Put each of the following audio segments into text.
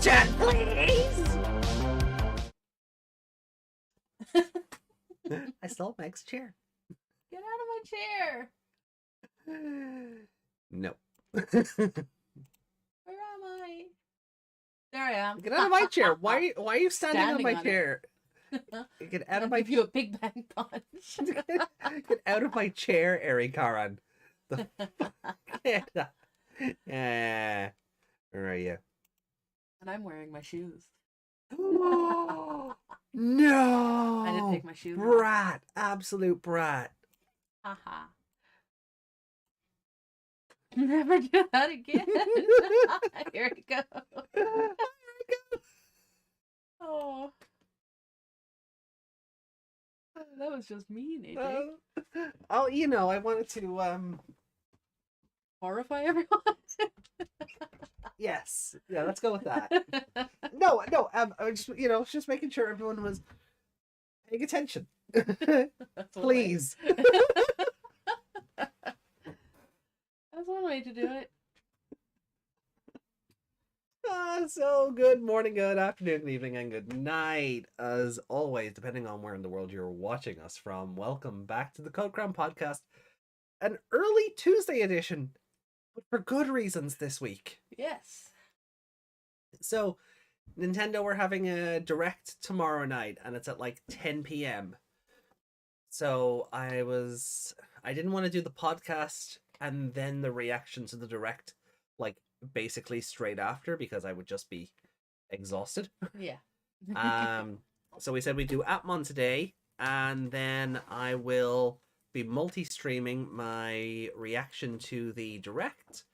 Chat, please. I stole Meg's chair. Get out of my chair. No. Where am I? There I am. Get out of my chair. Why are you standing on my on chair? Get out of my give you a big bang punch. Get out of my chair, Eri Karan. The fuck? Yeah. Where are you? And I'm wearing my shoes. No. I didn't take my shoes Brat. Absolute brat. Haha. Never do that again. Here we go. Oh. That was just mean, AJ. Oh, you know, I wanted to Horrify everyone. Yes. Yeah, let's go with that. No, I was just making sure everyone was paying attention. Please. That's one way to do it. So good morning, good afternoon, good evening, and good night. As always, depending on where in the world you're watching us from, welcome back to the Code Crown Podcast. An early Tuesday edition, but for good reasons this week. Yes. So, Nintendo were having a direct tomorrow night, and it's at like 10 p.m. So I didn't want to do the podcast and then the reaction to the direct, like basically straight after, because I would just be exhausted. Yeah. So we said we'd do Appmon today, and then I will be multi-streaming my reaction to the direct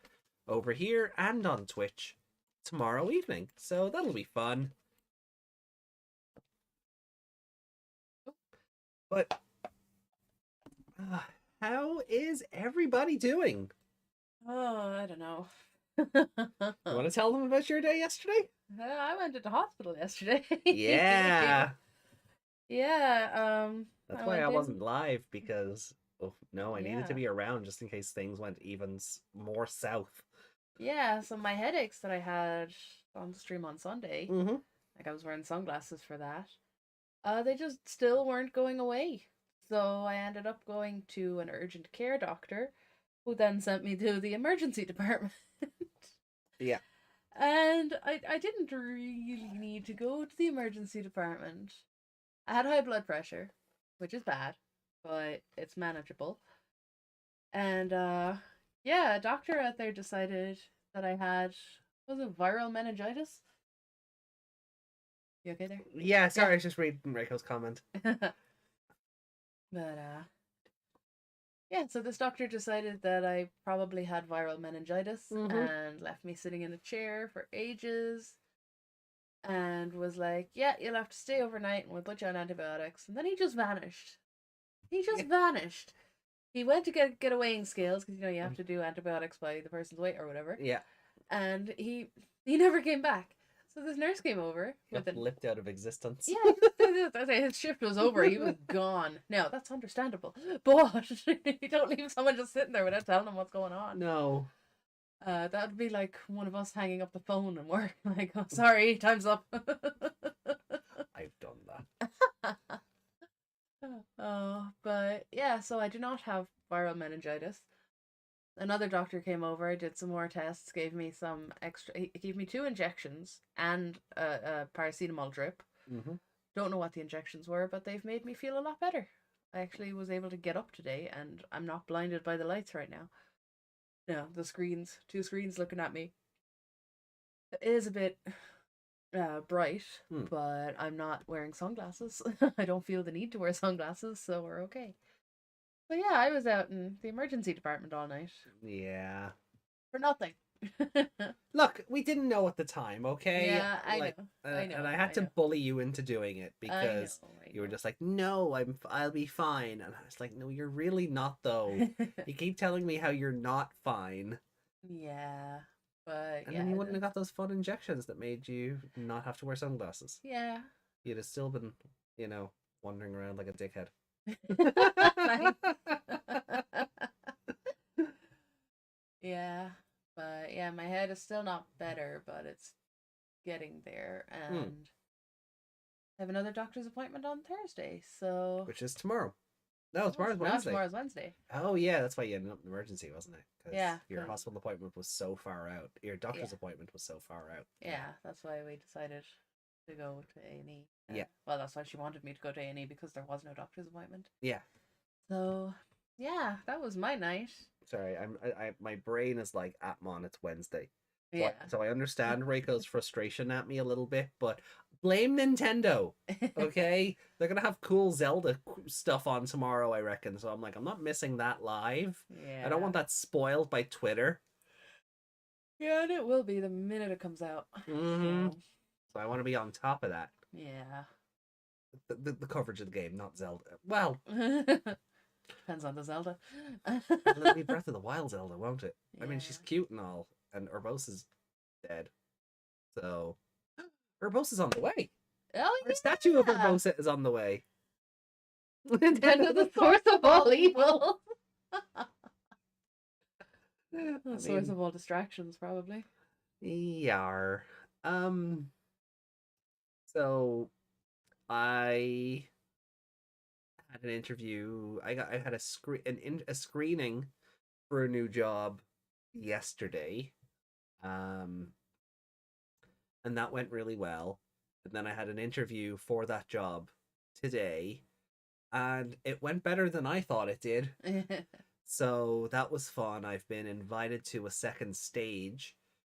over here and on Twitch tomorrow evening. So that'll be fun. But how is everybody doing? Oh, I don't know. You want to tell them about your day yesterday? I went into hospital yesterday. Yeah. Yeah. That's why I wasn't live, because I needed to be around just in case things went even more south. Yeah, so my headaches that I had on the stream on Sunday, like I was wearing sunglasses for that, they just still weren't going away. So I ended up going to an urgent care doctor, who then sent me to the emergency department. Yeah. And I didn't really need to go to the emergency department. I had high blood pressure, which is bad, but it's manageable. And yeah, a doctor out there decided that I had, was it viral meningitis? You okay there? Yeah, sorry, I was just reading Reiko's comment. But yeah, so this doctor decided that I probably had viral meningitis and left me sitting in a chair for ages, and was like, yeah, you'll have to stay overnight and we'll put you on antibiotics. And then he just vanished. He just vanished. He went to get a weighing scales, because you have to do antibiotics by the person's weight or whatever. Yeah. And he never came back. So this nurse came over. Flipped out of existence. Yeah, his shift was over. He was gone. Now, that's understandable. But you don't leave someone just sitting there without telling them what's going on. No. That would be like one of us hanging up the phone and work. Like, oh, sorry, time's up. I've done that. But yeah, so I do not have viral meningitis. Another doctor came over, did some more tests, gave me some extra. He gave me 2 injections and a paracetamol drip. Don't know what the injections were, but they've made me feel a lot better. I actually was able to get up today, and I'm not blinded by the lights right now. No, the screens, two screens looking at me. It is a bit bright, Hmm. but I'm not wearing sunglasses. I don't feel the need to wear sunglasses, so we're okay. But yeah, I was out in the emergency department all night Yeah. for nothing. Look, we didn't know at the time, okay? Yeah, I Like, know. I know. and I had I to know. bully you into doing it I know. because I you were know. just like, "No, I'll be fine." And I was like, "No, you're really not though. You keep telling me how you're not fine." Yeah, but And yeah, then you wouldn't have got those fun injections that made you not have to wear sunglasses. yeah. You'd have still been, you know, wandering around like a dickhead. Thanks. Yeah, but yeah, my head is still not better, but it's getting there, Hmm. and I have another doctor's appointment on Thursday, so Which is tomorrow. No, tomorrow's now Wednesday. tomorrow's Wednesday. Oh yeah, that's why you ended up in emergency, wasn't it? Because Yeah, your 'cause hospital appointment was so far out. Your yeah, doctor's appointment was so far out. yeah, that's why we decided to go to A&E. Yeah. Well, that's why she wanted me to go to A&E because there was no doctor's appointment. Yeah. So, yeah, that was my night. Sorry, my brain is like Appmon. It's Wednesday, so Yeah. I understand Reiko's frustration at me a little bit, but blame Nintendo. Okay, they're gonna have cool Zelda stuff on tomorrow, I reckon. So I'm like, I'm not missing that live. I don't Yeah. want that spoiled by Twitter. Yeah, and it will be the minute it comes out. Mm-hmm. So, So I want to be on top of that. yeah. The coverage of the game, not Zelda. Well, Depends on the Zelda. it'll be Breath of the Wild Zelda, won't it? I mean, she's Yeah. cute and all, and Urbosa's dead. So Urbosa's on the way. Oh, Our statue of yeah! Urbosa is on the way. Nintendo, the source of all evil. The source of all distractions, probably. Yar. Um. So I had an interview. I had a screening for a new job yesterday. Um, and that went really well. And then I had an interview for that job today, and it went better than I thought it did. So that was fun. I've been invited to a second stage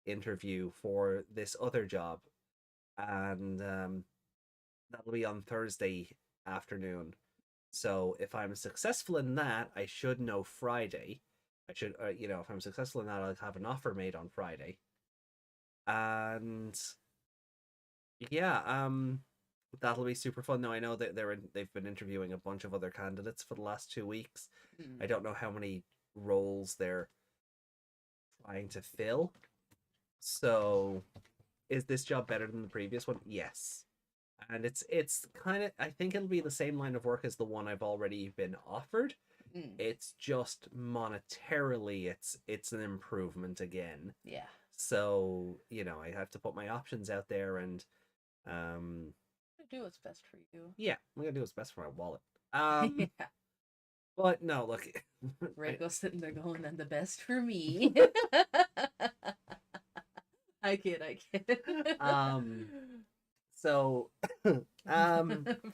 interview for this other job, and that'll be on Thursday afternoon. So if I'm successful in that, I should know Friday. I should, if I'm successful in that, I'll have an offer made on Friday. And yeah, that'll be super fun. Now I know that they've been interviewing a bunch of other candidates for the last 2 weeks. I don't know how many roles they're trying to fill. So, is this job better than the previous one? Yes. And it's kind of, I think it'll be the same line of work as the one I've already been offered. It's just monetarily it's an improvement again. Yeah. So, I have to put my options out there and Do what's best for you. yeah, I'm gonna do what's best for my wallet. Yeah. But no, look, Reiko's sitting there going, and the best for me. I kid. So, but we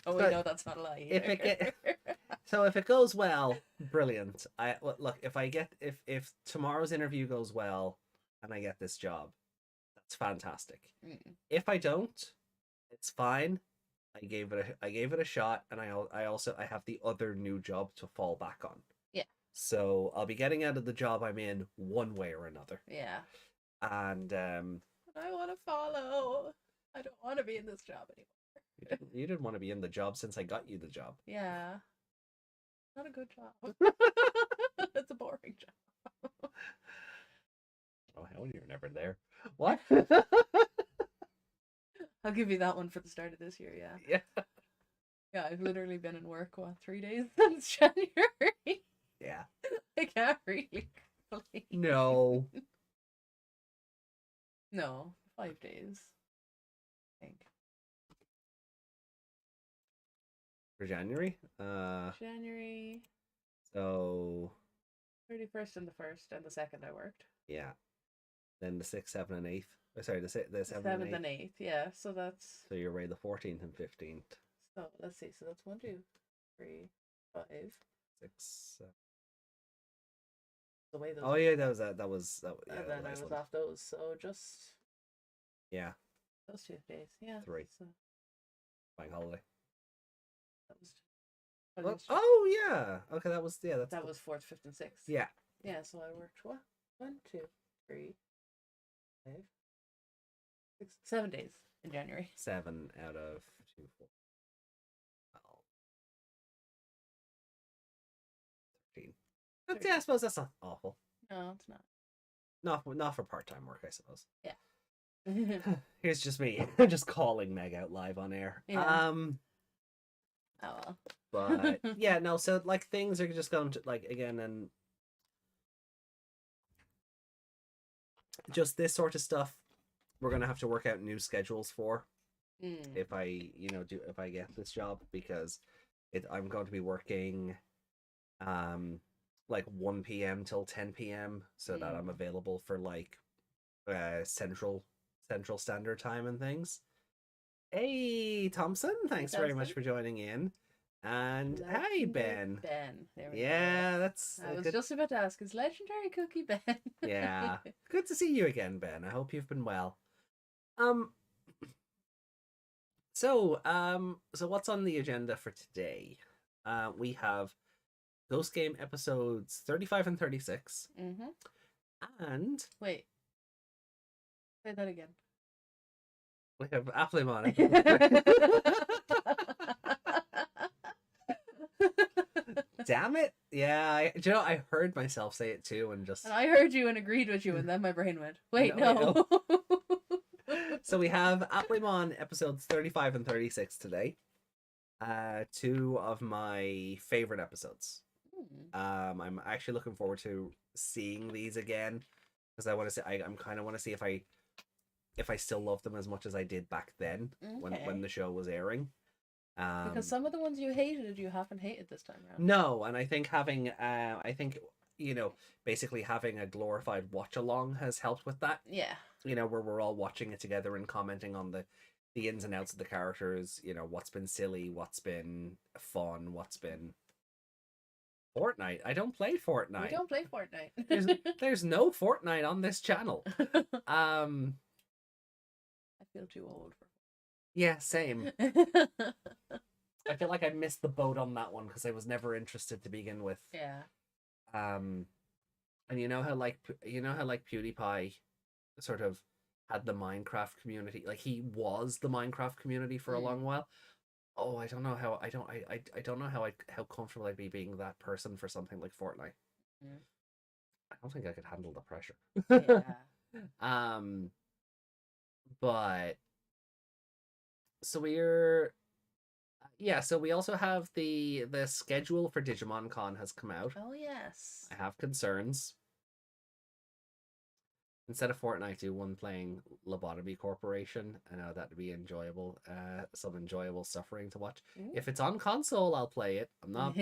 but know that's not a lie. if it Either. if it goes well, brilliant. Look, if tomorrow's interview goes well and I get this job, that's fantastic. If I don't, it's fine. I gave it a shot, and I have the other new job to fall back on. Yeah. So I'll be getting out of the job I'm in one way or another. Yeah. And I want to follow. I don't want to be in this job anymore. you didn't want to be in the job since I got you the job. Yeah. Not a good job. It's a boring job. Oh, hell, you're never there. What? I'll give you that one for the start of this year, yeah. Yeah. Yeah, I've literally been in work, 3 days since January. Yeah. I can't really complain. No. No, 5 days. I think. For January? January So 31st and the 1st and the 2nd I worked. yeah. Then the 6th, 7th, and 8th. Oh, sorry, the 7th, 7th and 8th, yeah. So that's So you're away the 14th and 15th. so let's see. So that's 1, 2, 3, 5. 6, the way those. Oh yeah, that was yeah, And then I nice was one. off those, so just Yeah, those 2 days. Yeah. 3 So bank holiday. that was. Oh yeah, okay, that's That cool. was 4th, 5th, and 6th. Yeah, Yeah. So I worked what? 1, 2, 3, 5, 6, 7 days in January. 7 out of 2, 4, 12, 13. But yeah, I suppose that's not awful. No, it's not. Not for part-time work, I suppose. Yeah. Here's just me just calling Meg out live on air. Yeah. Oh well. But yeah, no, so like things are just going to like again, and just this sort of stuff we're gonna have to work out new schedules for if I if I get this job, because I'm going to be working like 1 p.m. till 10 p.m. so that I'm available for like central standard time and things. Hey Thompson, thanks very much for joining in. And hey Ben. There we Yeah, go. that's I was just about to ask, is legendary cookie Ben? Yeah. Good to see you again, Ben. I hope you've been well. So what's on the agenda for today? We have Ghost Game episodes 35 and 36. And wait. Say that again. we have Appmon. Damn it! Yeah, I heard myself say it too, and I heard you and agreed with you, and then my brain went, "Wait, no." So we have Appmon episodes 35 and 36 today. 2 of my favorite episodes. I'm actually looking forward to seeing these again, because I want to see. I'm kind of want to see if I still love them as much as I did back then when the show was airing. Because some of the ones you hated, you haven't hated this time around. No, and I think having basically having a glorified watch along has helped with that. Yeah. Where we're all watching it together and commenting on the ins and outs of the characters. What's been silly, what's been fun, what's been Fortnite. I don't play Fortnite. We don't play Fortnite. there's no Fortnite on this channel. I feel too old for. Yeah, same. I feel like I missed the boat on that one because I was never interested to begin with. Yeah. And you know how PewDiePie sort of had the Minecraft community, like he was the Minecraft community for a long while. Oh, I don't know how I don't know how comfortable I'd be being that person for something like Fortnite. I don't think I could handle the pressure. Yeah. But so we also have the schedule for Digimon Con has come out. Oh yes. I have concerns. Instead of Fortnite, do one playing Lobotomy Corporation. I know that'd be enjoyable. Some enjoyable suffering to watch. If it's on console, I'll play it. I'm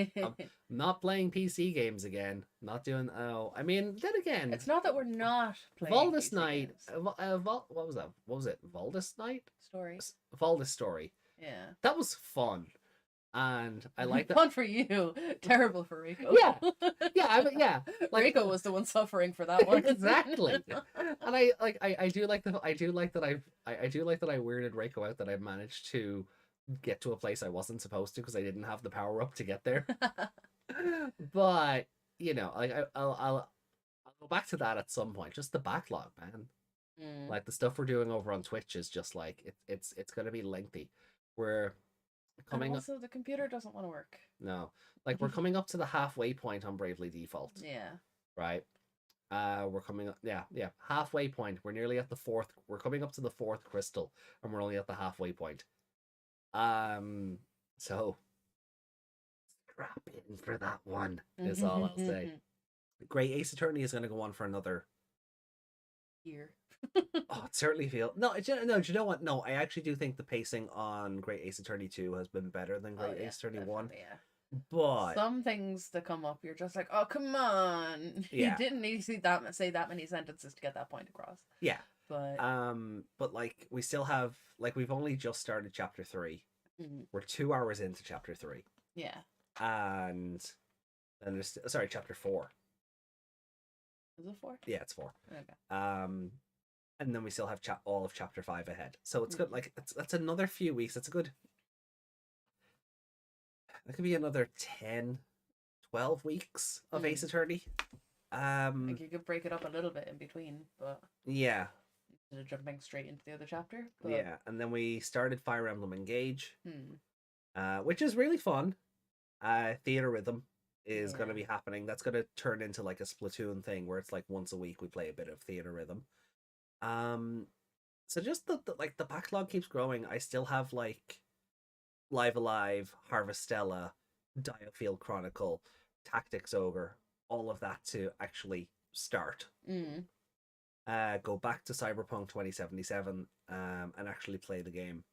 not playing PC games again. Not doing. Oh, I mean, then again, it's not that we're not playing. Valdis Night. What was that? What was it? Valdis Night Story. Valdis Story. Yeah. That was fun. And I like that. Fun for you, terrible for Rico. Yeah. Like, Rico was the one suffering for that one. Exactly. And I do like that I weirded Rico out that I managed to get to a place I wasn't supposed to because I didn't have the power up to get there. But I'll go back to that at some point. Just the backlog, man. Like the stuff we're doing over on Twitch is just like it's gonna be lengthy. We're coming also the computer doesn't want to work. No, like we're coming up to the halfway point on Bravely Default. Yeah. Right. We're coming up. Yeah. Halfway point. We're nearly at the 4th. We're coming up to the 4th crystal, and we're only at the halfway point. So strap in for that one. Is all I'll say. Great Ace Attorney is going to go on for another year. Oh, it certainly feels no. Do you know what? No, I actually do think the pacing on Great Ace Attorney 2 has been better than Great Ace Attorney 1. Yeah. But some things that come up, you're just like, oh come on! Yeah. You didn't need to say that many sentences to get that point across. Yeah. But like we still have we've only just started chapter 3. We're 2 hours into chapter 3. Yeah. And then there's chapter 4. Is it 4? Yeah, it's 4. Okay. And then we still have all of chapter 5 ahead. So it's good. Like that's another few weeks. It's a good. That could be another 10, 12 weeks of Ace Attorney. Like you could break it up a little bit in between, but yeah, instead of jumping straight into the other chapter. But... yeah, and then we started Fire Emblem Engage, which is really fun. Theater Rhythm is going to be happening. That's going to turn into like a Splatoon thing where it's like once a week we play a bit of Theater Rhythm. So just the backlog keeps growing. I still have like Live Alive, Harvestella, Diofield Chronicle, Tactics Ogre, all of that to actually start. Go back to Cyberpunk 2077 and actually play the game.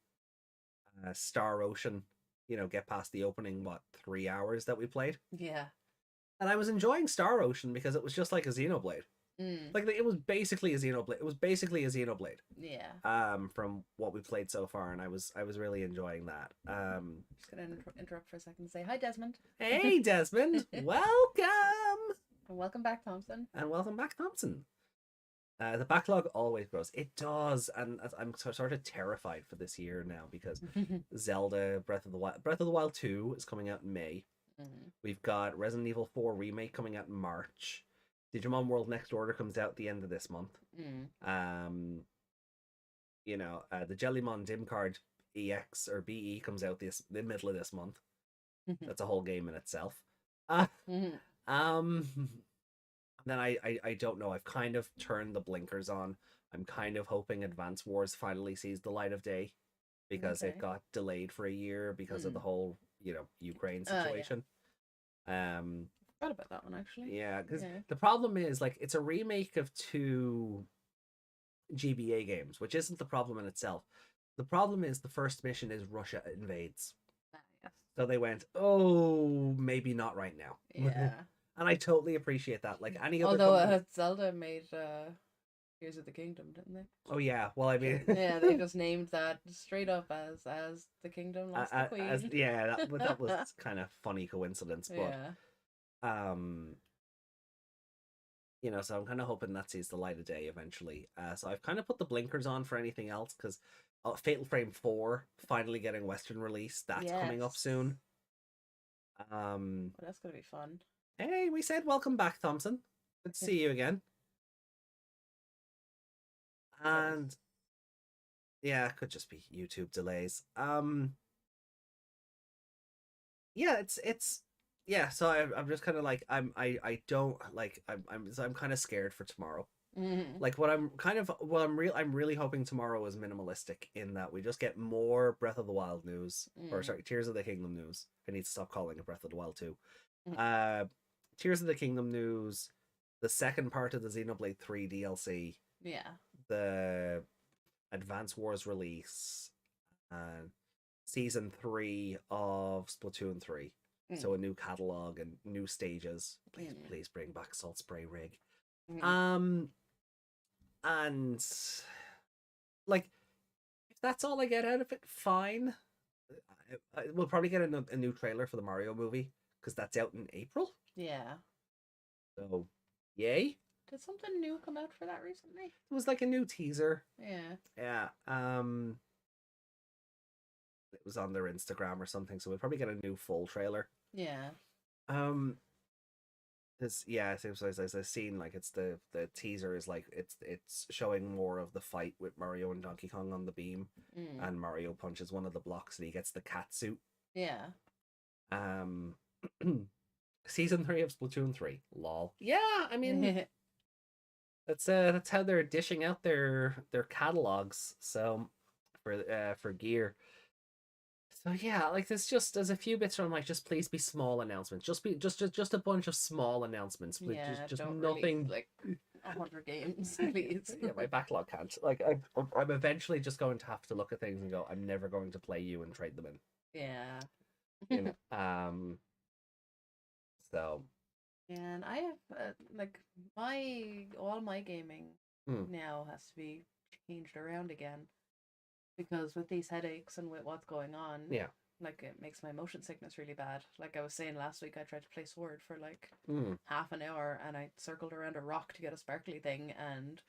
Star Ocean, get past the opening 3 hours that we played. Yeah. And I was enjoying Star Ocean because it was just like a Xenoblade. Like it was basically a Xenoblade. It was basically a Xenoblade. Yeah. From what we played so far, and I was really enjoying that. Just gonna interrupt for a second and say hi, Desmond. Hey, Desmond. Welcome. And welcome back, Thompson. And welcome back, Thompson. The backlog always grows. It does, and I'm sort of terrified for this year now because Zelda Breath of the Wild 2 is coming out in May. We've got Resident Evil 4 Remake coming out in March. Digimon World Next Order comes out the end of this month. The Jellymon Dim Card EX or BE comes out the middle of this month. That's a whole game in itself. Then I don't know. I've kind of turned the blinkers on. I'm kind of hoping Advance Wars finally sees the light of day because it got delayed for a year because of the whole Ukraine situation. Forgot about that one actually. Yeah, because the problem is like it's a remake of 2 GBA games, which isn't the problem in itself. The problem is the first mission is Russia invades. Yes. So they went, oh, maybe not right now. Yeah. And I totally appreciate that. Like any other Although Zelda made Tears of the Kingdom, didn't they? Oh yeah, well I mean yeah, they just named that straight up as the kingdom lost the queen. That was kind of funny coincidence, but so I'm kind of hoping that sees the light of day eventually. So I've kind of put the blinkers on for anything else because Fatal Frame 4 finally getting Western release. That's coming up soon. Well, that's gonna be fun. Hey, we said welcome back, Thompson. Good to see you again. And yeah, it could just be YouTube delays. Yeah, it's yeah. So I'm just kind of like I'm kind of scared for tomorrow. Like I'm really hoping tomorrow is minimalistic in that we just get more Breath of the Wild news, or sorry, Tears of the Kingdom news. I need to stop calling it Breath of the Wild 2. Tears of the Kingdom news, the second part of the Xenoblade 3 DLC. Yeah. The Advance Wars release, and season 3 of Splatoon 3. So a new catalog and new stages. Please bring back Salt Spray Rig. And like if that's all I get out of it, fine. We'll probably get a new trailer for the Mario movie because that's out in April. Yeah. So, yay. Did something new come out for that recently? It was like a new teaser. Yeah. Yeah. It was on their Instagram or something, so we'll probably get a new full trailer. Yeah. As I've seen, like it's the teaser is like it's showing more of the fight with Mario and Donkey Kong on the beam, and Mario punches one of the blocks and he gets the cat suit. Yeah. Season 3 of Splatoon 3. Lol. Yeah, I mean that's how they're dishing out their catalogs. So for gear. So yeah, like there's a few bits where I'm like, just please be small announcements. Just a bunch of small announcements. Yeah, just don't nothing release, like 100 games, please. Yeah, my backlog can't. Like I'm eventually just going to have to look at things and go, I'm never going to play you and trade them in. Yeah. So. And I have like all my gaming now has to be changed around again. Because with these headaches and with what's going on, Like it makes my motion sickness really bad. Like I was saying last week, I tried to play Sword for like Mm. half an hour, and I circled around a rock to get a sparkly thing, and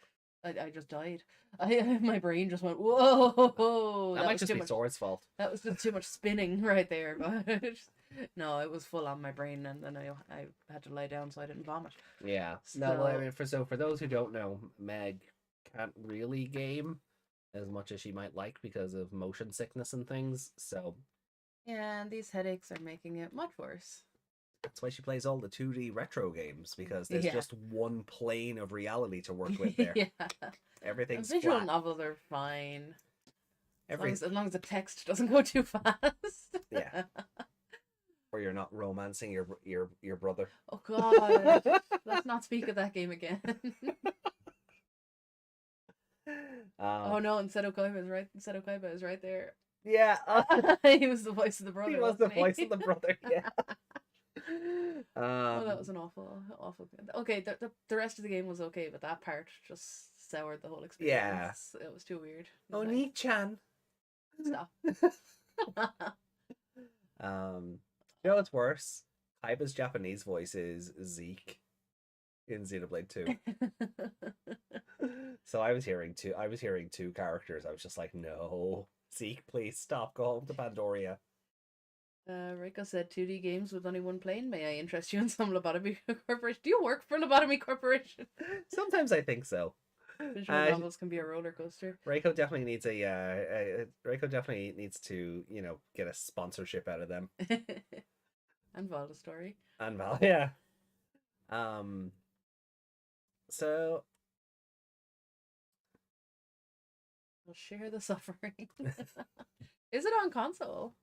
I just died. My brain just went whoa. That That might was just too be much. Sword's fault. That was just too much spinning right there. But no, it was full on my brain, and then I had to lie down so I didn't vomit. Yeah. No, well, I So mean, for those who don't know, Meg can't really game as much as she might like because of motion sickness and things. So yeah, and these headaches are making it much worse. that's why she plays all the 2D retro games, because there's Yeah. just one plane of reality to work with there. Yeah. Everything's Visual flat. novels are fine. Every As long as the text doesn't go too fast. Yeah. Or you're not romancing your brother. Oh god. Let's not speak of that game again. Oh no, and Seto Kaiba is right. Seto Kaiba is right there. Yeah. He was the voice of the brother. He was the wasn't he? voice of the brother, yeah. Oh, that was an awful. Okay, the rest of the game was okay, but that part just soured the whole experience. Yeah. It was too weird. Oni-chan. Stop. You know what's worse? Kaiba's Japanese voice is Zeke in Xenoblade 2. So I was hearing two characters. I was just like, no, Zeke, please stop. Go home to Pandoria. Reiko said 2D games with only one plane. May I interest you in some lobotomy corporation? Do you work for a lobotomy corporation? Sometimes I think so. Visual novels can be a roller coaster. Reiko definitely needs Reiko definitely needs to, get a sponsorship out of them. And Valda story. And Val, yeah. So we'll share the suffering. Is it on console?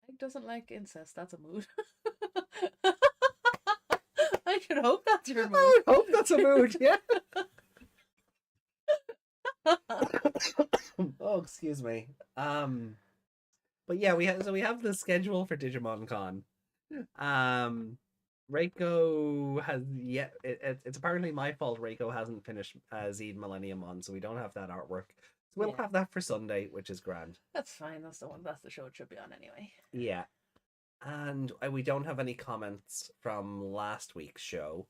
Meg doesn't like incest. That's a mood. I should hope that's your mood. I would hope that's a mood, yeah. Oh, excuse me. But yeah, we have the schedule for Digimon Con. Reiko has it's apparently my fault Reiko hasn't finished Zed Millennium on, so we don't have that artwork. So we'll have that for Sunday, which is grand. That's fine. That's the show it should be on anyway. Yeah. And we don't have any comments from last week's show.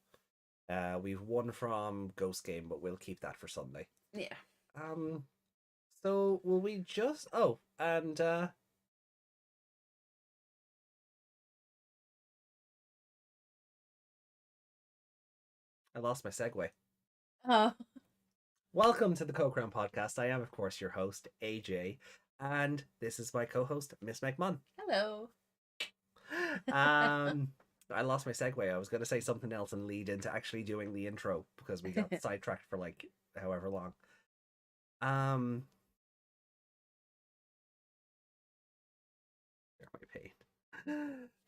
We've one from Ghost Game, but we'll keep that for Sunday. Yeah. So will we just and I lost my segue. Oh. Welcome to the Co-Crown Podcast. I am, of course, your host, AJ, and this is my co-host, Miss McMahon. Hello. I lost my segue. I was going to say something else and lead into actually doing the intro because we got sidetracked for like however long. My pain.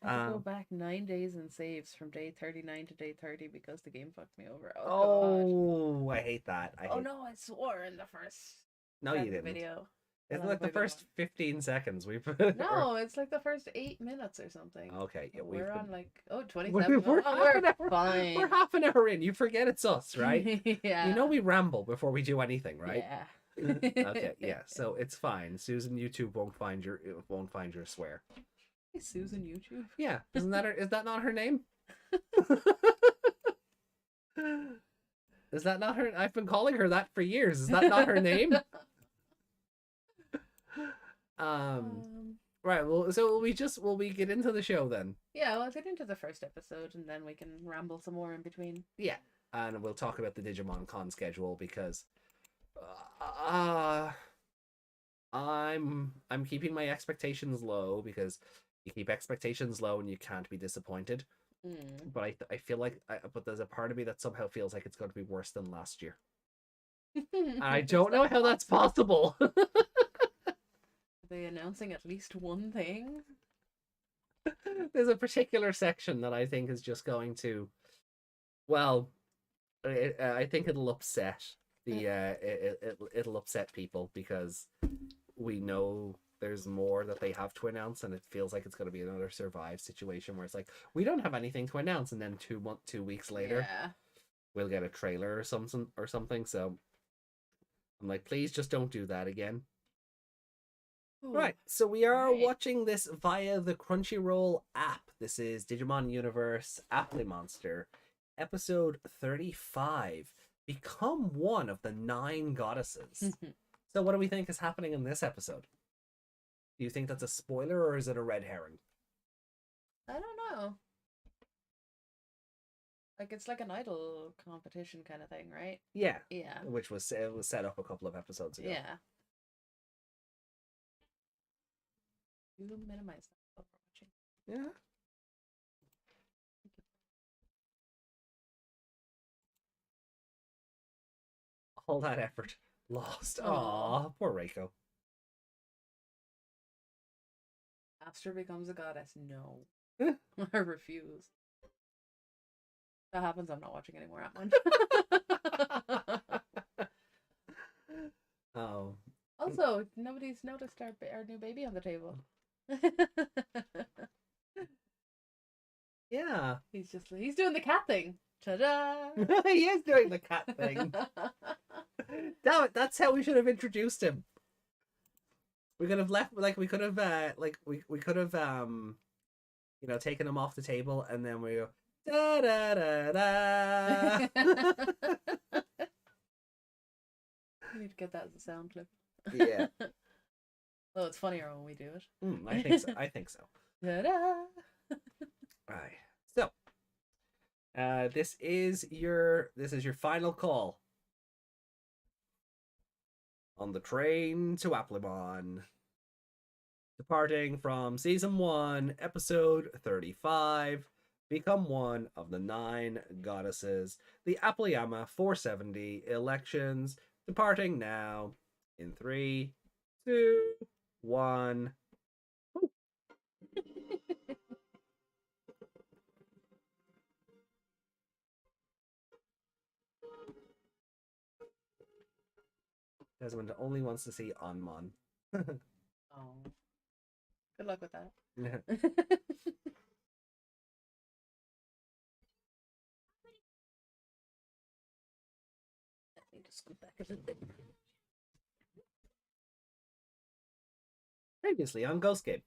I had to go back 9 days and saves from day 39 to day 30 because the game fucked me over. Oh, I hate that. No, I swore in the first No, you didn't. video. It's like the first 15 seconds we've No, it's like the first 8 minutes or something. Okay, yeah, we're on like 27. We're Fine. We're half an hour in. You forget it's us, right? Yeah. You know we ramble before we do anything, right? Yeah. Okay, yeah. So it's fine. Susan YouTube won't find your swear. Hey, Susan YouTube. Yeah, isn't that is that not her name? Is that not her? I've been calling her that for years. Is that not her name? Right. Well, so will we get into the show then? Yeah, well, I'll get into the first episode and then we can ramble some more in between. Yeah, and we'll talk about the Digimon Con schedule because I'm keeping my expectations low because you keep expectations low and you can't be disappointed. But I feel like but there's a part of me that somehow feels like it's going to be worse than last year. I don't know how that's possible. Are they announcing at least one thing? There's a particular section that I think is just going to, well, I think it'll upset it'll upset people because we know there's more that they have to announce, and it feels like it's going to be another Survive situation where it's like we don't have anything to announce, and then 2 weeks later, we'll get a trailer or something. So I'm like, please just don't do that again. Right, so we are Right. watching this via the Crunchyroll app. This is Digimon Universe Apply Monster, episode 35. Become one of the 9 goddesses. So what do we think is happening in this episode? Do you think that's a spoiler or is it a red herring? I don't know. Like it's like an idol competition kind of thing, right? Yeah. Yeah. Which was set up a couple of episodes ago. Yeah. You minimize that while we're watching. Yeah. All that effort lost. Aww, poor Reiko. Aster becomes a goddess. No. I refuse. That happens, I'm not watching anymore, Appmon. Oh. Also, nobody's noticed our new baby on the table. Yeah. He's doing the cat thing. Ta-da! He is doing the cat thing. Damn it, that's how we should have introduced him. We could have left we could have taken him off the table and then we go da da da da. We need to get that as a sound clip. Yeah. Oh, it's funnier when we do it. I think so. Ta-da! Right. So this is your final call on the train to Applemon. Departing from season 1, episode 35, become one of the 9 goddesses. The Applayama 470 elections. Departing now in 3, 2, 1. Desmond only wants to see Onmon. Oh. Good luck with that. Let me just scoot back a little bit. Previously on Ghost Game.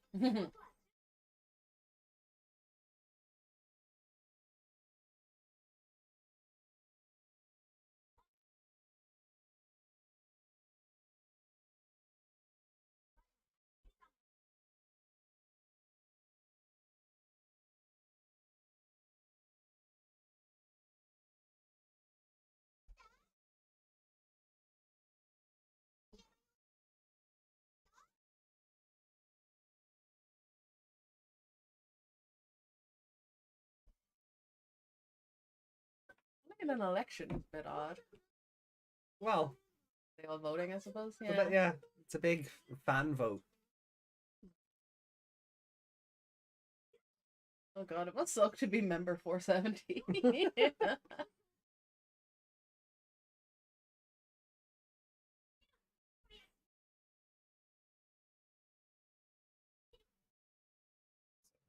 Look at an election. It's a bit odd. Well, They all voting, I suppose. Yeah. but yeah, it's a big fan vote. Oh god, it must suck to be member 470.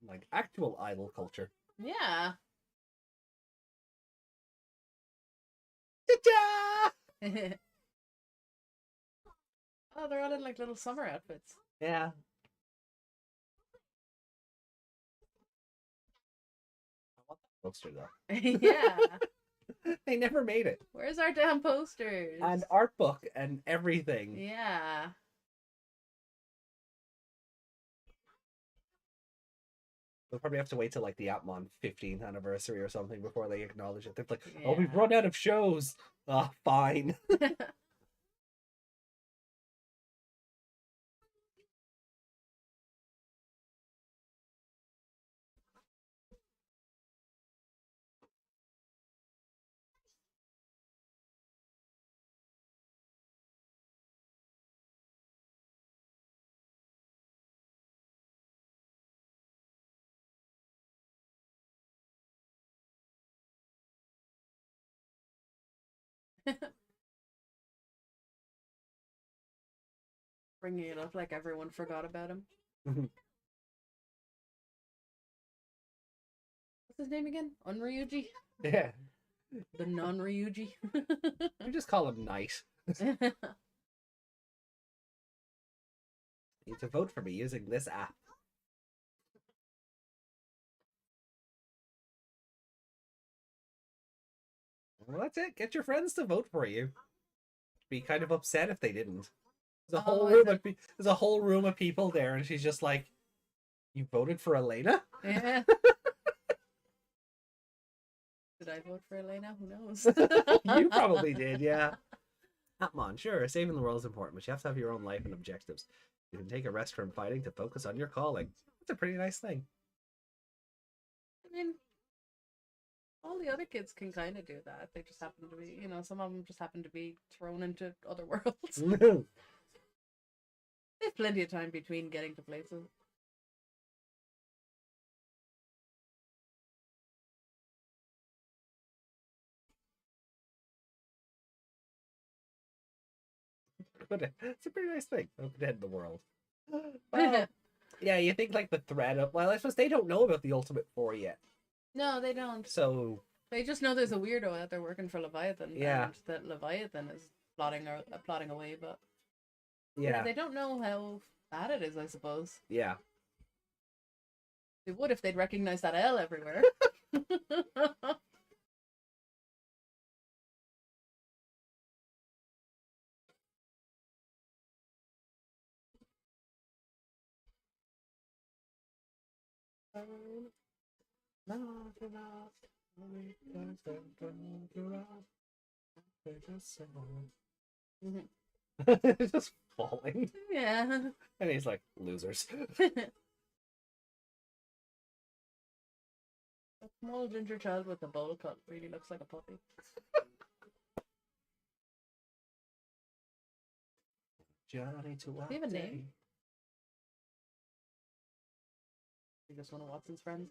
Like actual idol culture. Yeah. Ta-da! Oh, they're all in like little summer outfits. Yeah. I want that poster though. Yeah. They never made it. Where's our damn posters? And art book and everything. Yeah. They'll probably have to wait till like the Appmon 15th anniversary or something before they acknowledge it. They're like, oh, we've Yeah. run out of shows. Ah, fine. Bringing it up like everyone forgot about him. What's his name again? Unryuji? Yeah. The non-Ryuji? We just call him Knight. You need to vote for me using this app. Well, that's it. Get your friends to vote for you. Be kind of upset if they didn't. There's a whole room of there's a whole room of people there, and she's just like, "You voted for Elena?" Yeah. Did I vote for Elena? Who knows? You probably did, yeah. Appmon, sure, saving the world is important, but you have to have your own life and objectives. You can take a rest from fighting to focus on your calling. That's a pretty nice thing. I mean, all the other kids can kind of do that. They just happen to be, some of them just happen to be thrown into other worlds. They have plenty of time between getting to places. But it's a pretty nice thing. Open to end the world. Well, yeah, you think like the threat of, well, I suppose they don't know about the Ultimate Four yet. No, they don't. So they just know there's a weirdo out there working for Leviathan. Yeah. And that Leviathan is plotting away, but yeah, they don't know how bad it is, I suppose. yeah. They would if they'd recognize that L everywhere. Just falling. Yeah. And he's like, losers. A small ginger child with a bowl cut really looks like a puppy. Johnny to Do you have a name? You just one of Watson's friends?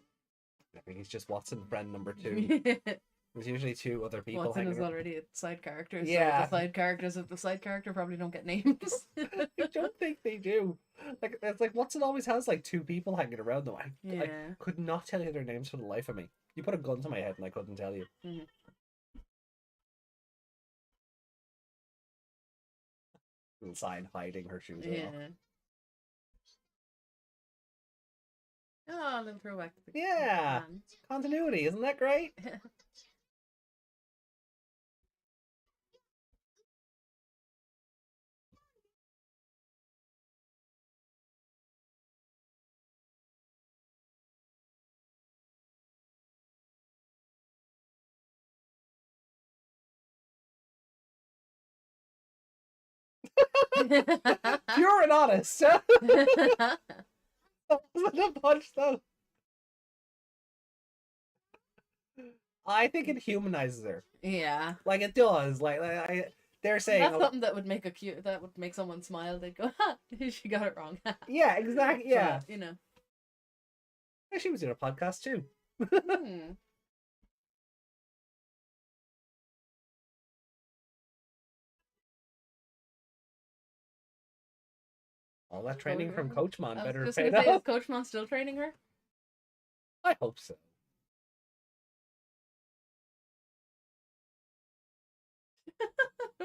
I think he's just Watson friend number 2. There's usually 2 other people. Watson is already a side character. Yeah. So the side characters of the side character probably don't get names. I don't think they do. Like, it's like Watson always has like 2 people hanging around them. I could not tell you their names for the life of me. You put a gun to my head and I couldn't tell you. Mm-hmm. Little sign hiding her shoes. Yeah. Oh, then throw back to the Yeah. Continuity, isn't that great? Pure and honest. That wasn't a punch though. I think it humanizes her. Yeah. Like it does. Like they're saying that's something that would make that would make someone smile. They'd go, "Ha, she got it wrong." Yeah, exactly. Yeah. But, Yeah, she was in a podcast too. All that training from Coachmon better pay off. Is Coachmon still training her? I hope so.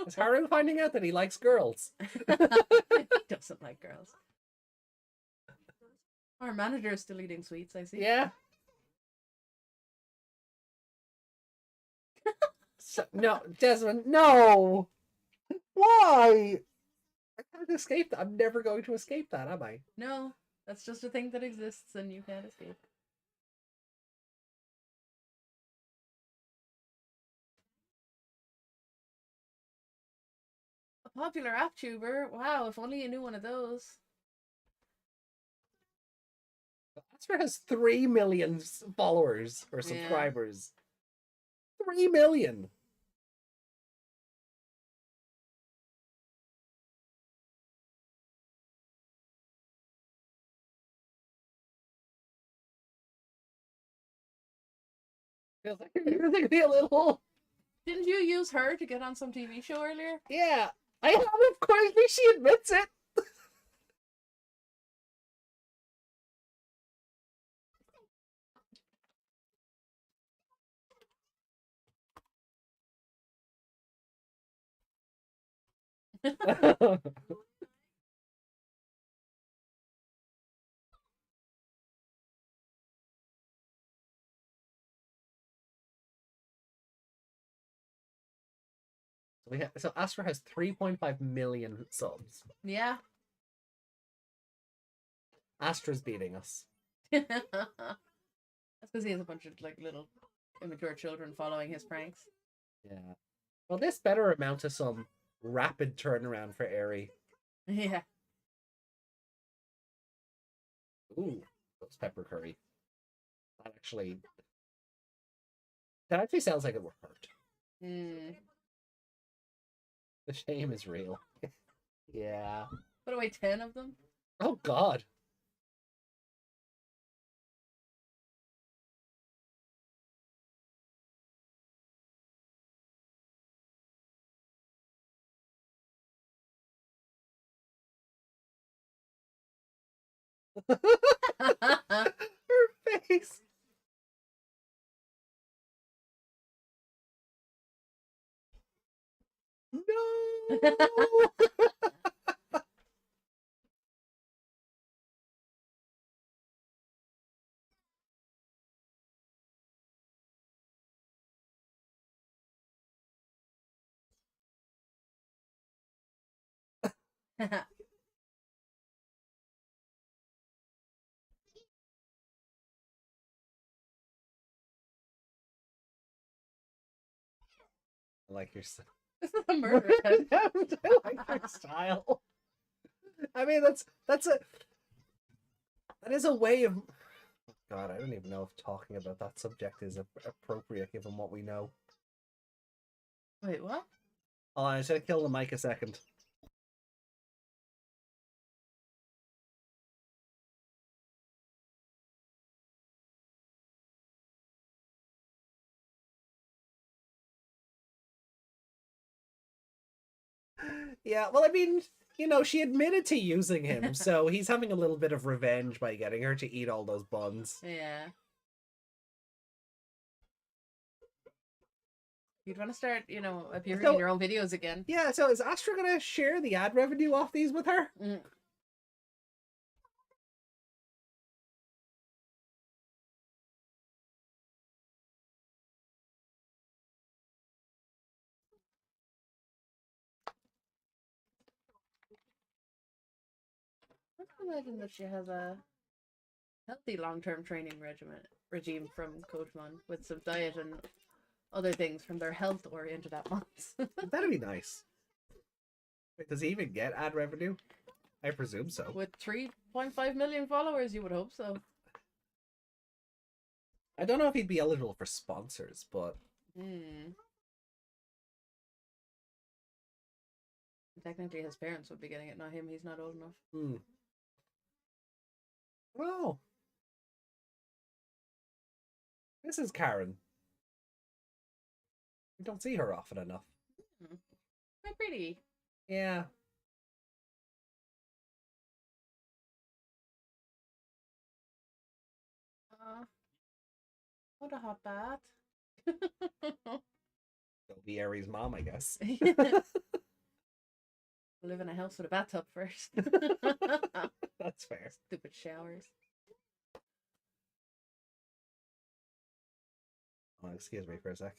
Is Haru finding out that he likes girls? He doesn't like girls. Our manager is still eating sweets, I see. Yeah. No, Desmond, no! Why? I can't escape that. I'm never going to escape that, am I? No, that's just a thing that exists and you can't escape. A popular app tuber? Wow, if only you knew one of those. Asper has 3 million followers or subscribers. 3 million! Feels like you're gonna be a little. Didn't you use her to get on some TV show earlier? Yeah, I have, of course, she admits it. So Astra has 3.5 million subs. Yeah. Astra's beating us. That's because he has a bunch of like little immature children following his pranks. Yeah. Well, this better amount to some rapid turnaround for Aerie. Yeah. Ooh, those pepper curry. That actually sounds like it would hurt. Mm. The shame is real. Yeah. Put away 10 of them. Oh, God. Her face. No. I like your style. This is a murder attempt. I like your style. I mean, that is a way of. God, I don't even know if talking about that subject is appropriate given what we know. Wait, what? Oh, I should have killed the mic a second. Yeah, well, I mean, she admitted to using him, so he's having a little bit of revenge by getting her to eat all those buns. Yeah. You'd want to start, appearing in your own videos again. Yeah, so is Astra gonna share the ad revenue off these with her? Mm. I can imagine that she has a healthy long-term training regime from Coachmon with some diet and other things from their health-oriented Appmons. That'd be nice. Wait, does he even get ad revenue? I presume so. With 3.5 million followers, you would hope so. I don't know if he'd be eligible for sponsors, but... Technically, his parents would be getting it, not him. He's not old enough. Oh. This is Karen. We don't see her often enough. Quite pretty. Yeah. What a hot bath. They'll be Aries' mom, I guess. Live in a house with a bathtub first. That's fair. Stupid showers. Oh, excuse me for a sec.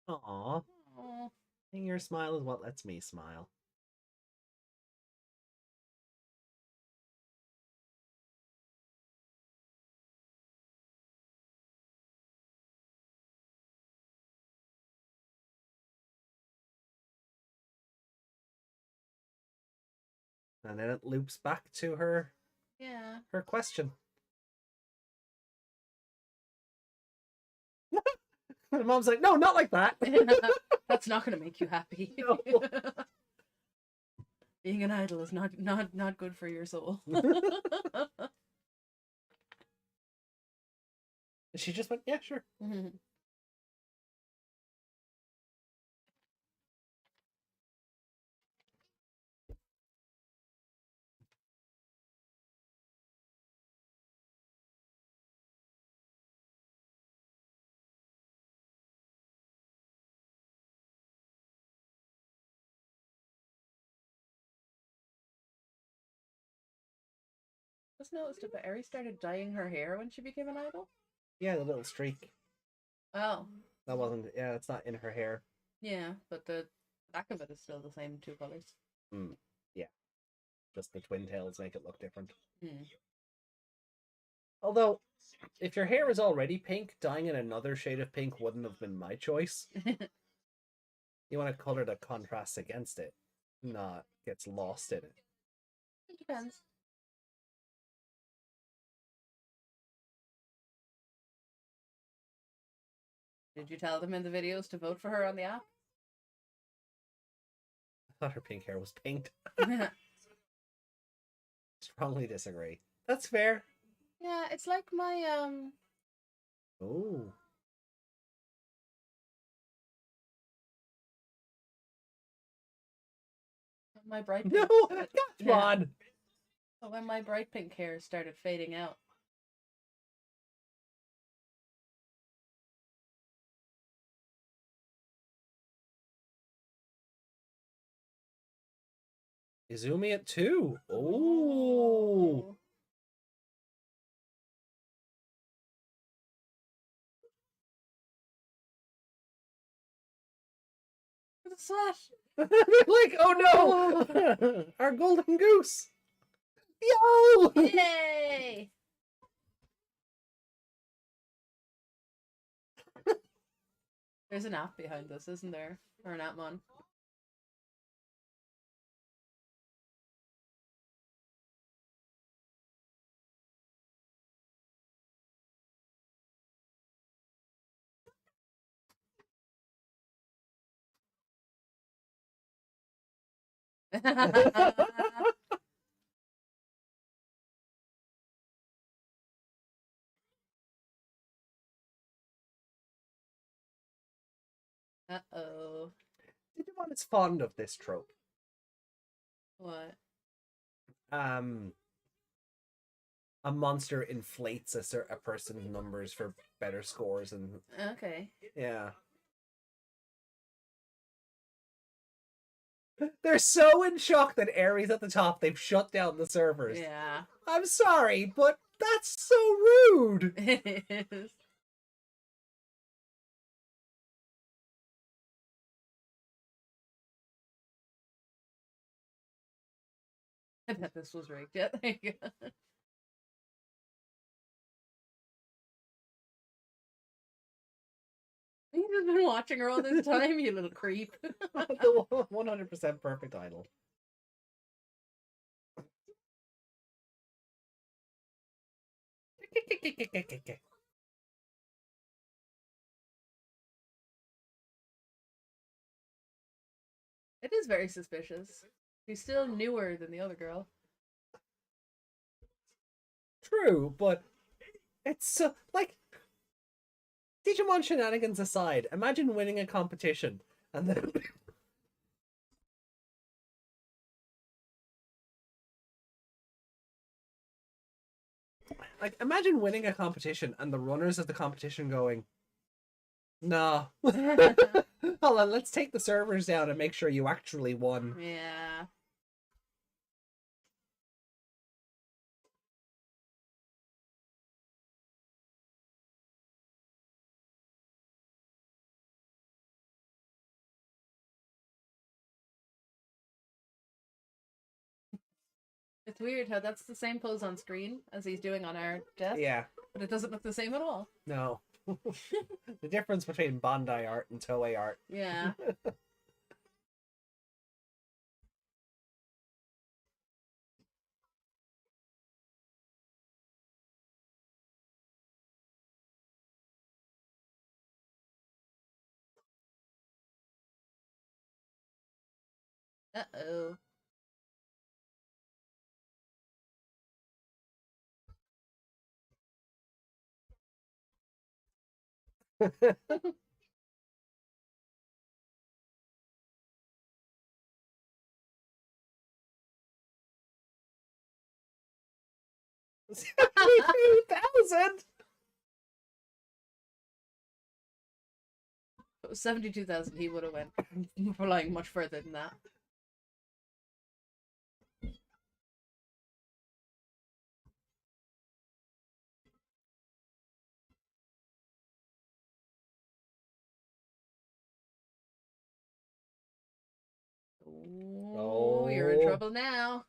Aww. Aww. And your smile is what lets me smile. And then it loops back to her. Yeah. Her question. My mom's like, no, not like that. That's not going to make you happy. No. Being an idol is not good for your soul. She just went, yeah, sure. Just noticed it, but Eri started dyeing her hair when she became an idol. Yeah, the little streak. Oh. That wasn't. Yeah, it's not in her hair. Yeah, but the back of it is still the same two colors. Yeah, just the twin tails make it look different. Hmm. Although, if your hair is already pink, dyeing it another shade of pink wouldn't have been my choice. You want a color that contrasts against it, not gets lost in it. It depends. Did you tell them in the videos to vote for her on the app? I thought her pink hair was pink. Strongly disagree. That's fair. Yeah, it's like my Oh. my bright No, pink. come on. When my bright pink hair started fading out. Izumi at 2. Oh. The slash. Like, oh no! Our golden goose! Yo! Yay! There's an app behind this, isn't there? Or an Appmon. Uh-oh. Digimon is fond of this trope. What? A monster inflates a person's numbers for better scores and Okay. yeah. They're so in shock that Aries at the top, they've shut down the servers. Yeah. I'm sorry, but that's so rude. It is. I bet this was rigged. Yeah, there you go. You've just been watching her all this time, you little creep. The 100% perfect idol. It is very suspicious. She's still newer than the other girl. True, but it's so, like, Digimon shenanigans aside, imagine winning a competition and then like imagine winning a competition and the runners of the competition going, no. Hold on, let's take the servers down and make sure you actually won. Yeah. It's weird how that's the same pose on screen as he's doing on our desk. Yeah. But it doesn't look the same at all. No. The difference between Bandai art and Toei art. Yeah. Uh-oh. $72,000. It was 72,000. He would have went flying much further than that. trouble now.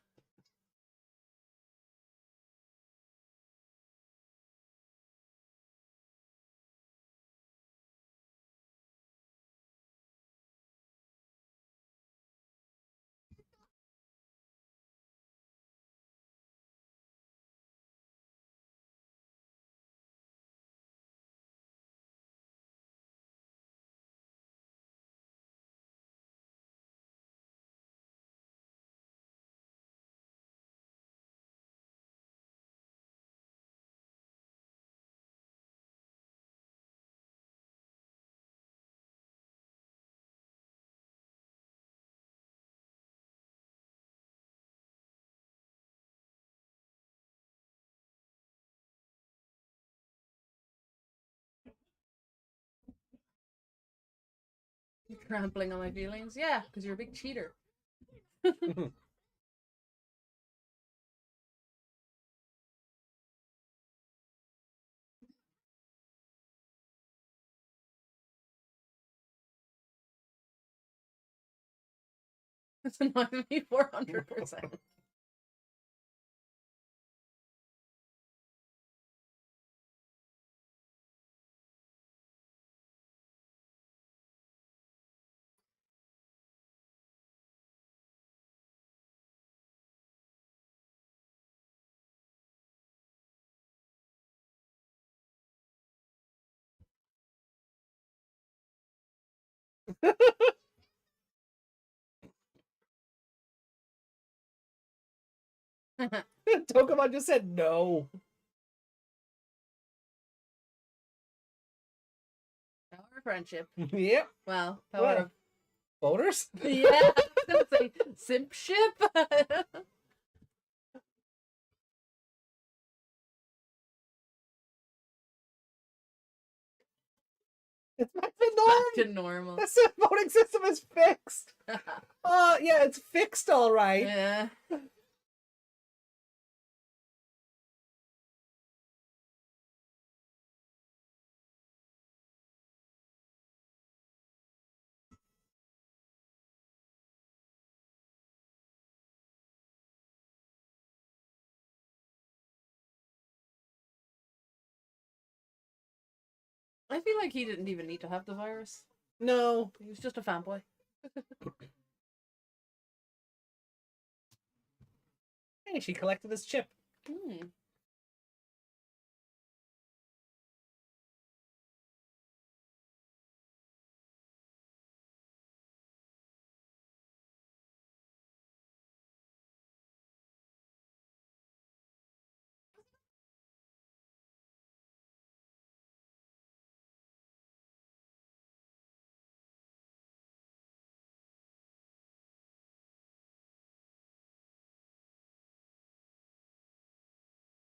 You're trampling on my feelings. Yeah, because you're a big cheater. It's annoying me 400%. Tokamon just said no. Power of friendship. Yep. Well, power Well. of... Voters? Yeah, I was going to say simp ship. It's back to normal. Back to normal. The voting system is fixed. Oh, yeah, it's fixed all right. Yeah. I feel like he didn't even need to have the virus. No. He was just a fanboy. Hey, she collected this chip. Hmm.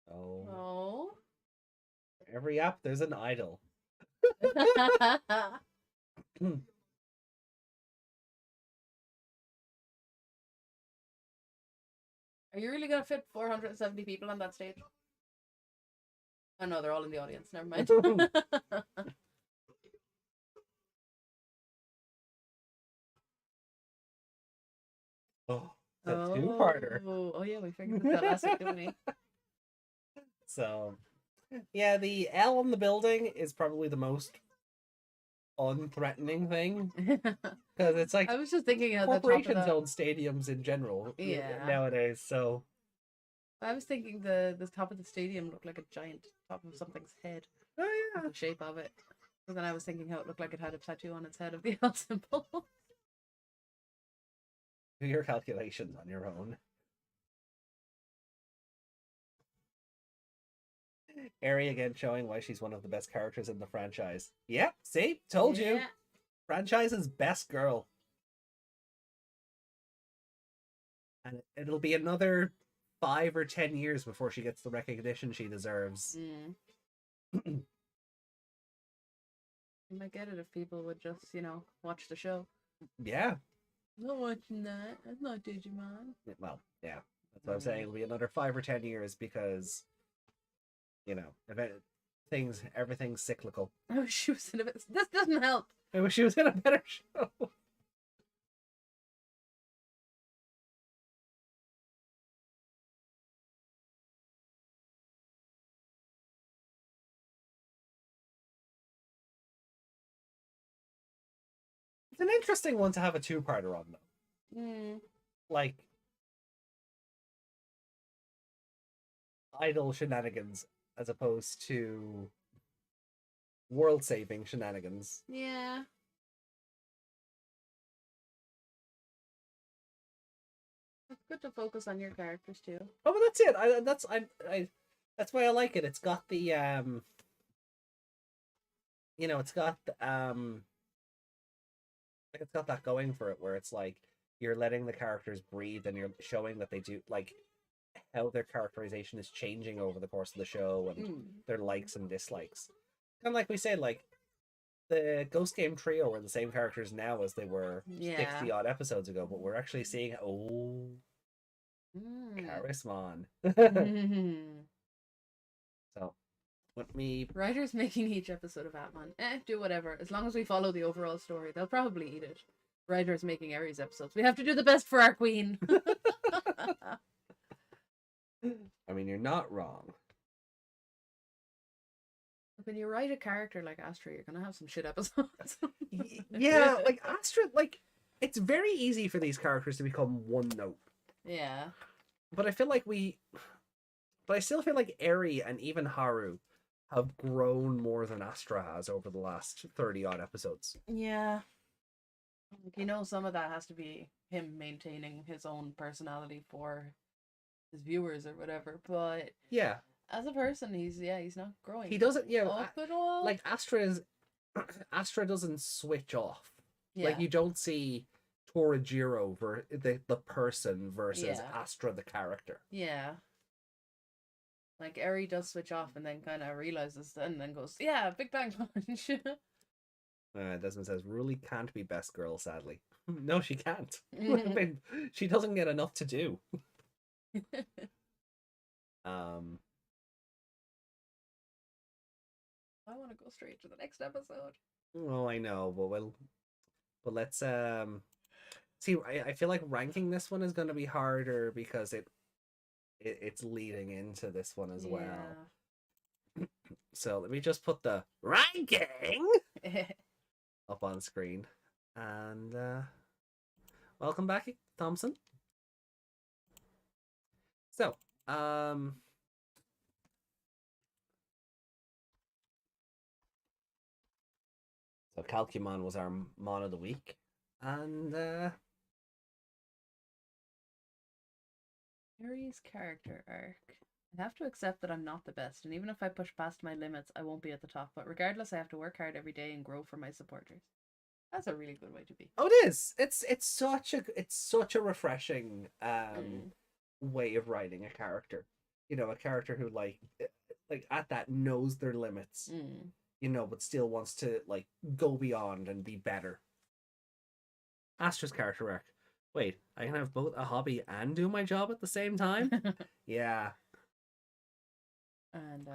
Oh. Oh. Every app, there's an idol. Are you really going to fit 470 people on that stage? Oh no, they're all in the audience. Never mind. Oh, it's a two-parter. Oh yeah, we figured this out last week, didn't we? So, yeah, the L on the building is probably the most unthreatening thing. Because it's like I was just thinking at the top of corporations that. own stadiums in general Yeah. nowadays, so... I was thinking the top of the stadium looked like a giant top of something's head. Oh, yeah. The shape of it. But then I was thinking how it looked like it had a tattoo on its head of the L symbol. Do your calculations on your own. Eri again showing why she's one of the best characters in the franchise. Yep, see? Told you. Yeah. Franchise's best girl. And it'll be another 5 or 10 years before she gets the recognition she deserves. Mm. You might get it if people would just, watch the show. Yeah. I'm not watching that. That's not Digimon. Well, yeah. That's what I'm saying. It'll be another 5 or 10 years because, everything's cyclical. I wish she was in a bit. This doesn't help. I wish she was in a better show. It's an interesting one to have a two-parter on, though. Like, idle shenanigans as opposed to world-saving shenanigans. Yeah. It's good to focus on your characters too. Oh, but that's it. That's why I like it. It's got the it's got it's got that going for it, where it's like you're letting the characters breathe and you're showing that they do, like, how their characterization is changing over the course of the show and their likes and dislikes. Kind of like we said, like the Ghost Game trio are the same characters now as they were 60 odd episodes ago, but we're actually seeing Charismon. So let me writers making each episode of Appmon. Do whatever. As long as we follow the overall story, they'll probably eat it. Writers making Aries episodes. We have to do the best for our queen. I mean, you're not wrong. When you write a character like Astra, you're gonna have some shit episodes. Yeah, like Astra, like, it's very easy for these characters to become one note. Yeah. But I still feel like Eri and even Haru have grown more than Astra has over the last 30 odd episodes. Yeah. Some of that has to be him maintaining his own personality for his viewers or whatever, but yeah, as a person, he's not growing. He doesn't, up at all. like Astra doesn't switch off. Yeah. Like, you don't see Torajiro the person versus Astra the character. Yeah. Like, Eri does switch off and then kind of realizes and then goes, yeah, Big Bang Punch. Desmond says, Ruli can't be best girl, sadly. No, she can't. I mean, she doesn't get enough to do. I want to go straight to the next episode. Oh, I know, but let's see. I feel like ranking this one is going to be harder because it's leading into this one as well. So let me just put the ranking up on screen, and welcome back, Thompson. So so Calcumon was our Mon of the Week, and Aries character arc. I have to accept that I'm not the best, and even if I push past my limits, I won't be at the top. But regardless, I have to work hard every day and grow for my supporters. That's a really good way to be. Oh, it is. It's such a refreshing way of writing a character. A character who like at that knows their limits. But still wants to like go beyond and be better. Astra's character arc. Wait, I can have both a hobby and do my job at the same time? Yeah. And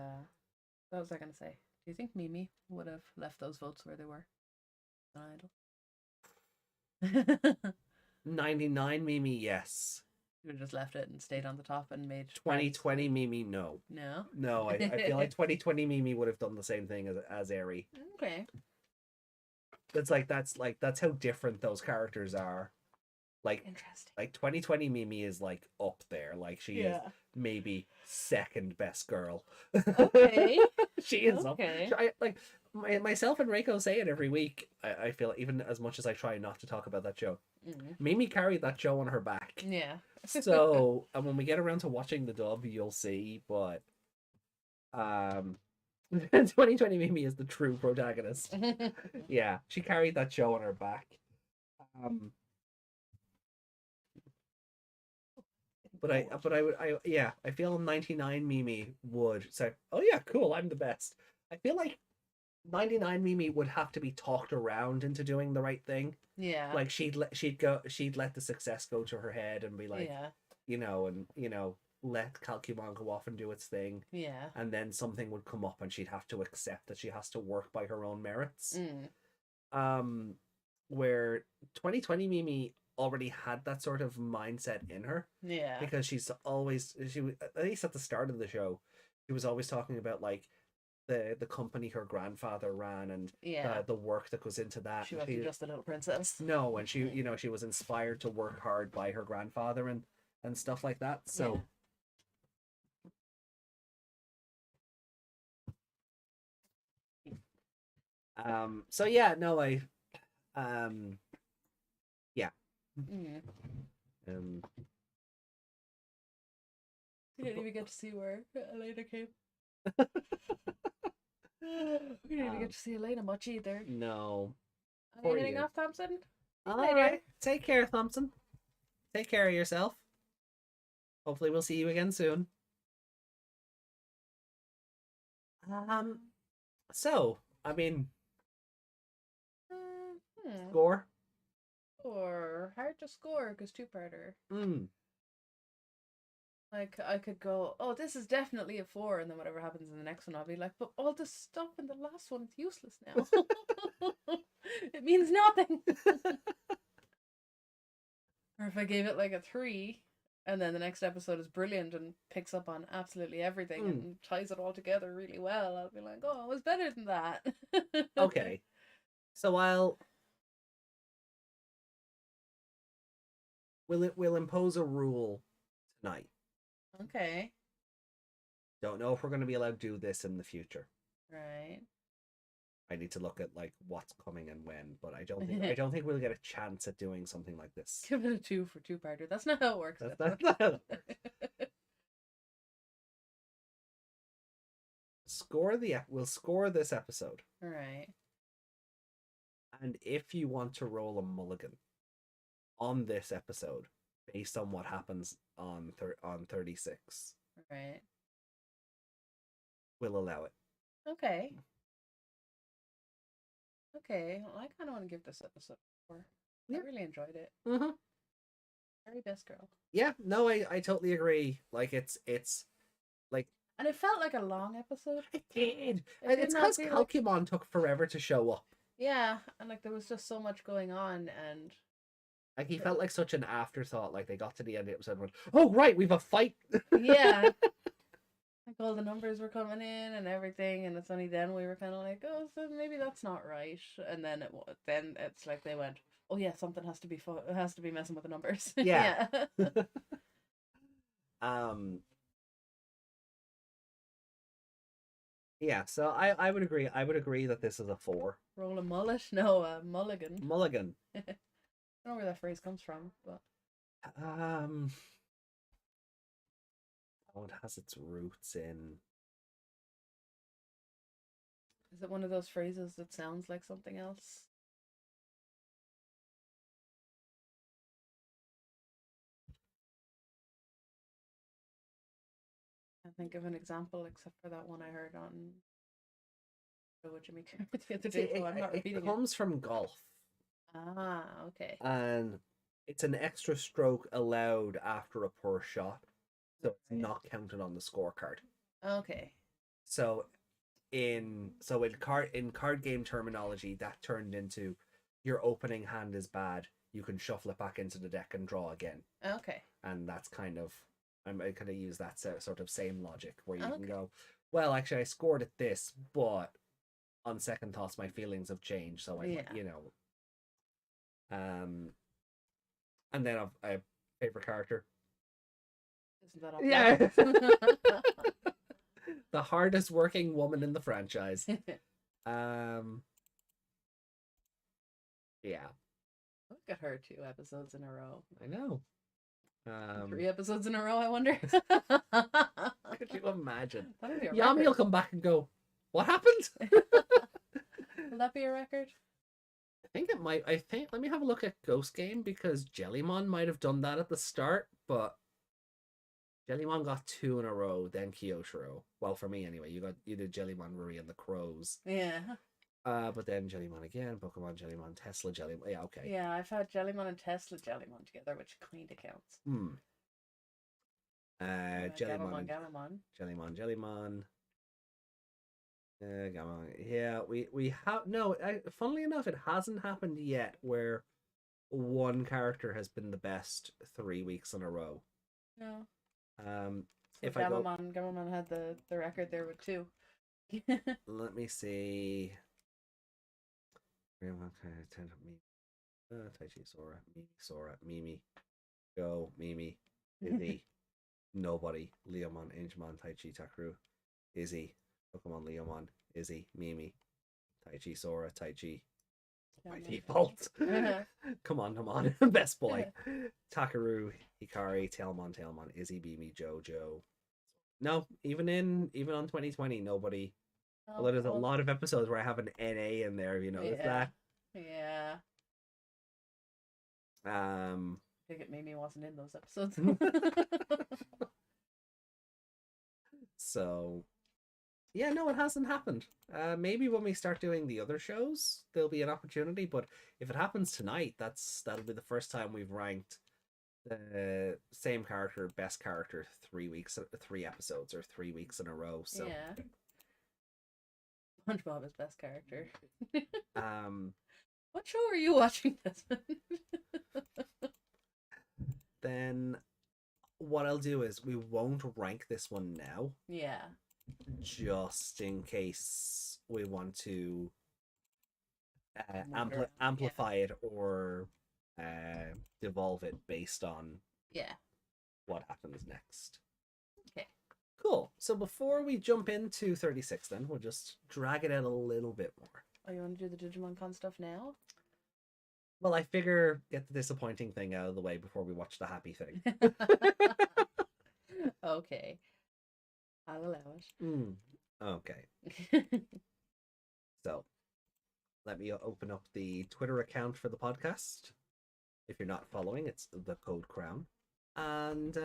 what was I going to say? Do you think Mimi would have left those votes where they were? Idle. 99 Mimi, yes. You would have just left it and stayed on the top and made 2020 Mimi, no. No, I feel like 2020 Mimi would have done the same thing as Eri. Okay. That's how different those characters are. Like, interesting. Like 2020 Mimi is like up there. Like, she is maybe second best girl. Okay. She is up. Myself and Reiko say it every week. I feel, even as much as I try not to talk about that show. Mimi carried that show on her back. Yeah. So, and when we get around to watching the dub, you'll see. But 2020 Mimi is the true protagonist. Yeah, she carried that show on her back. But I feel 99 Mimi would say, "Oh yeah, cool, I'm the best." I feel like 99 Mimi would have to be talked around into doing the right thing. Yeah. Like she'd let the success go to her head and be like, let Calcumon go off and do its thing. Yeah. And then something would come up and she'd have to accept that she has to work by her own merits. Where 2020 Mimi already had that sort of mindset in her. Yeah. Because at least at the start of the show, she was always talking about like the company her grandfather ran, and Yeah. the work that goes into that. She wasn't just a little princess. No, and she she was inspired to work hard by her grandfather and stuff like that. So so yeah, no, yeah. Mm. You didn't even get to see where Elena came. We didn't even get to see Elena much either. No. Are you heading off, Thompson? All right. Take care, Thompson. Take care of yourself. Hopefully we'll see you again soon. So, I mean, score? Or hard to score because two-parter. Mm. Like, I could go, oh, this is definitely a 4, and then whatever happens in the next one, I'll be like, but all this stuff in the last one is useless now. It means nothing. Or if I gave it like a 3, and then the next episode is brilliant and picks up on absolutely everything and ties it all together really well, I'll be like, oh, it was better than that. Okay. So we'll impose a rule tonight. Okay. Don't know if we're going to be allowed to do this in the future. Right. I need to look at like what's coming and when, but I don't think we'll get a chance at doing something like this. Give it a 2 for two-parter. That's not how it works. That's not how it works. We'll score this episode. All right. And if you want to roll a mulligan on this episode based on what happens on 36, right, we'll allow it. Okay. Okay, well, I kind of want to give this episode 4. I really enjoyed it. Mm-hmm. Very best girl. Yeah, no, I totally agree. Like it's like, and it felt like a long episode. It did. It's because Kalkimon took forever to show up. Yeah, and like there was just so much going on, and like he felt like such an afterthought. Like they got to the end of the episode and went, "Oh right, we've a fight." Yeah. Like all the numbers were coming in and everything, and it's only then we were kind of like, oh, so maybe that's not right. And then it's like they went, oh yeah, something has to be messing with the numbers. Yeah. Yeah, so I would agree. I would agree that this is a 4. Roll a mullet? No, a mulligan. Mulligan. I don't know where that phrase comes from, but oh, it has its roots in. Is it one of those phrases that sounds like something else? I can't think of an example except for that one I heard on Jimmy Carrot the other day, so I'm not repeating it. It comes from golf. Ah, okay. And it's an extra stroke allowed after a poor shot, so it's not counted on the scorecard. Okay. So in card game terminology, that turned into your opening hand is bad. You can shuffle it back into the deck and draw again. Okay. And that's kind of I kind of use that sort of same logic where you can go, well, actually, I scored at this, but on second thoughts, my feelings have changed. So I, and then a favorite character. Isn't that obvious? Yeah. The hardest working woman in the franchise. Yeah. Look at her 2 episodes in a row. I know. 3 episodes in a row, I wonder. Could you imagine? Yami will come back and go, what happened? Will that be a record? I think it might. Let me have a look at Ghost Game, because Jellymon might have done that at the start, but Jellymon got 2 in a row, then Kyoshiro. Well, for me anyway, you did Jellymon, Ruri, and the Crows. Yeah. But then Jellymon again, Pokemon Jellymon, Tesla Jellymon. Yeah, okay. Yeah, I've had Jellymon and Tesla Jellymon together, which kind of counts. Jellymon, Gamamon. Jellymon, Jellymon. Gamamon. Yeah, we have no. Funnily enough, it hasn't happened yet where one character has been the best 3 weeks in a row. No. So if Gamamon had the record there with 2. Let me see. Taichi, Sora, Mimi, Go, Mimi, Izzy, Nobody, Leomon, Angemon, Taichi, Takuru, Izzy, Pokemon, Leomon, Izzy, Mimi, Taichi, Sora, Taichi. By default. Come on. Best boy. Takuru, Hikari, Tailmon, Izzy, Mimi, Jojo. No, even on 2020, nobody. Although there's a lot of episodes where I have an NA in there, you know, is that? Yeah. I think it Mimi wasn't in those episodes. So, yeah, no, it hasn't happened. Maybe when we start doing the other shows, there'll be an opportunity. But if it happens tonight, that'll be the first time we've ranked the same character, best character, 3 episodes, or 3 weeks in a row. So yeah, SpongeBob is best character. What show are you watching, Desmond? Then what I'll do is we won't rank this one now. Yeah. Just in case we want to amplify it or devolve it based on what happens next. Okay. Cool. So before we jump into 36, then we'll just drag it out a little bit more. Oh, you want to do the Digimon Con stuff now? Well, I figure get the disappointing thing out of the way before we watch the happy thing. Okay. I'll allow it. Okay. So, let me open up the Twitter account for the podcast. If you're not following, it's the Code Crown. And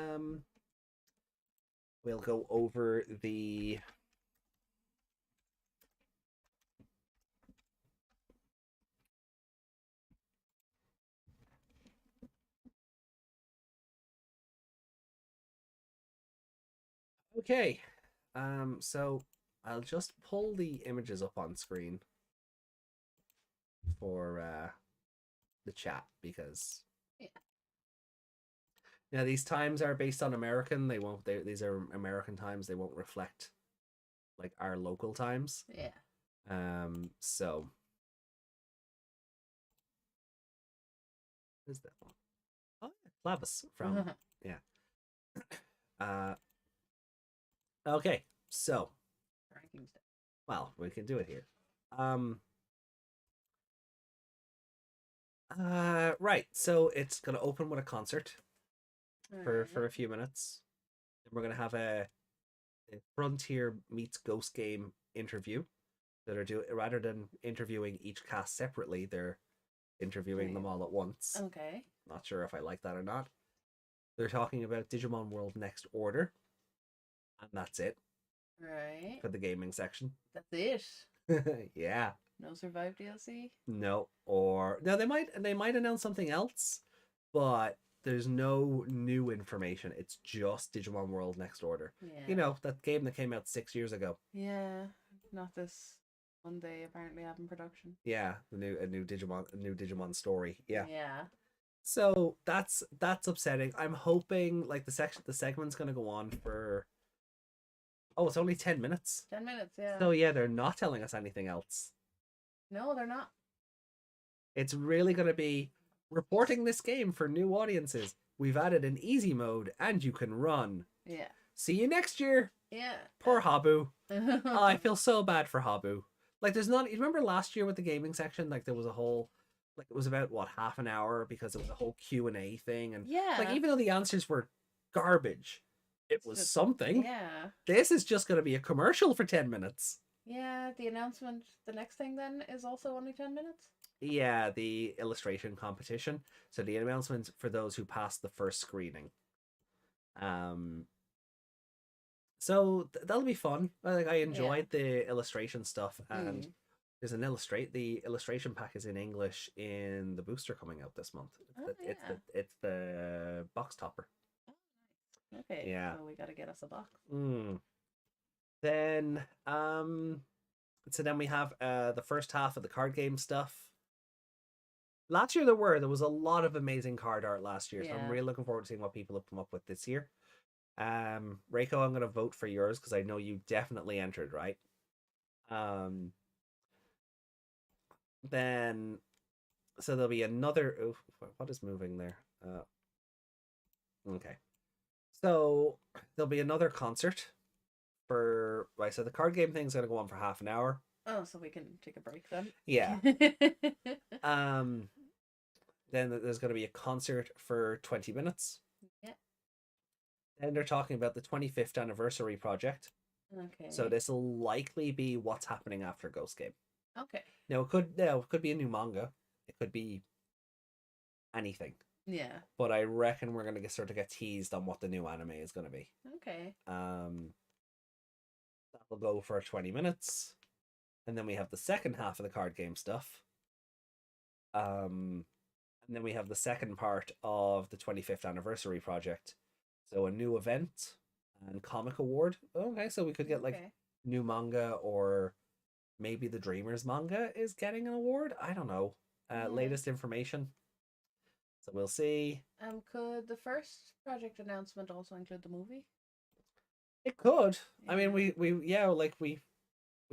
we'll go over the Okay. So I'll just pull the images up on screen for the chat because these times are based on American. These are American times. They won't reflect like our local times. Yeah. So what is that one? Oh, Flavis from Okay, so well, we can do it here. Right, so it's gonna open with a concert for a few minutes. And we're gonna have a Frontier meets Ghost Game interview that are rather than interviewing each cast separately, they're interviewing them all at once. Okay. Not sure if I like that or not. They're talking about Digimon World Next Order. And that's it. Right. For the gaming section. That's it. Yeah. No Survive DLC? No. They might announce something else, but there's no new information. It's just Digimon World Next Order. Yeah. You know, that game that came out 6 years ago. Yeah. Not this one they apparently have in production. Yeah, a new Digimon story. Yeah. Yeah. So that's upsetting. I'm hoping like the segment's gonna go on for it's only 10 minutes. 10 minutes, yeah. So yeah, they're not telling us anything else. No, they're not. It's really gonna be reporting this game for new audiences. We've added an easy mode and you can run. Yeah. See you next year. Yeah. Poor Habu. Oh, I feel so bad for Habu. Like there's not, you remember last year with the gaming section, like there was a whole, like it was about what, half an hour because it was a whole Q&A thing, and like even though the answers were garbage, it was something. Yeah. This is just going to be a commercial for 10 minutes. Yeah, the announcement, the next thing then is also only 10 minutes? Yeah, the illustration competition. So the announcement for those who passed the first screening. So that'll be fun. Like I enjoyed the illustration stuff, and there's the illustration pack is in English in the booster coming out this month. It's the box topper. Oh, nice. Okay. Yeah. So we got to get us a box. Then so then we have the first half of the card game stuff. Last year there was a lot of amazing card art last year, so I'm really looking forward to seeing what people have come up with this year. Reiko, I'm gonna vote for yours because I know you definitely entered, right? Um, then so there'll be another. Oh, what is moving there? Okay. So there'll be another concert for right. So the card game thing's gonna go on for half an hour. Oh, so we can take a break then. Yeah. Um. Then there's gonna be a concert for 20 minutes. Yeah. Then they're talking about the 25th anniversary project. Okay. So this will likely be what's happening after Ghost Game. Okay. Now it could be a new manga. It could be anything. Yeah. But I reckon we're gonna sort of get teased on what the new anime is gonna be. Okay. That'll go for 20 minutes. And then we have the second half of the card game stuff. And then we have the second part of the 25th anniversary project. So a new event and comic award. Okay, so we could get like new manga, or maybe the Dreamers manga is getting an award. I don't know. Latest information. So we'll see. Could the first project announcement also include the movie? It could. Yeah. I mean, we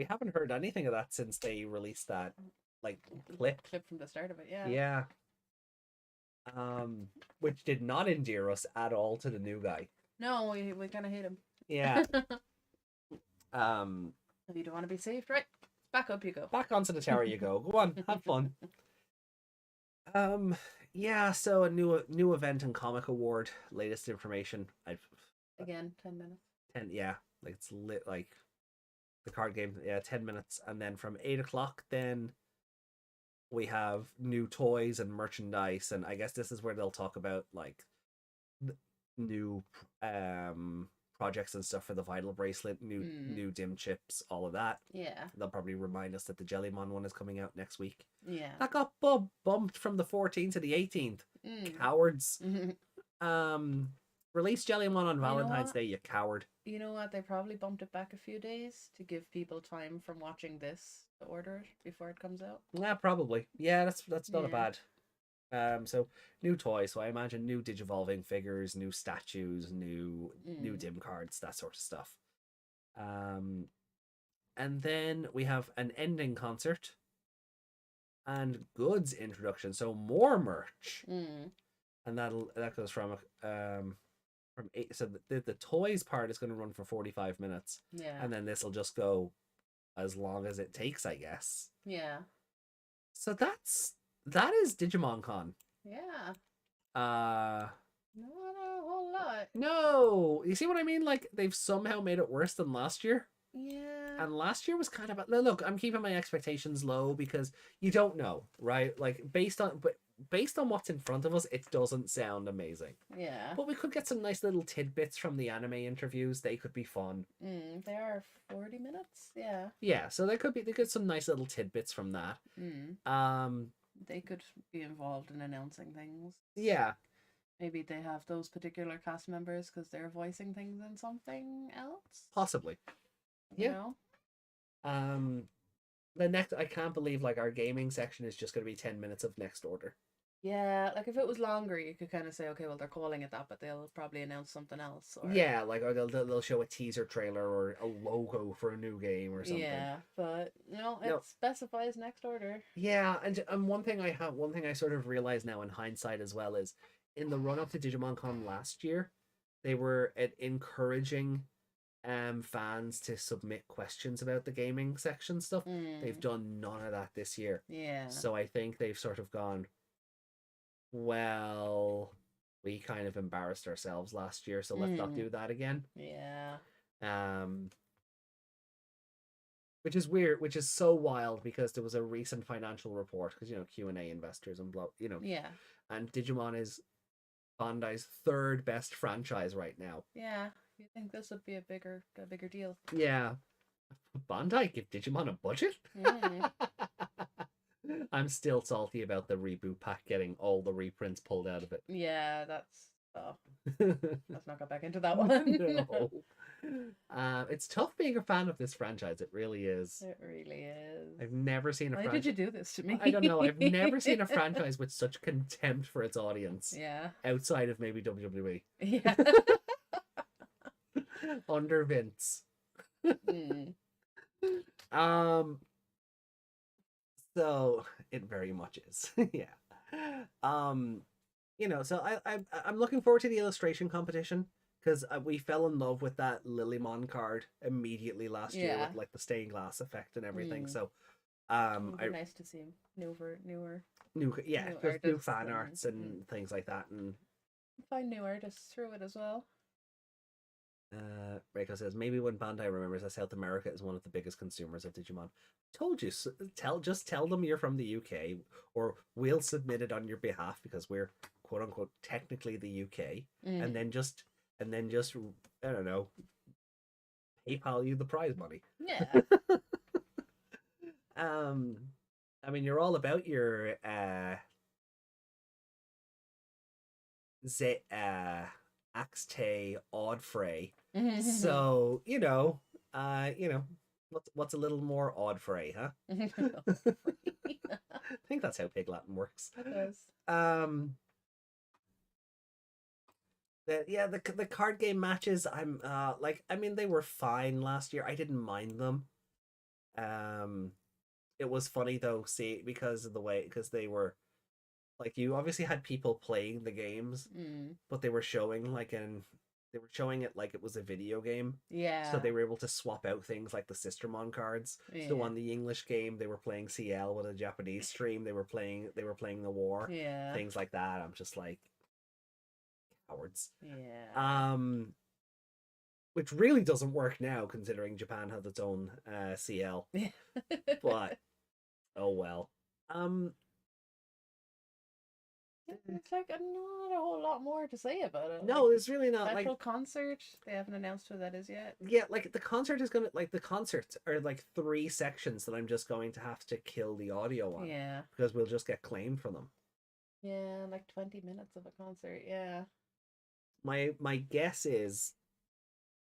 haven't heard anything of that since they released that like clip from the start of it. Yeah. Yeah. Which did not endear us at all to the new guy. No, we kind of hate him. Yeah. If you don't want to be saved, right? Back up you go. Back onto the tower you go. Go on, have fun. Yeah. So a new event and comic award. Latest information. Again 10 minutes. 10. Yeah, like it's lit like the card game. Yeah, 10 minutes, and then from 8 o'clock, then we have new toys and merchandise, and I guess this is where they'll talk about like new projects and stuff for the Vital Bracelet, new dim chips, all of that. Yeah. They'll probably remind us that the Jellymon one is coming out next week. Yeah. That got bumped from the 14th to the 18th. Cowards. Release Jellymon on Valentine's Day, you coward. You know what? They probably bumped it back a few days to give people time from watching this to order it before it comes out. Yeah, probably. Yeah, that's not a bad. So new toys. So I imagine new Digivolving figures, new statues, new dim cards, that sort of stuff. And then we have an ending concert and goods introduction. So more merch. And that goes from 8. So the toys part is going to run for 45 minutes. Yeah. And then this will just go as long as it takes, I guess. Yeah. So that is Digimon Con. Yeah. Not a whole lot. No. You see what I mean? Like, they've somehow made it worse than last year. Yeah. And last year was kind of... Look, I'm keeping my expectations low because you don't know, right? Like, based on what's in front of us, it doesn't sound amazing. Yeah. But we could get some nice little tidbits from the anime interviews. They could be fun. They are 40 minutes. Yeah. Yeah, so they could some nice little tidbits from that. They could be involved in announcing things. Yeah. Maybe they have those particular cast members because they're voicing things in something else. Possibly. Yeah. The next, I can't believe like our gaming section is just going to be 10 minutes of next order. Yeah, like if it was longer, you could kind of say, okay, well they're calling it that, but they'll probably announce something else. Or... Yeah, like or they'll show a teaser trailer or a logo for a new game or something. Yeah, but it specifies next order. Yeah, and one thing I sort of realize now in hindsight as well is in the run up to Digimon Con last year, they were encouraging fans to submit questions about the gaming section stuff. They've done none of that this year. Yeah. So I think they've sort of gone, well, we kind of embarrassed ourselves last year, so let's not do that again. Yeah. Which is weird, which is so wild because there was a recent financial report because Q&A investors and Yeah. And Digimon is Bandai's third best franchise right now. Yeah. You think this would be a bigger deal? Yeah. Bandai give Digimon a budget? I'm still salty about the reboot pack getting all the reprints pulled out of it. Yeah, let's not go back into that one. No. It's tough being a fan of this franchise. It really is. It really is. I've never seen a franchise. Why did you do this to me? I don't know. I've never seen a franchise with such contempt for its audience. Yeah. Outside of maybe WWE. Yeah. Under Vince. Um, so it very much is. Yeah. Um, so I'm looking forward to the illustration competition because we fell in love with that Lilymon card immediately last year Yeah. with like the stained glass effect and everything. Mm. So It would be I nice to see newer new new just new artists fan and arts and things like that. And find new artists through it as well. Reiko says maybe when Bandai remembers that South America is one of the biggest consumers of Digimon. Told you, tell them you're from the UK, or we'll submit it on your behalf because we're quote unquote technically the UK, and then just I don't know, PayPal you the prize money. Yeah. I mean you're all about your Axte Oddfray. So, what's a little more Oddfray, huh? I think that's how Pig Latin works. It does. The card game matches, they were fine last year. I didn't mind them. It was funny though, see, because of the way, because they were like, you obviously had people playing the games, but they were showing it like it was a video game. Yeah. So they were able to swap out things like the Sistermon cards. Yeah. So on the English game, they were playing CL. With a Japanese stream, they were playing the war. Yeah. Things like that. I'm just like, cowards. Yeah. Which really doesn't work now, considering Japan has its own CL. But oh well. It's like not a whole lot more to say about it. No, there's really not. Special concert. They haven't announced who that is yet. Yeah, like the concert is gonna the concerts are like 3 sections that I'm just going to have to kill the audio on. Yeah. Because we'll just get claimed for them. Yeah, like 20 minutes of a concert. Yeah. My guess is,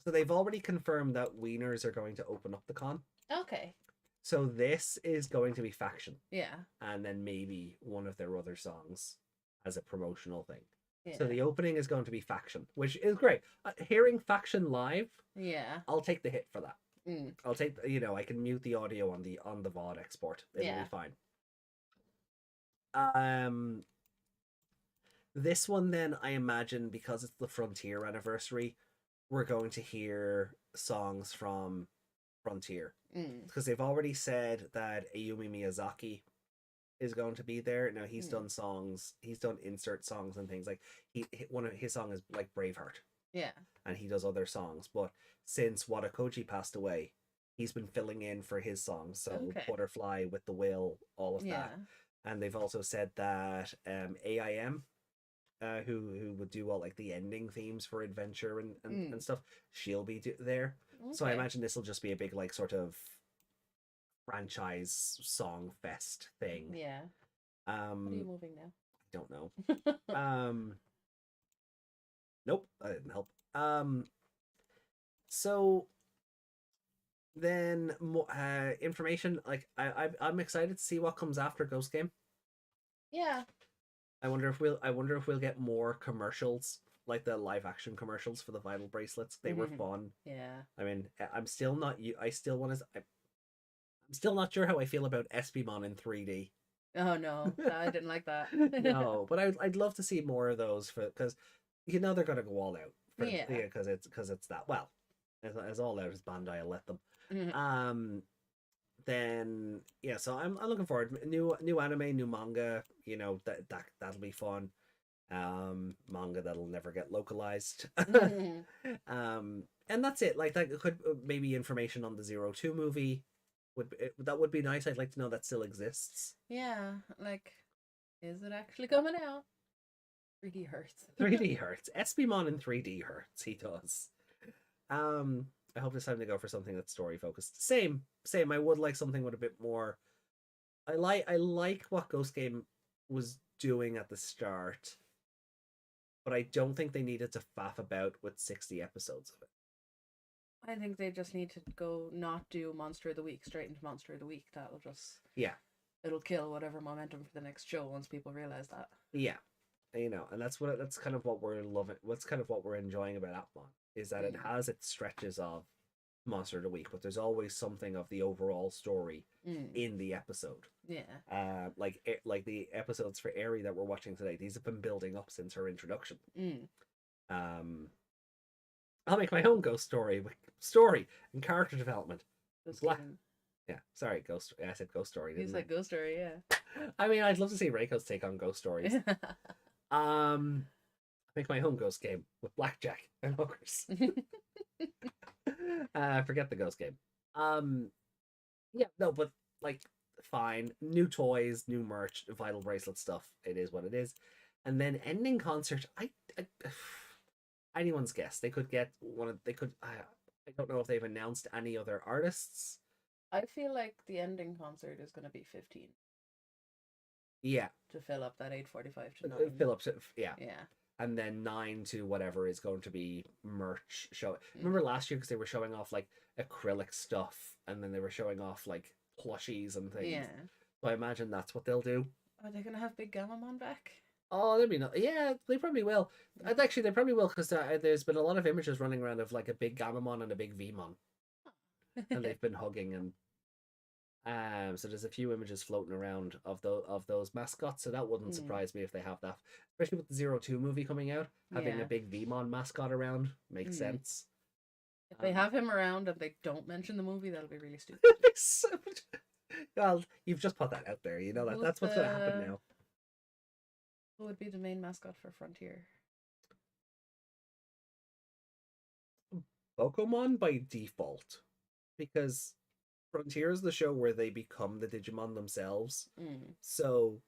so they've already confirmed that Wieners are going to open up the con. Okay. So this is going to be Faction. Yeah. And then maybe one of their other songs as a promotional thing. Yeah. So the opening is going to be Faction, which is great. Hearing Faction live, yeah, I'll take the hit for that. Mm. I'll take, I can mute the audio on the VOD export. It'll be fine. This one then, I imagine, because it's the Frontier anniversary, we're going to hear songs from Frontier. Because they've already said that Ayumi Miyazaki is going to be there. Now he's done songs, he's done insert songs and things like one of his songs is like Braveheart. Yeah. And he does other songs, but since Watakoji passed away, he's been filling in for his songs. So Butterfly, With the Will, all of that. And they've also said that AIM, who would do all like the ending themes for Adventure and stuff, she'll be there. So I imagine this will just be a big like sort of franchise song fest thing. Yeah. What are you moving now? I don't know. Nope, that didn't help. So then information, like I'm excited to see what comes after Ghost Game. Yeah. I wonder if we'll get more commercials, like the live action commercials for the Vital bracelets. They were fun. Yeah. I mean, I'm still not I'm still not sure how I feel about Espimon in 3D. Oh no, I didn't like that. No, but I'd love to see more of those because they're gonna go all out. Because it's that, well, as all out as Bandai will let them. Then so I'm looking forward. New anime, new manga. That'll be fun. Manga that'll never get localized. And that's it. Like that could maybe information on the 02 movie. That would be nice. I'd like to know that still exists. Yeah, like, is it actually coming out? 3D hurts. 3D hurts. Espimon in 3D hurts. He does. I hope it's time to go for something that's story focused. Same. I would like something with a bit more. I like what Ghost Game was doing at the start, but I don't think they needed to faff about with 60 episodes of it. I think they just need to go not do Monster of the Week straight into Monster of the Week. That'll just it'll kill whatever momentum for the next show once people realize that. Yeah, and that's kind of what we're loving. What's kind of what we're enjoying about Appmon is that it has its stretches of monster of the week, but there's always something of the overall story Mm. in the episode. Yeah. Like the episodes for Eri that we're watching today, these have been building up since her introduction. Mm. I'll make my own ghost story with story and character development. Ghost Black. Game. Yeah, sorry, ghost. I said ghost story. He's Didn't like Ghost Story, yeah. I mean, I'd love to see Reiko's take on ghost stories. Make my own ghost game with blackjack and hookers. Forget the ghost game. Yeah, no, but like, fine. New toys, new merch, vital bracelet stuff. It is what it is. And then ending concert. I anyone's guess. They could get one of. They could. I don't know if they've announced any other artists. I feel like the ending concert is going to be 15 Yeah, to fill up that 8:45 to 9. Phillips. Yeah, Yeah. and then 9 to whatever is going to be merch show. Remember last year because they were showing off like acrylic stuff, and then they were showing off like plushies and things. Yeah. So I imagine that's what they'll do. Are they going to have Big Gamamon back? Oh, there'd be no. Yeah, they probably will. Actually, they probably will because there's been a lot of images running around of like a big Gamamon and a big Vmon, and they've been hugging and. So there's a few images floating around of those mascots, so that wouldn't surprise me if they have that. Especially with the 02 movie coming out, having a big Vmon mascot around makes sense. If they have him around and they don't mention the movie, that'll be really stupid. Well, you've just put that out there. You know that's what's going to happen now. Who would be the main mascot for Frontier? Pokemon by default, because Frontier is the show where they become the Digimon themselves. So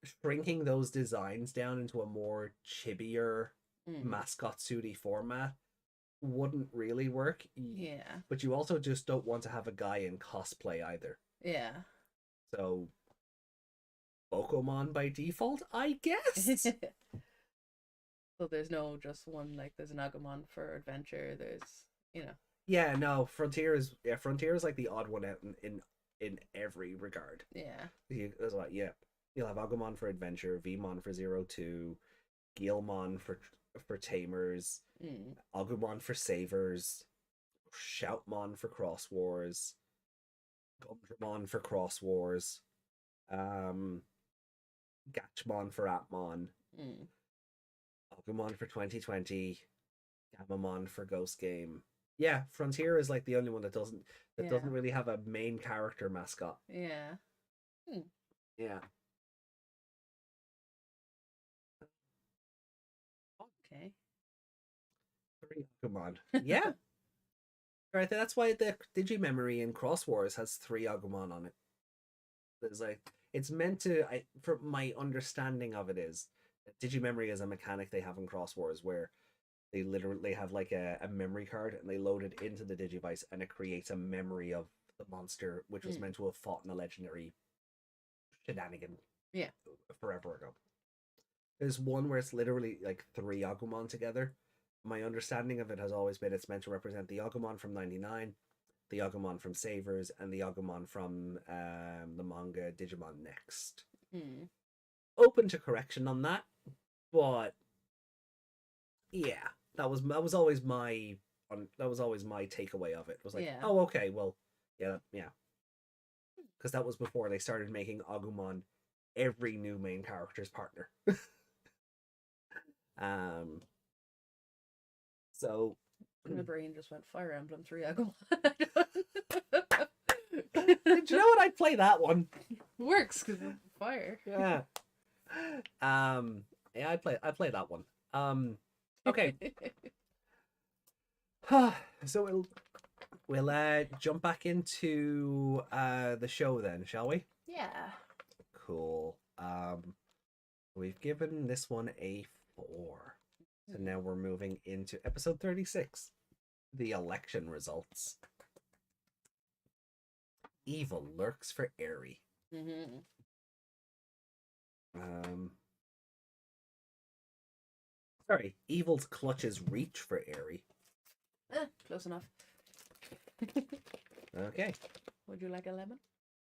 shrinking those designs down into a more chibier mascot suity format wouldn't really work. Yeah. But you also just don't want to have a guy in cosplay either. Yeah. So Pokemon by default, I guess. So there's no just one, like there's an Agumon for adventure, there's, Yeah, no, Frontier is like the odd one out in every regard. Yeah. There's like, yeah. You'll have Agumon for adventure, Vmon for 02, Guilmon for tamers, Agumon for savers, Shoutmon for cross wars, Gumdramon for cross wars, Gatchmon for Appmon, Agumon for 2020, Gamamon for Ghost Game. Yeah, Frontier is like the only one that doesn't really have a main character mascot. Yeah. Yeah. Okay. 3 Agumon. Yeah. Right, that's why the Digimemory in Cross Wars has 3 Agumon on it. It's like it's meant to. For my understanding of it is, Digimemory is a mechanic they have in Cross Wars where they literally have like a memory card and they load it into the Digivice and it creates a memory of the monster which was meant to have fought in a legendary shenanigan. Yeah. Forever ago. There's one where it's literally like 3 Agumon together. My understanding of it has always been it's meant to represent the Agumon from 99, the Agumon from Savers, and the Agumon from the manga Digimon Next. Open to correction on that, but yeah, that was always my takeaway of it. It was like, oh, okay, well, yeah, because that was before they started making Agumon every new main character's partner. So my brain just went Fire Emblem 3 Agumon. Did you know what? I'd play that one. Works because of fire. Yeah. Yeah, I'd play that one. Okay. So we'll jump back into the show then, shall we? Yeah. Cool. We've given this one a 4. So now we're moving into episode 36, the election results. Evil lurks for Eri. Sorry, evil's clutches reach for Eri. Close enough. Okay. Would you like a lemon?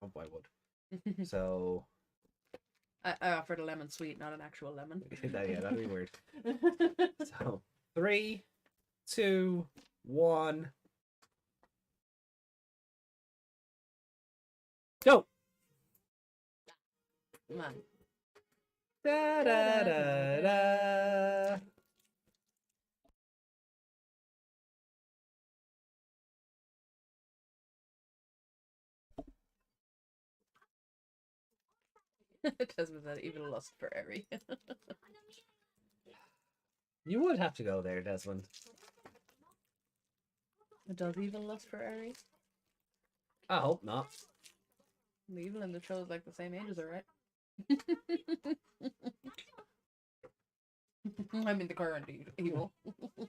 Oh, I would. So I offered a lemon sweet, not an actual lemon. Yeah, that'd be weird. So 3, 2, 1, Go! Come on. Da da da da. Desmond said even lust for Eri. You would have to go there, Desmond. Does even lust for Eri? I hope not. The evil in the show is like the same age as her, right? I mean the current evil. Is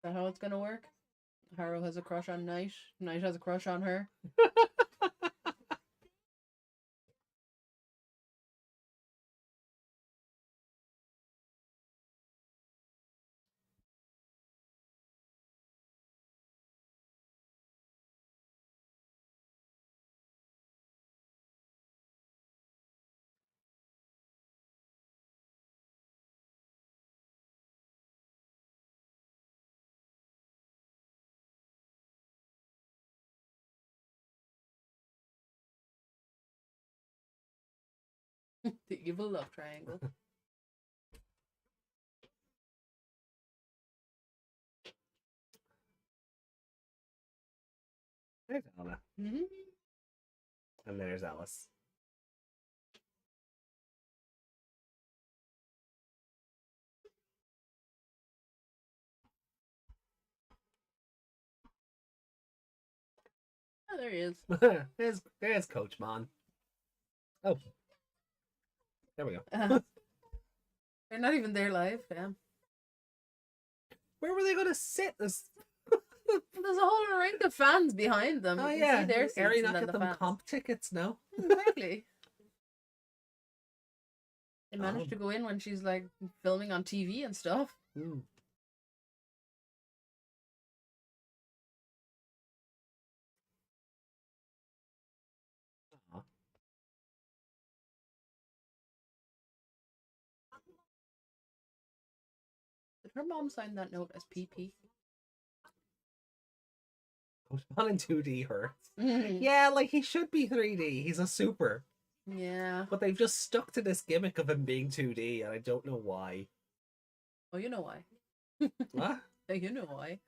that how it's gonna work? Haru has a crush on Knight. Knight has a crush on her. The evil love triangle. There's Anna. Mm-hmm. And there's Alice. Oh, there he is. there's Coach Mon. Oh. There we go. They're not even there live, damn. Where were they going to sit? There's a whole ring of fans behind them. Oh, You can yeah. see their seats Eri and not then get the them fans. comp tickets, no? Exactly. They managed Oh. to go in when she's like filming on TV and stuff. Hmm. Aw. Did her mom sign that note as PP? Coach Mon in 2D hurts. Yeah. Yeah, like he should be 3D. He's a super. Yeah. But they've just stuck to this gimmick of him being 2D, and I don't know why. Oh, you know why. What? You know why.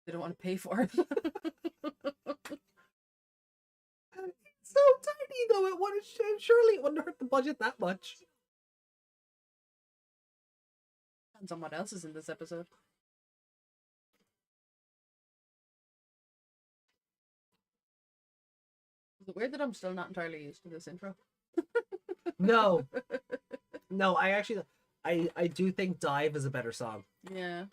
They don't want to pay for it. So tiny though, it would surely it wouldn't hurt the budget that much. Depends on what else is in this episode. Is it weird that I'm still not entirely used to this intro? No. No, I do think Dive is a better song. Yeah.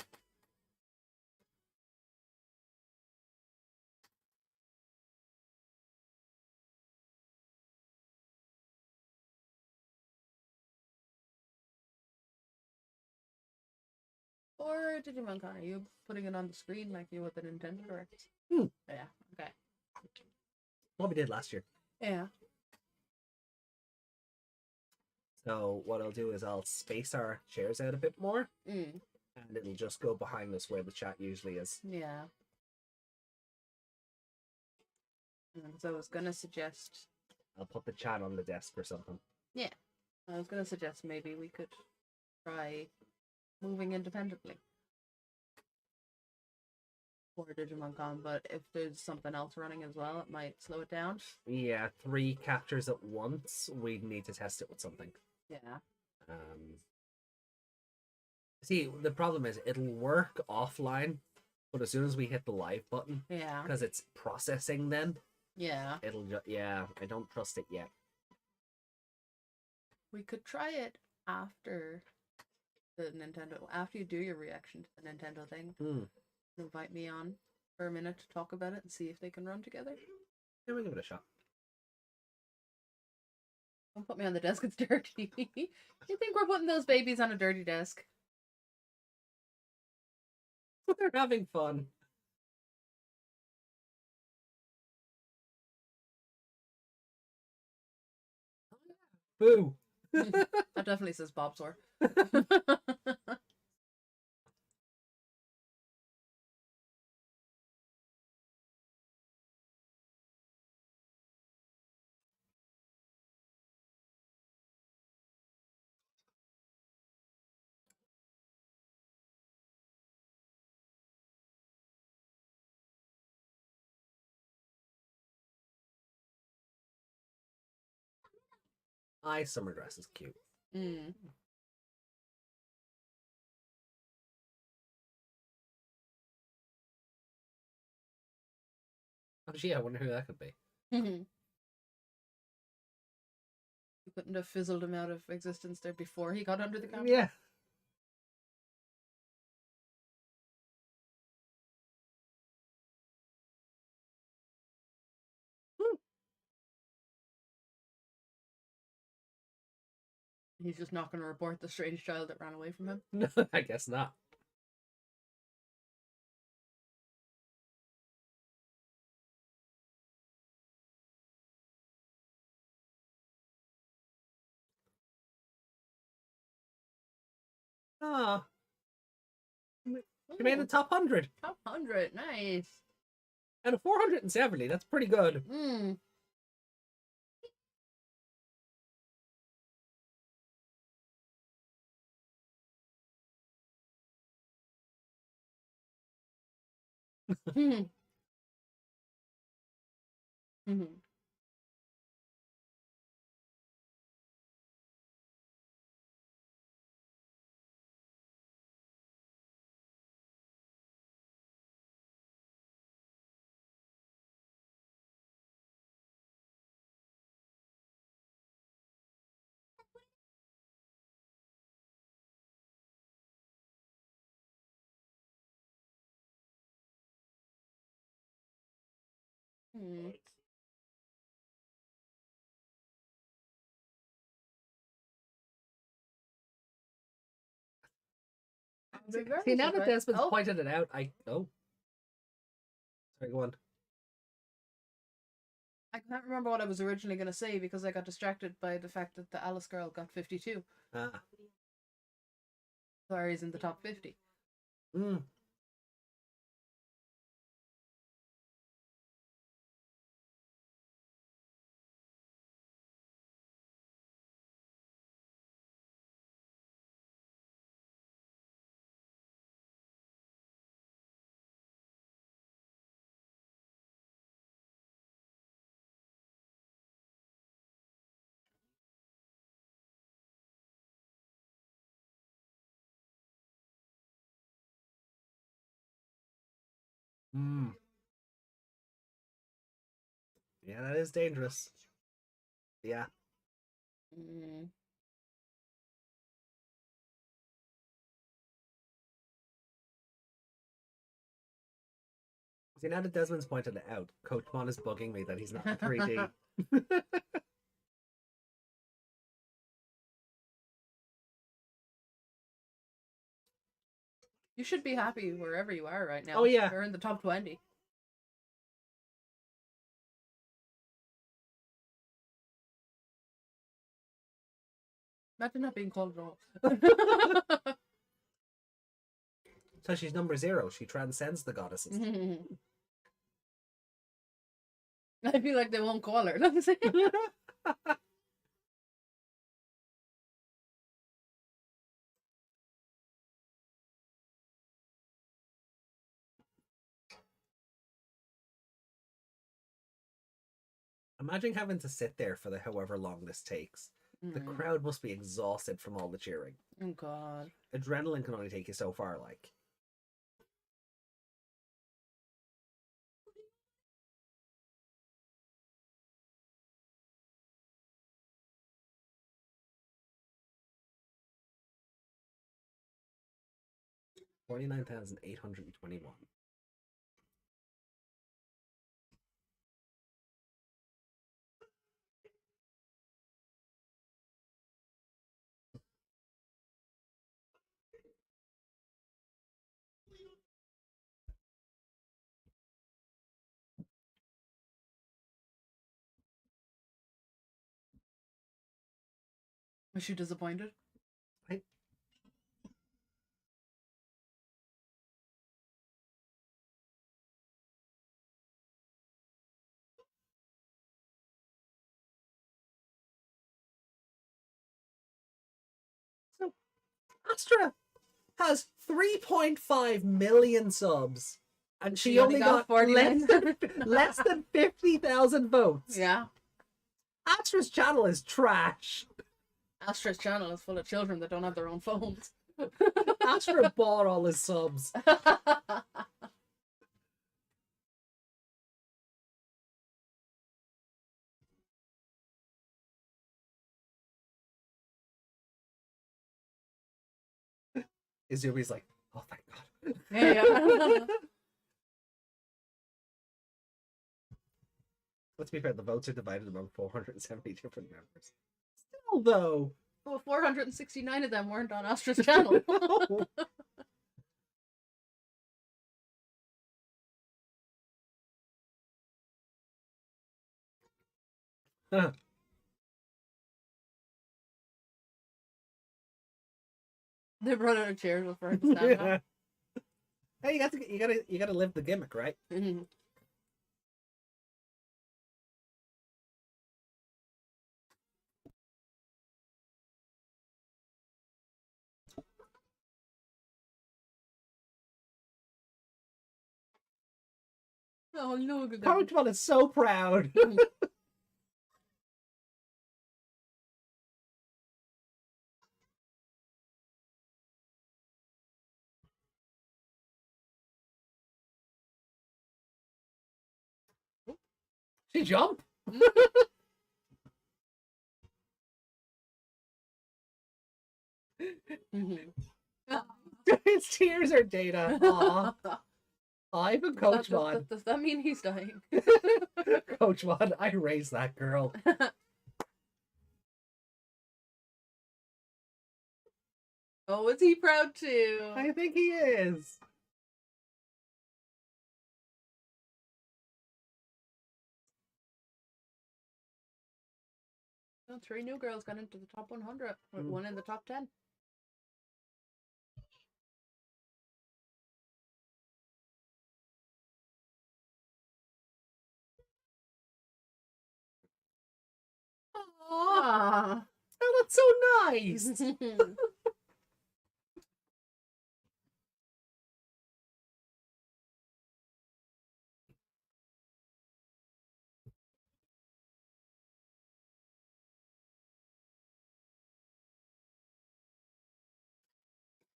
Or Digimon Con, are you putting it on the screen like you would the Nintendo Direct? Hmm. Yeah, okay. What we did last year. Yeah. So what I'll do is I'll space our chairs out a bit more, Mm. and it'll just go behind us where the chat usually is. Yeah. So I was gonna suggest. I'll put the chat on the desk or something. Yeah. I was gonna suggest maybe we could try moving independently for Digimon Con, but if there's something else running as well, it might slow it down. Yeah, 3 captures at once. We need to test it with something. Yeah. See, the problem is it'll work offline, but as soon as we hit the live button, Yeah. because it's processing, then Yeah. it'll yeah. I don't trust it yet. We could try it after the Nintendo. After you do your reaction to the Nintendo thing, invite me on for a minute to talk about it and see if they can run together. Yeah, we'll give it a shot. Don't put me on the desk, it's dirty. You think we're putting those babies on a dirty desk? They're having fun. Boo. That definitely says Bobsor. summer dress is cute. Mm. Oh, gee, I wonder who that could be. You couldn't have fizzled him out of existence there before he got under the camera. Yeah. He's just not going to report the strange child that ran away from him. No, I guess not. Ah. She made the top 100. Top 100, nice. And a 470, that's pretty good. Mm. Mm. Mm. Mm. See, now that Desmond's pointed it out, oh. Sorry, go on. I can't remember what I was originally going to say because I got distracted by the fact that the Alice girl got 52. Ah. Sorry, is in the top 50. Mm. Mm. Yeah, that is dangerous. Yeah. Mm. See, now that Desmond's pointed it out, Coach Mon is bugging me that he's not in 3D. You should be happy wherever you are right now. Oh, yeah. You're in the top 20. Imagine not being called at all. So she's number 0. She transcends the goddesses. I feel like they won't call her. Imagine having to sit there for the however long this takes. The crowd must be exhausted from all the cheering. Oh, God. Adrenaline can only take you so far, like. $49,821. Was she disappointed? So, Astra has 3.5 million subs, and she only got less than 50,000 votes. Yeah. Astra's channel is trash. Astra's channel is full of children that don't have their own phones. Astra bought all his subs. Izumi's like, oh, thank God. Yeah. Let's be fair, the votes are divided among 470 different members. Still, though. Well, 469 of them weren't on Astra's channel. Huh. They brought out a chair for him to stand on. Hey, you gotta live the gimmick, right? Mhm. Oh, look at them. Pokemon is so proud. She jump. Mhm. His tears are data. Aw. Even Coachmon. Does that mean he's dying? Coachmon, I raised that girl. Oh, is he proud too? I think he is. Well, 3 new girls got into the top 100, with one in the top 10. Aww. Oh, that's so nice.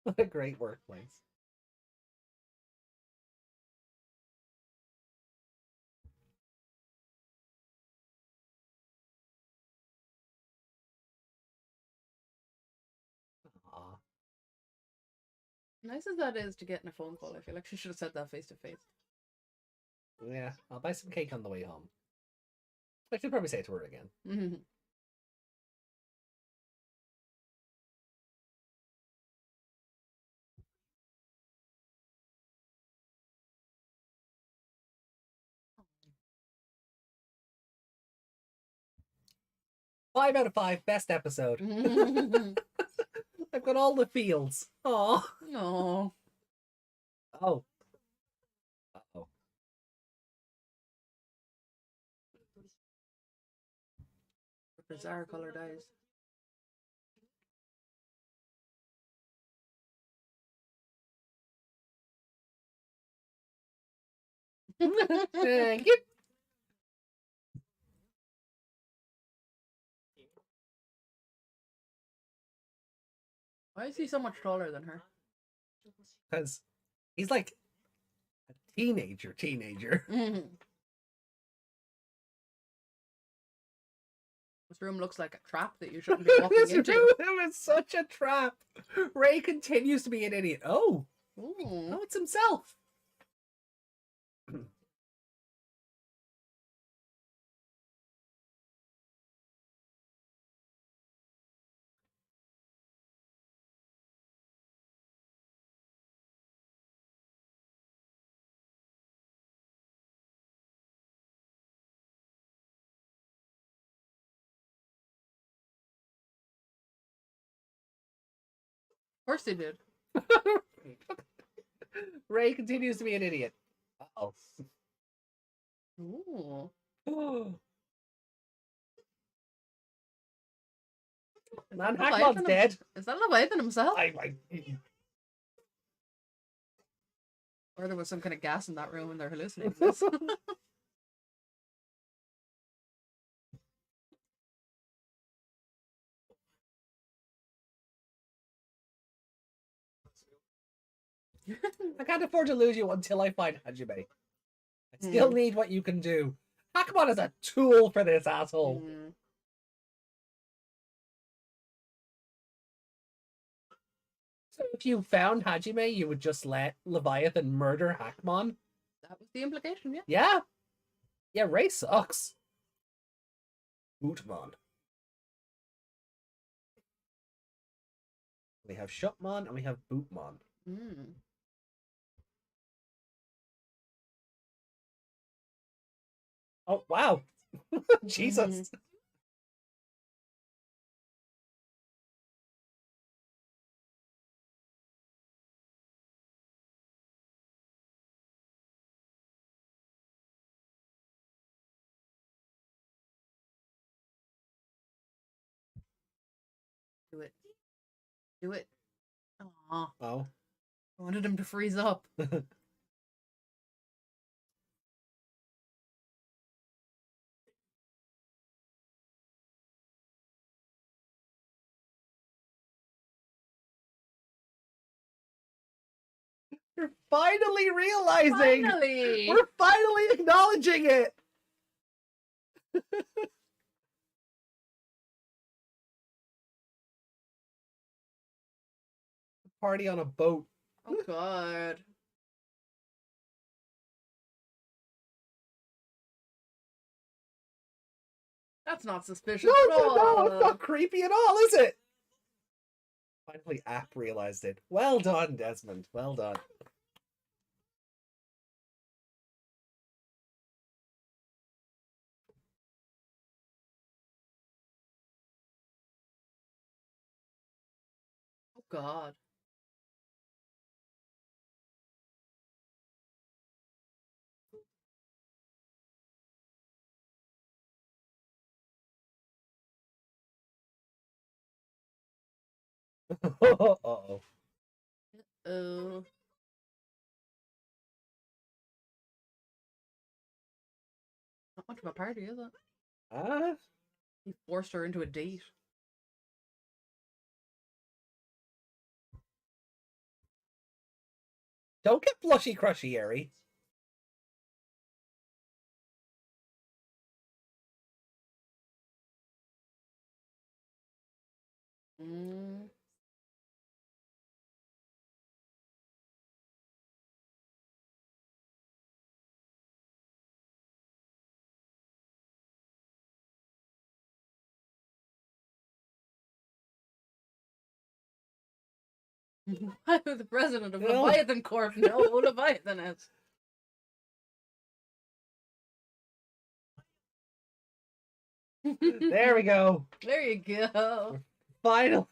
What a great workplace. Aw. Nice as that is to get in a phone call, I feel like she should have said that face to face. Yeah, I'll buy some cake on the way home. I should probably say it to her again. Mhm. 5 out of 5, best episode. I've got all the feels. Aw. No. Oh. Uh-oh. Bizarre colored eyes. Thank you. Why is he so much taller than her? Because he's like a teenager. Mhm. This room looks like a trap that you shouldn't be walking This into. room is such a trap. Ray continues to be an idiot. Oh. Ooh. Oh, it's himself. Of course he did. Ray continues to be an idiot. Uh-oh. Ooh. Man, Hackmon's dead. Is that Leviathan himself? I Or there was some kind of gas in that room and they're hallucinating this. I can't afford to lose you until I find Hajime. I still need what you can do. Appmon is a tool for this asshole. So if you found Hajime, you would just let Leviathan murder Hackmon? That was the implication, yeah. Yeah. Yeah, Ray sucks. Bootmon. We have Shutmon and we have Bootmon. Oh, wow. Jesus. Do it. Do it. Aw. Oh. I wanted him to freeze up. We're finally realizing. Finally! We're finally acknowledging it. Party on a boat. Oh, God. That's not suspicious at all. No, it's not creepy at all, is it? Finally, App realized it. Well done, Desmond. Well done. Oh, God. Uh-oh. Oh. Not much of a party, is it? He forced her into a date. Don't get blushy crushy, Eri. I'm the president of Leviathan Corp. No, Leviathan is. There we go. There you go. Finally.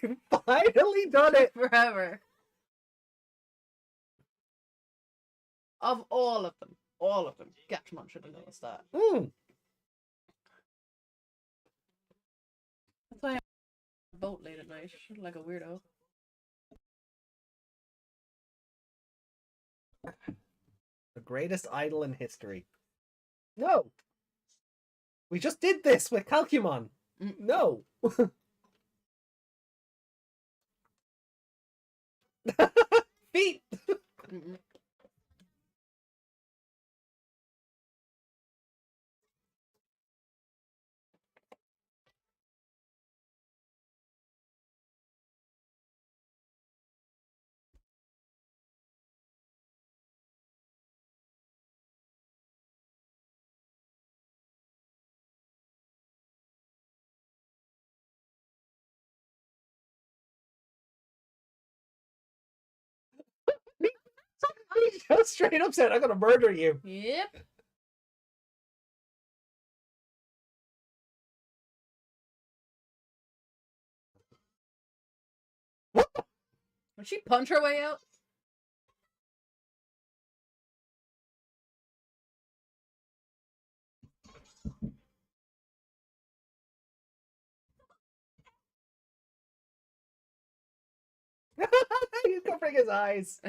We've finally done it. Forever. Of all of them. Gatchmon should have noticed that. That's why I'm on a boat late at night, like a weirdo. The greatest idol in history. No. We just did this with Calcumon. No. Feet. He just straight up said, I'm gonna murder you. Yep. What? Would she punch her way out? He's covering his eyes.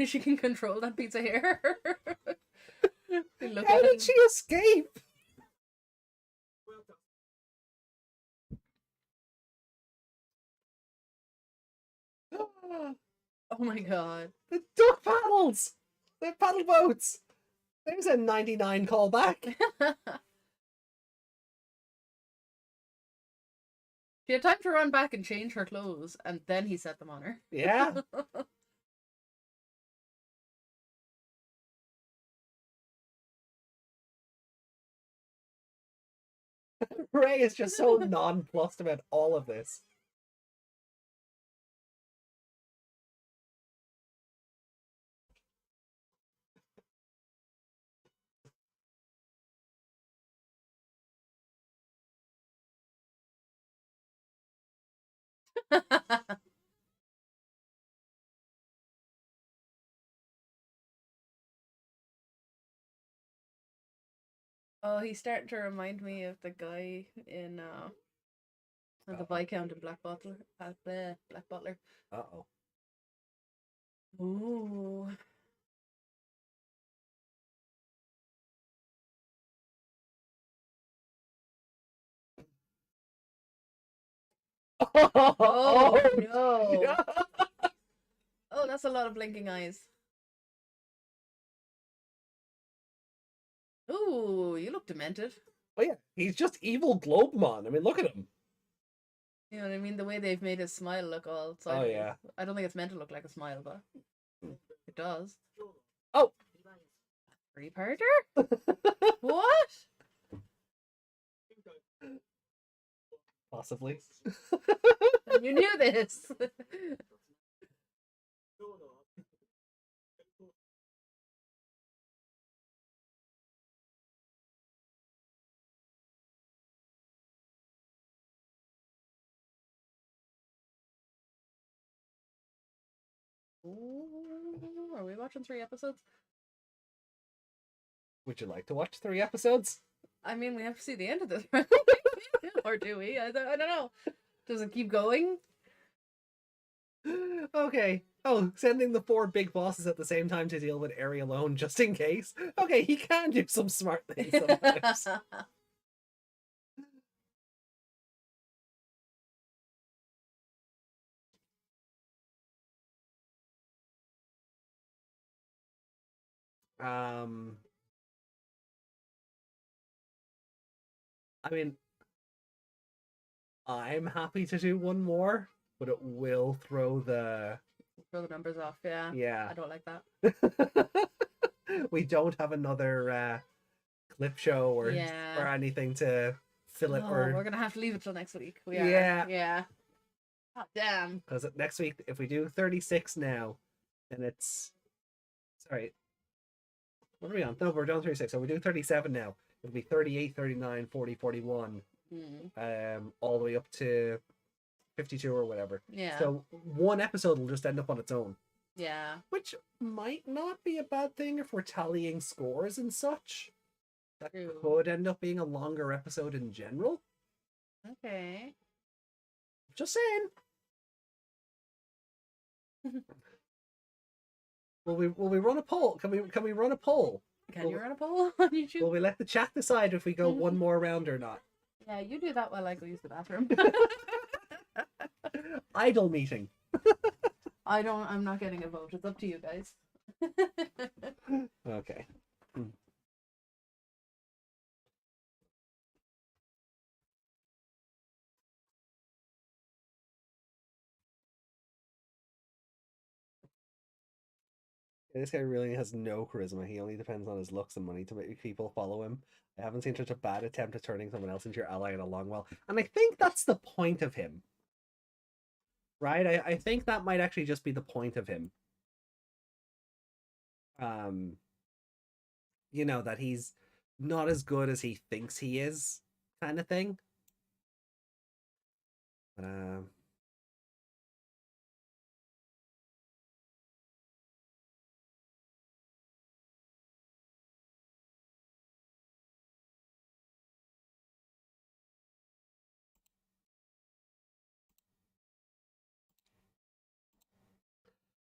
She can control that piece of hair. How did she escape? Oh my god. The duck paddles! The paddle boats! There's a 99 callback. She had time to run back and change her clothes, and then he set them on her. Yeah. Ray is just so nonplussed about all of this. Oh, he's starting to remind me of the guy in the Viscount in Black Butler. Black Butler. Uh-oh. Ooh. Oh no. Oh, that's a lot of blinking eyes. Ooh, you look demented. Oh yeah, he's just evil Globemon. I mean, look at him. You know what I mean? The way they've made his smile look all Oh sideways. yeah. I don't think it's meant to look like a smile, but it does. Oh. Three-parter? What? Possibly. You knew this. Ooh, are we watching 3 episodes? Would you like to watch 3 episodes? I mean, we have to see the end of this, right? Or do we? I don't know. Does it keep going? Okay. Oh, sending the 4 big bosses at the same time to deal with Eri alone, just in case. Okay, he can do some smart things sometimes. I mean, I'm happy to do one more, but it will throw the numbers off, yeah. Yeah. I don't like that. We don't have another clip show or Yeah. anything to fill it. Oh, Or we're gonna have to leave it till next week. We are. Yeah. Yeah. Oh, damn. Because next week, if we do 36 now, then it's sorry. What are we on? No, we're down 36. So we do 37 now. It'll be 38, 39, 40, 41, all the way up to 52 or whatever. Yeah. So one episode will just end up on its own. Yeah. Which might not be a bad thing if we're tallying scores and such. That True. could end up being a longer episode in general. Okay. Just saying. Will we run a poll? Can we run a poll? Can you run a poll on YouTube? Will we let the chat decide if we go one more round or not? Yeah, you do that while I go use the bathroom. Idle meeting. I'm not getting a vote. It's up to you guys. Okay. This guy really has no charisma. He only depends on his looks and money to make people follow him. I haven't seen such a bad attempt at turning someone else into your ally in a long while. And I think that's the point of him. Right? I think that might actually just be the point of him. You know, that he's not as good as he thinks he is, kind of thing. But,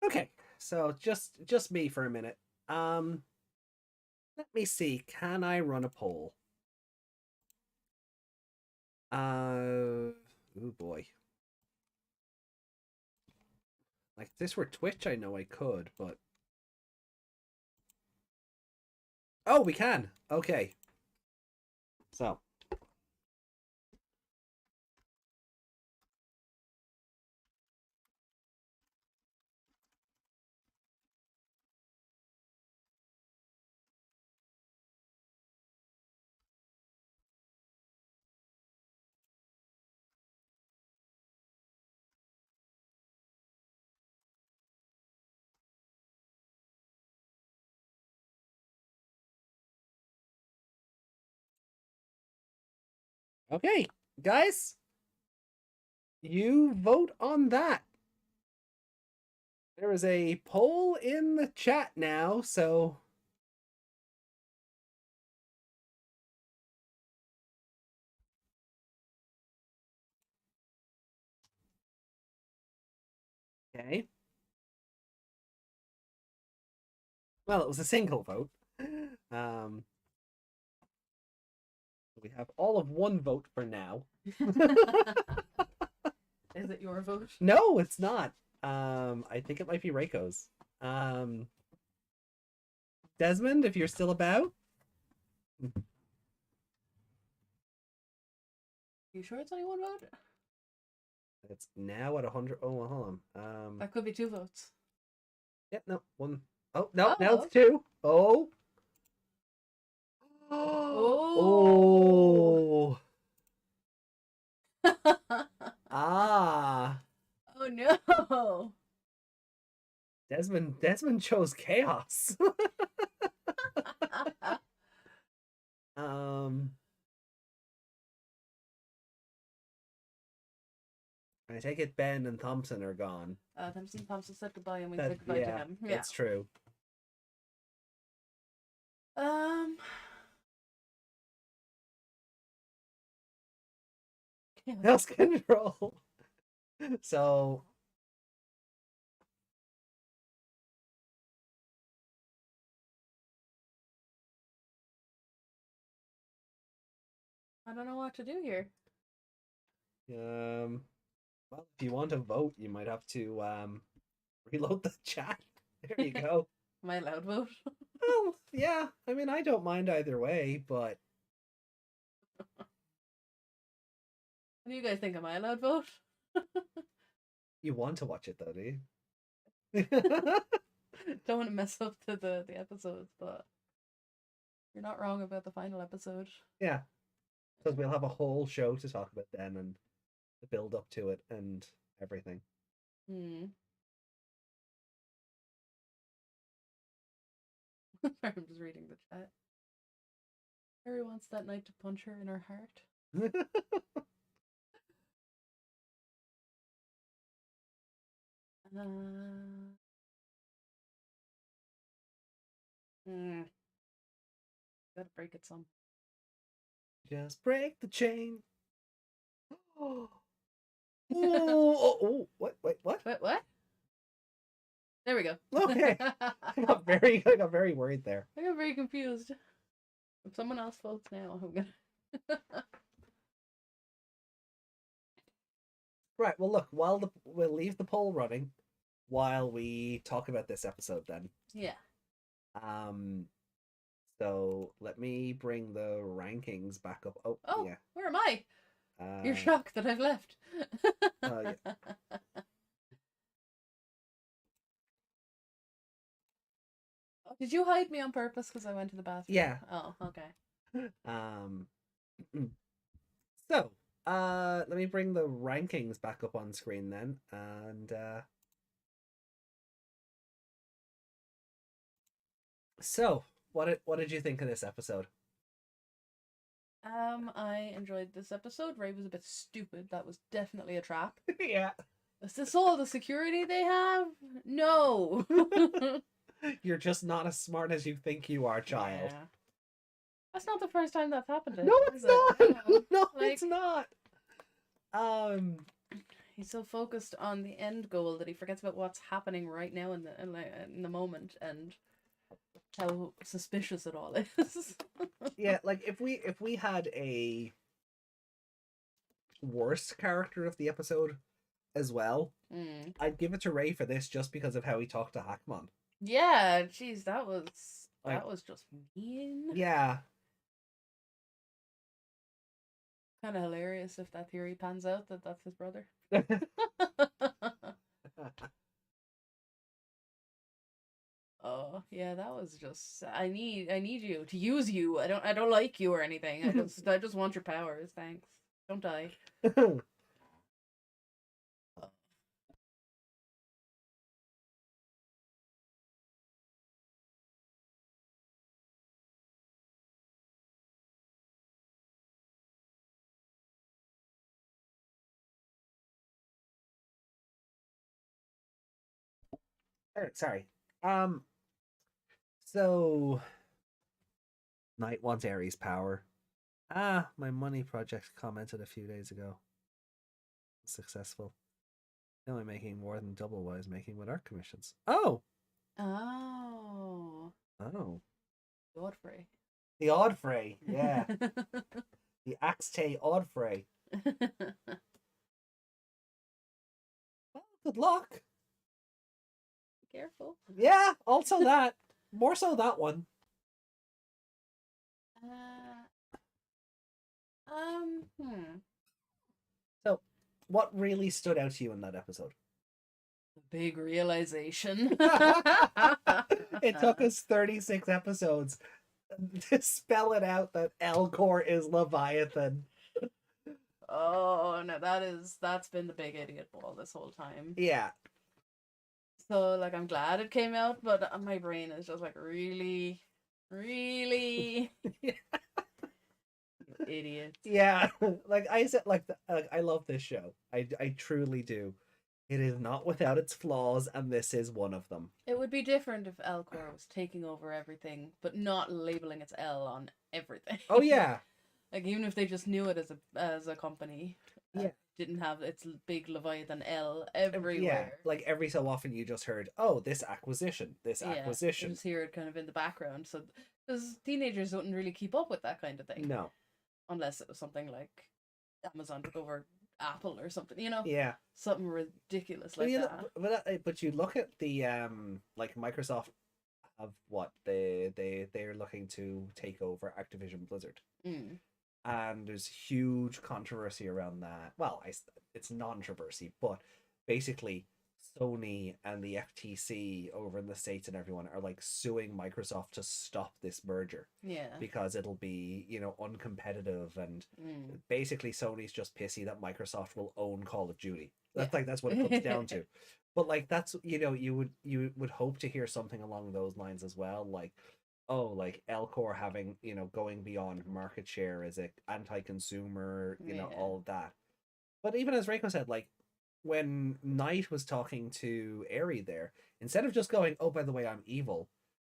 okay, so just me for a minute. Let me see. Can I run a poll? Oh boy. Like, if this were Twitch, I know I could, but... Oh, we can! Okay. So. Okay, guys. You vote on that. There is a poll in the chat now, so... Okay. Well, it was a single vote. We have all of one vote for now. Is it your vote? No, it's not. I think it might be Reiko's. Desmond, if you're still about. You sure it's only one vote? It's now at 100. Oh, well, hold on. That could be 2 votes. Yep, no, one. Oh, no, now Oh. it's 2. Oh. Oh. Ah. Oh no. Desmond chose chaos. I take it Ben and Thompson are gone. Thompson said goodbye and we said goodbye to him. Yeah, it's true. Chaos control. So I don't know what to do here. well, if you want to vote, you might have to reload the chat. There you go. Am I allowed to vote? Well, yeah. I mean, I don't mind either way, but What do you guys think? Am I allowed to vote? you want to watch it though, do you? Don't want to mess up to the episodes, but you're not wrong about the final episode. Yeah, because we'll have a whole show to talk about then, and the build up to it and everything. I'm just reading the chat. Harry wants that knight to punch her in her heart. Gotta break it some. Just break the chain. Oh, what? Wait, what? What? There we go. Okay. I got very worried there. I got very confused. If someone else votes now, I'm gonna. Right. Well, look. We'll leave the poll running while we talk about this episode. Then. Yeah. So let me bring the rankings back up. Oh yeah. Where am I? You're shocked that I've left. Yeah. Did you hide me on purpose because I went to the bathroom? Yeah. Oh, okay. So, let me bring the rankings back up on screen then, and so what did you think of this episode? I enjoyed this episode. Ray was a bit stupid. That was definitely a trap. Yeah. Is this all the security they have? No. You're just not as smart as you think you are, child. Yeah. That's not the first time that's happened to him. No, it's not. No, Like, it's not. He's so focused on the end goal that he forgets about what's happening right now in the moment and how suspicious it all is. Yeah, like if we had a worst character of the episode, as well. Mm. I'd give it to Ray for this just because of how he talked to Appmon. Yeah, jeez, that Like, was just mean. yeah. Kind of hilarious if that theory pans out that that's his brother. Oh yeah, that was just. I need you to use you. I don't like you or anything. I just want your powers. Thanks. Don't die. Sorry. Um. So, Knight wants Ares power. Ah, my money project commented a few days ago. Successful. Only making more than double what I was making with art commissions. Oh. Oh. Oh. Godfrey. The Oddfrey. Yeah. The Axte Oddfrey. Well, good luck. Careful. Yeah, also that. More so that one. Uh, hmm. So, what really stood out to you in that episode? The big realization. It took us 36 episodes to spell it out that Elcor is Leviathan. Oh no, that's been the big idiot ball this whole time. Yeah. So like I'm glad it came out, but my brain is just like really, really idiot. Yeah. Like I said, like I love this show. I truly do. It is not without its flaws, and this is one of them. It would be different if Elcor was taking over everything, but not labeling its L on everything. Oh yeah. Like even if they just knew it as a company, Yeah. didn't have its big Leviathan L everywhere. Yeah, like every so often you just heard, oh, this acquisition. You just hear it kind of in the background. So because teenagers wouldn't really keep up with that kind of thing. No. Unless it was something like Amazon took over Apple or something, you know? Yeah. Something ridiculous like that. But you look at the like Microsoft of what they're looking to take over Activision Blizzard. Mm. And there's huge controversy around that. Well, it's non-controversy, but basically Sony and the FTC over in the States and everyone are like suing Microsoft to stop this merger. Yeah. Because it'll be, uncompetitive, and basically Sony's just pissy that Microsoft will own Call of Duty. That's what it comes down to. But like that's you would hope to hear something along those lines as well, like, oh, like Elcor having, going beyond market share as a anti-consumer, all of that. But even as Reiko said, like when Knight was talking to Eri there, instead of just going, oh, by the way, I'm evil,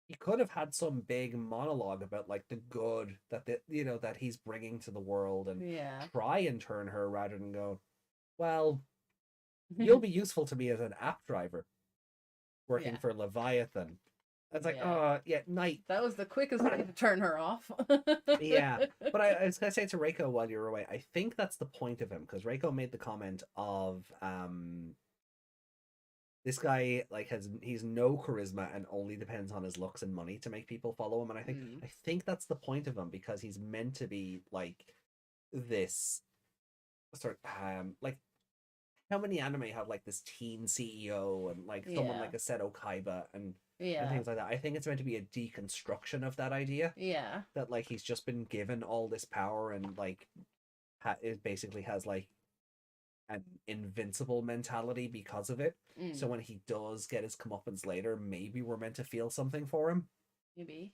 he could have had some big monologue about like the good that he's bringing to the world, and try and turn her rather than go, well, you'll be useful to me as an app driver working for Leviathan. It's like, Knight. That was the quickest way to turn her off. Yeah, but I was gonna say to Reiko while you were away, I think that's the point of him, because Reiko made the comment of this guy like he's no charisma and only depends on his looks and money to make people follow him, and I think that's the point of him, because he's meant to be like this sort of like, how many anime have like this teen CEO and like someone like a Seto Kaiba and things like that. I think it's meant to be a deconstruction of that idea. Yeah. That like he's just been given all this power and like it basically has like an invincible mentality because of it. So when he does get his comeuppance later, maybe we're meant to feel something for him. Maybe.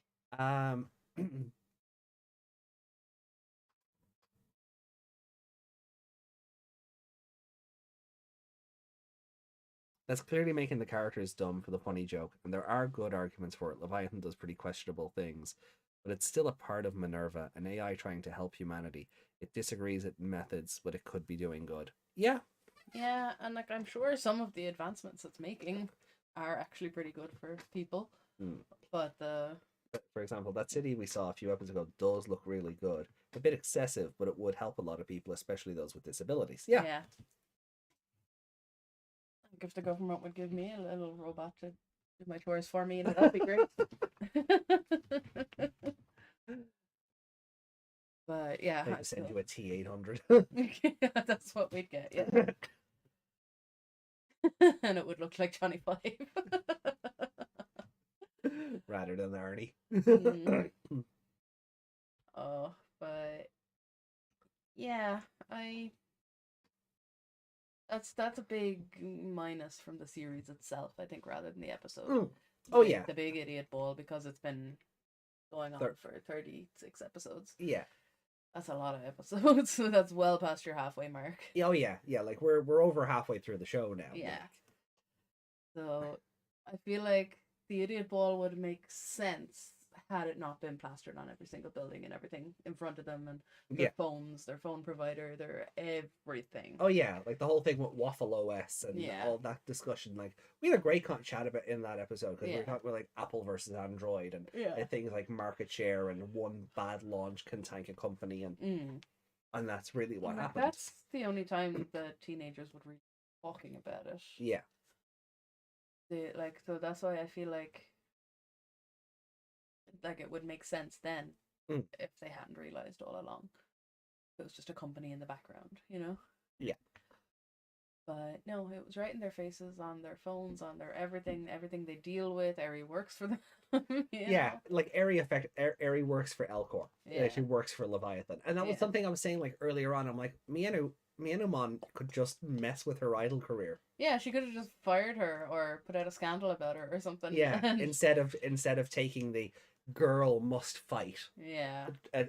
That's clearly making the characters dumb for the funny joke, and there are good arguments for it. Leviathan does pretty questionable things, but it's still a part of Minerva, an AI trying to help humanity. It disagrees with methods, but it could be doing good. Yeah. Yeah, and like I'm sure some of the advancements it's making are actually pretty good for people. But for example, that city we saw a few episodes ago does look really good. A bit excessive, but it would help a lot of people, especially those with disabilities. Yeah. think if the government would give me a little robot to do my chores for me, that'd be great. But yeah, I just send you a T800. yeah, that's what we'd get, yeah. And it would look like Johnny Five. Rather than Arnie. Oh, but yeah, that's a big minus from the series itself, I think, rather than the episode. Oh yeah, the big idiot ball, because it's been going on for 36 episodes. Yeah, that's a lot of episodes. So that's well past your halfway mark. oh yeah, like we're over halfway through the show now. Yeah. Like. So I feel like the idiot ball would make sense had it not been plastered on every single building and everything in front of them, and their phones, their phone provider, their everything. Oh yeah, like the whole thing with Waffle OS and all that discussion. Like we had a great chat about in that episode, because we were talking about like Apple versus Android and things like market share, and one bad launch can tank a company, and that's really what happened. That's the only time the teenagers would really be talking about it. Yeah. So that's why I feel like it would make sense then if they hadn't realized all along. It was just a company in the background, you know? Yeah. But no, it was right in their faces, on their phones, on their everything they deal with. Eri works for them. Yeah, like Eri works for Elcor. Yeah. She works for Leviathan. And that was something I was saying like earlier on. I'm like, Mianumon could just mess with her idol career. Yeah, she could have just fired her or put out a scandal about her or something. Yeah, instead of taking the girl must fight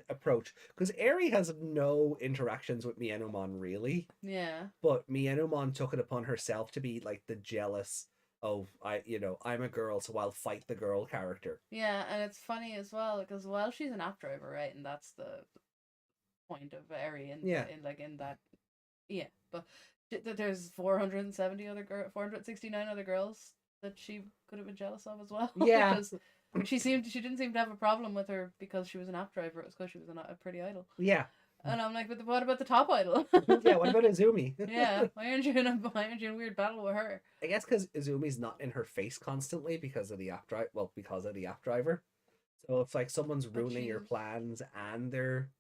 approach, because Eri has no interactions with Mianumon really. Yeah, but Mianumon took it upon herself to be like the jealous of I'm a girl, so I'll fight the girl character. Yeah, and it's funny as well because she's an app driver, right? And that's the point of Eri in that. Yeah, but there's 469 other girls that she could have been jealous of as well. Yeah. Because she didn't seem to have a problem with her because she was an app driver. It was because she was a pretty idol. Yeah. And I'm like, but what about the top idol? Yeah, what about Izumi? Yeah, why aren't you in a weird battle with her? I guess because Izumi's not in her face constantly because of the app drive. Well, because of the app driver. So it's like someone's ruining your plans, and they're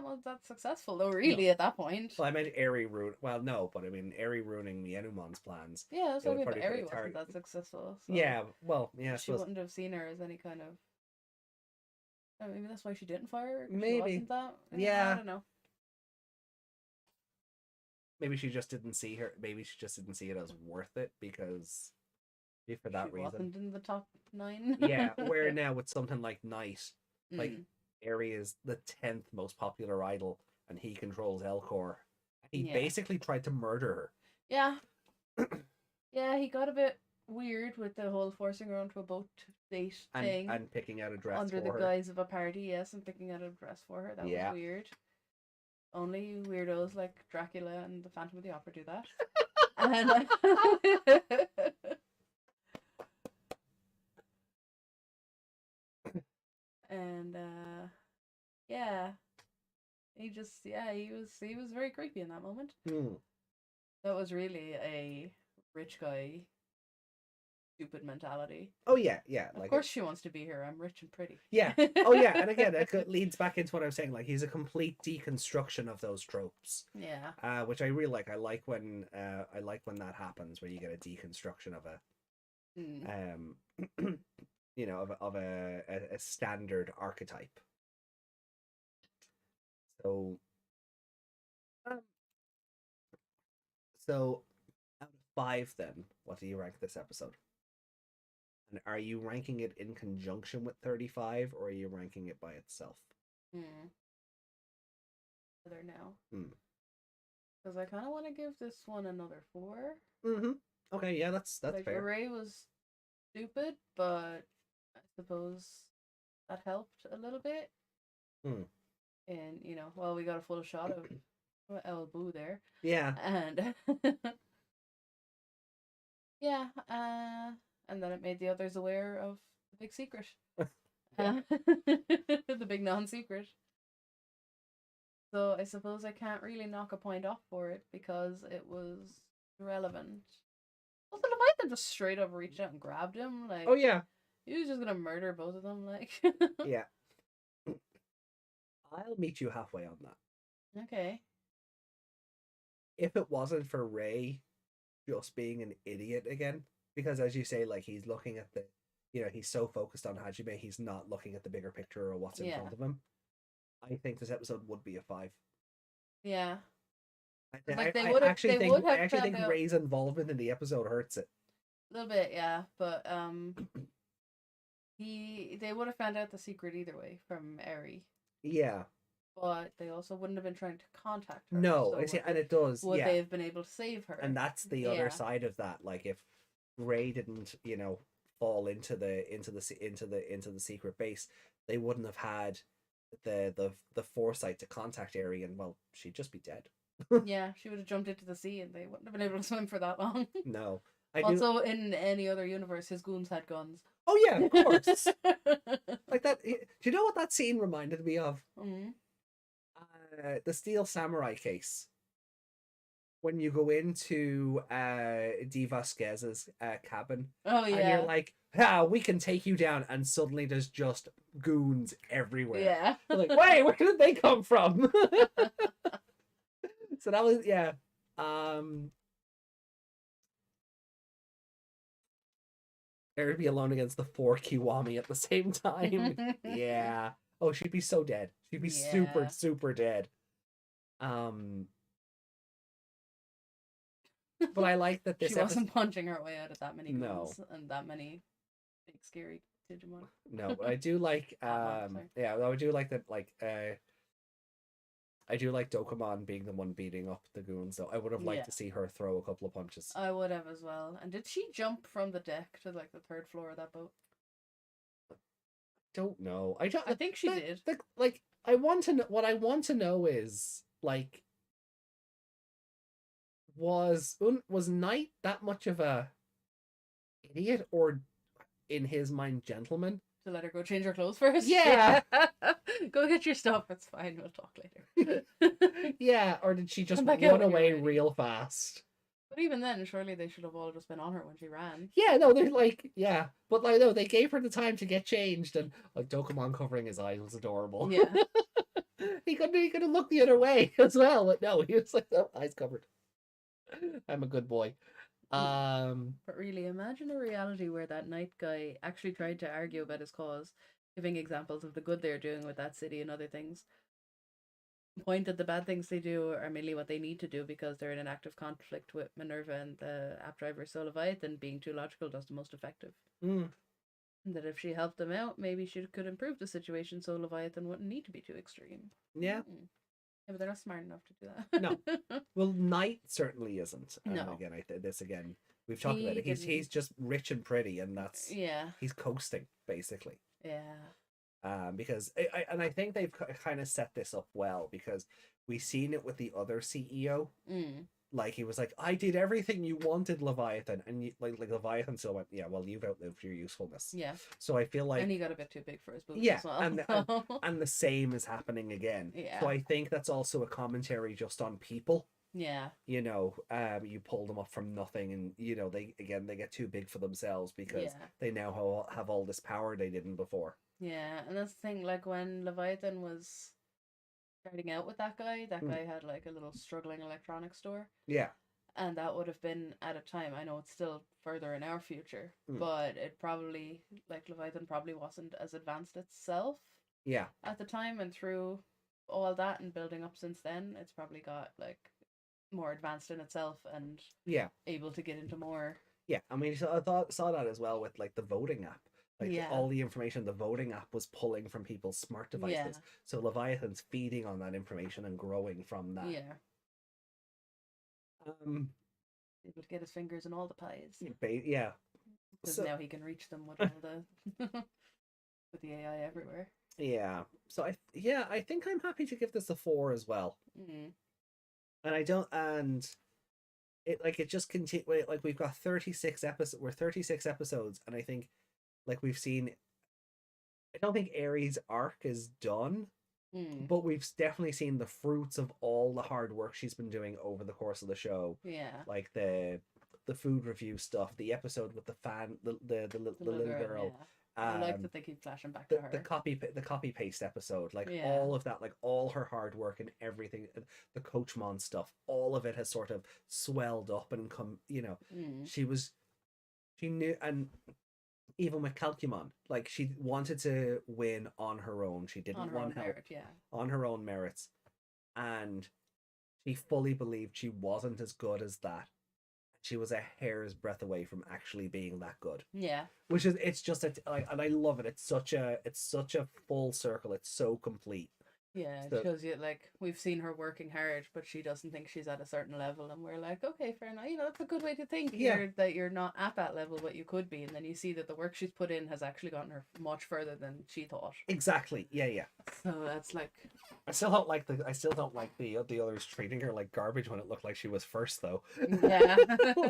wasn't that successful though, really, at that point. Well, I meant Eri Eri ruining Mianumon's plans. Yeah, that's okay, but Eri wasn't that successful. So yeah, well, yeah. She wouldn't have seen her as any kind of... maybe that's why she didn't fire her. Maybe. She wasn't that? Yeah. I don't know. Maybe she just didn't see her. Maybe she just didn't see it as worth it because... for that reason. She wasn't in the top 9. Yeah, where now with something like Knight, like... Eri is the 10th most popular idol, and he controls Elcor. He basically tried to murder her. Yeah. Yeah, he got a bit weird with the whole forcing her onto a boat date thing. And picking out a dress under for the her. Guise of a party, yes, and picking out a dress for her. That was weird. Only weirdos like Dracula and the Phantom of the Opera do that. And... and he was very creepy in that moment. That was really a rich guy stupid mentality. Oh yeah. Of course she wants to be here. I'm rich and pretty. Yeah. Oh yeah, and again it leads back into what I was saying. Like he's a complete deconstruction of those tropes. Yeah. Which I really like. I like when that happens, where you get a deconstruction of a of a standard archetype. So out of 5 then, what do you rank this episode? And are you ranking it in conjunction with 35, or are you ranking it by itself? There now. Because I kind of want to give this one another 4. Okay, yeah, that's fair. Array was stupid, but I suppose that helped a little bit. And we got a full shot of El Boo there. Yeah. And yeah, and then it made the others aware of the big secret. The big non-secret. So I suppose I can't really knock a point off for it because it was irrelevant. Also, Leviathan just straight up reached out and grabbed him. Like, Oh yeah, he was just gonna murder both of them. Like, yeah. I'll meet you halfway on that. okay. If it wasn't for Ray just being an idiot again, because as you say, like he's looking at the, he's so focused on Hajime, he's not looking at the bigger picture or what's in Yeah. front of him. I think this episode would be a 5. Yeah. I actually think Ray's involvement in the episode hurts it. A little bit, yeah, but they would have found out the secret either way from Eri. Yeah. But they also wouldn't have been trying to contact her. No, so and it does. Would they have been able to save her? And that's the other side of that. Like if Ray didn't, fall into the secret base, they wouldn't have had the foresight to contact Eri, and well, she'd just be dead. Yeah, she would have jumped into the sea, and they wouldn't have been able to swim for that long. No. In any other universe, his goons had guns. Oh yeah, of course. Like that. Do you know what that scene reminded me of? Mm-hmm. The Steel Samurai case. When you go into D. Vasquez's cabin. Oh yeah. And you're like, we can take you down, and suddenly there's just goons everywhere. Yeah. You're like, wait, where did they come from? So that was Eri be alone against the 4 Kiwami at the same time. Yeah. Oh, she'd be so dead. She'd be super, super dead. But I like that this she wasn't punching her way out of that many goons and that many big scary Digimon. No, but I do like I do like that, like I do like Dokimon being the one beating up the goons, though. I would have liked to see her throw a couple of punches. I would have as well. And did she jump from the deck to like the 3rd floor of that boat? Don't know. I think she did. I want to know. What I want to know is like, was Knight that much of a idiot, or in his mind, gentleman? To let her go change her clothes first? Yeah. Go get your stuff. It's fine. We'll talk later. Yeah, or did she just run away real fast? But even then, surely they should have all just been on her when she ran. Yeah, no, they're like, yeah. But like, no, they gave her the time to get changed, and like Dokimon covering his eyes was adorable. Yeah. he could have looked the other way as well, but no, he was like, oh, eyes covered. I'm a good boy. But really, imagine a reality where that Knight guy actually tried to argue about his cause, giving examples of the good they're doing with that city and other things. Point that the bad things they do are merely what they need to do because they're in an active conflict with Minerva and the app driver so Leviathan. Being too logical does the most effective. That if she helped them out, maybe she could improve the situation so Leviathan wouldn't need to be too extreme. Yeah. Yeah, but they're not smart enough to do that. No. Well, Knight certainly isn't. No. Again, we've talked about it. He's just rich and pretty, and that's he's coasting basically. Yeah. Because I think they've kind of set this up well, because we've seen it with the other CEO. Like he was like, I did everything you wanted, Leviathan, and like Leviathan still went, yeah, well, you've outlived your usefulness. Yeah. So I feel like, and he got a bit too big for his boots as well. and the same is happening again. Yeah. So I think that's also a commentary just on people. Yeah. You pull them up from nothing, and they get too big for themselves because they now have all this power they didn't before. Yeah, and that's the thing. Like when Leviathan was starting out with that guy had like a little struggling electronics store. Yeah. And that would have been at a time, I know it's still further in our future, but it probably, like Leviathan probably wasn't as advanced itself. Yeah. At the time, and through all that and building up since then, it's probably got like more advanced in itself and able to get into more. Yeah, I mean, I saw that as well with like the voting app. Like all the information the voting app was pulling from people's smart devices. Yeah. So Leviathan's feeding on that information and growing from that. Yeah. Able to get his fingers in all the pies. Yeah. Because now he can reach them with all the with the AI everywhere. Yeah. So I think I'm happy to give this a 4 as well. And it just continue, like we've got 36 episodes. We're 36 episodes, and I think like we've seen, I don't think Eri's arc is done. but we've definitely seen the fruits of all the hard work she's been doing over the course of the show. Yeah. Like the food review stuff, the episode with the fan, the little girl. Yeah. I like that they keep flashing back to her. The copy paste episode, like Yeah. all of that, like all her hard work and everything, the Coachmon stuff, all of it has sort of swelled up and come. She knew, and even with Calcumon, like she wanted to win on her own. She didn't want help. Merit, yeah. On her own merits, and she fully believed she wasn't as good as that. She was a hair's breadth away from actually being that good. Yeah. Which is, it's just like, and I love it. It's such a full circle. It's so complete. Yeah, it shows you, like, we've seen her working hard, but she doesn't think she's at a certain level, and we're like, okay, fair enough. That's a good way to think. Yeah. That you're not at that level, but you could be, and then you see that the work she's put in has actually gotten her much further than she thought. Exactly. Yeah. So that's like, I still don't like the others treating her like garbage when it looked like she was first, though. Yeah.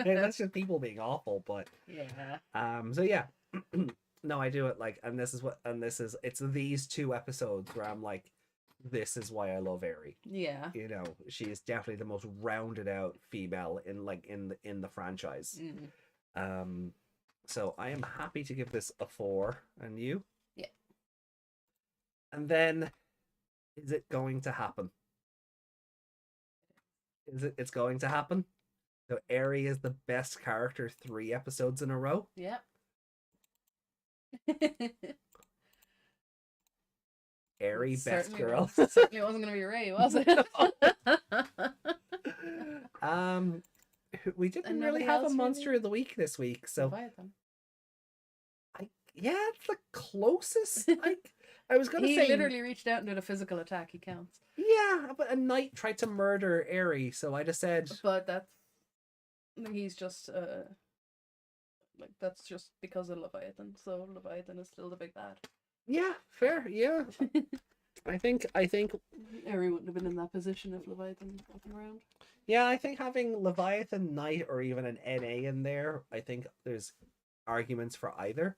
That's just people being awful, but yeah. So yeah. No, I do it like, it's these two episodes where I'm like, this is why I love Aerie. Yeah. She is definitely the most rounded out female in the franchise. So I am happy to give this a 4. And you? Yeah. And then, is it going to happen? It's going to happen? So Aerie is the best character 3 episodes in a row? Yeah. Aerie, best girl. Certainly wasn't going to be Ray, was it? We didn't really have a monster of the week this week, so Leviathan. It's the closest. I was gonna say he literally reached out and did a physical attack. He counts. Yeah, but a knight tried to murder Aerie, so I just said. But he's just that's just because of Leviathan. So Leviathan is still the big bad. Yeah, fair. Yeah, I think Aerie wouldn't have been in that position if Leviathan was walking around. Yeah, I think having Leviathan, Knight, or even an NA in there, I think there's arguments for either.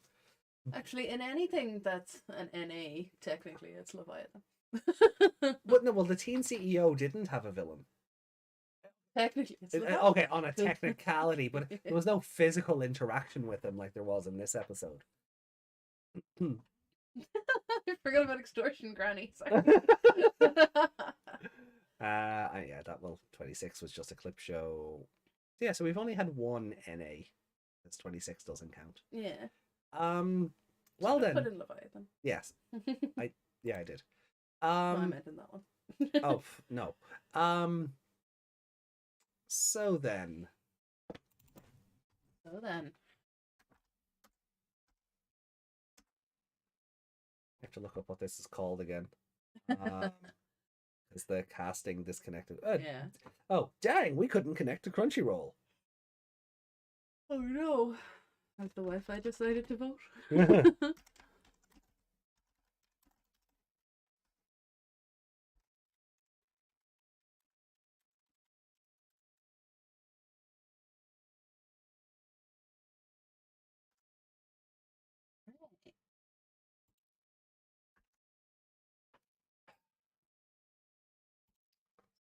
Actually, in anything that's an NA, technically it's Leviathan. But no, well, the teen CEO didn't have a villain. Technically, it's Leviathan. Okay, on a technicality, but there was no physical interaction with him like there was in this episode. I forgot about extortion, Granny. Sorry. Yeah, 26 was just a clip show. Yeah, so we've only had one NA. This 26 doesn't count. Yeah. Well then. Put in Leviathan. Yes. I did. I meant in that one. Oh no. So then. I have to look up what this is called again. Is the casting disconnected? Yeah. Oh, dang, we couldn't connect to Crunchyroll. Oh no. Has the Wi-Fi decided to vote?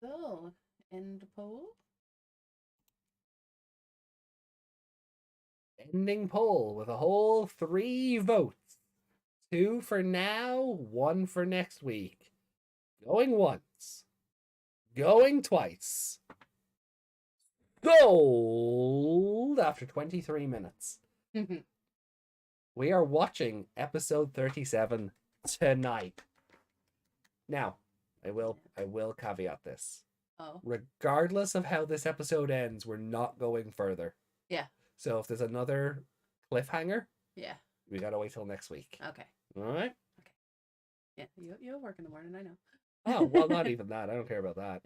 So, end poll. Ending poll with a whole 3 votes. 2 for now, 1 for next week. Going once. Going twice. Gold after 23 minutes. We are watching episode 37 tonight. Now, I will caveat this. Oh. Regardless of how this episode ends, we're not going further. Yeah. So if there's another cliffhanger, yeah, we gotta wait till next week. Okay. All right. Okay. Yeah, you work in the morning, I know. Oh well, not even that. I don't care about that.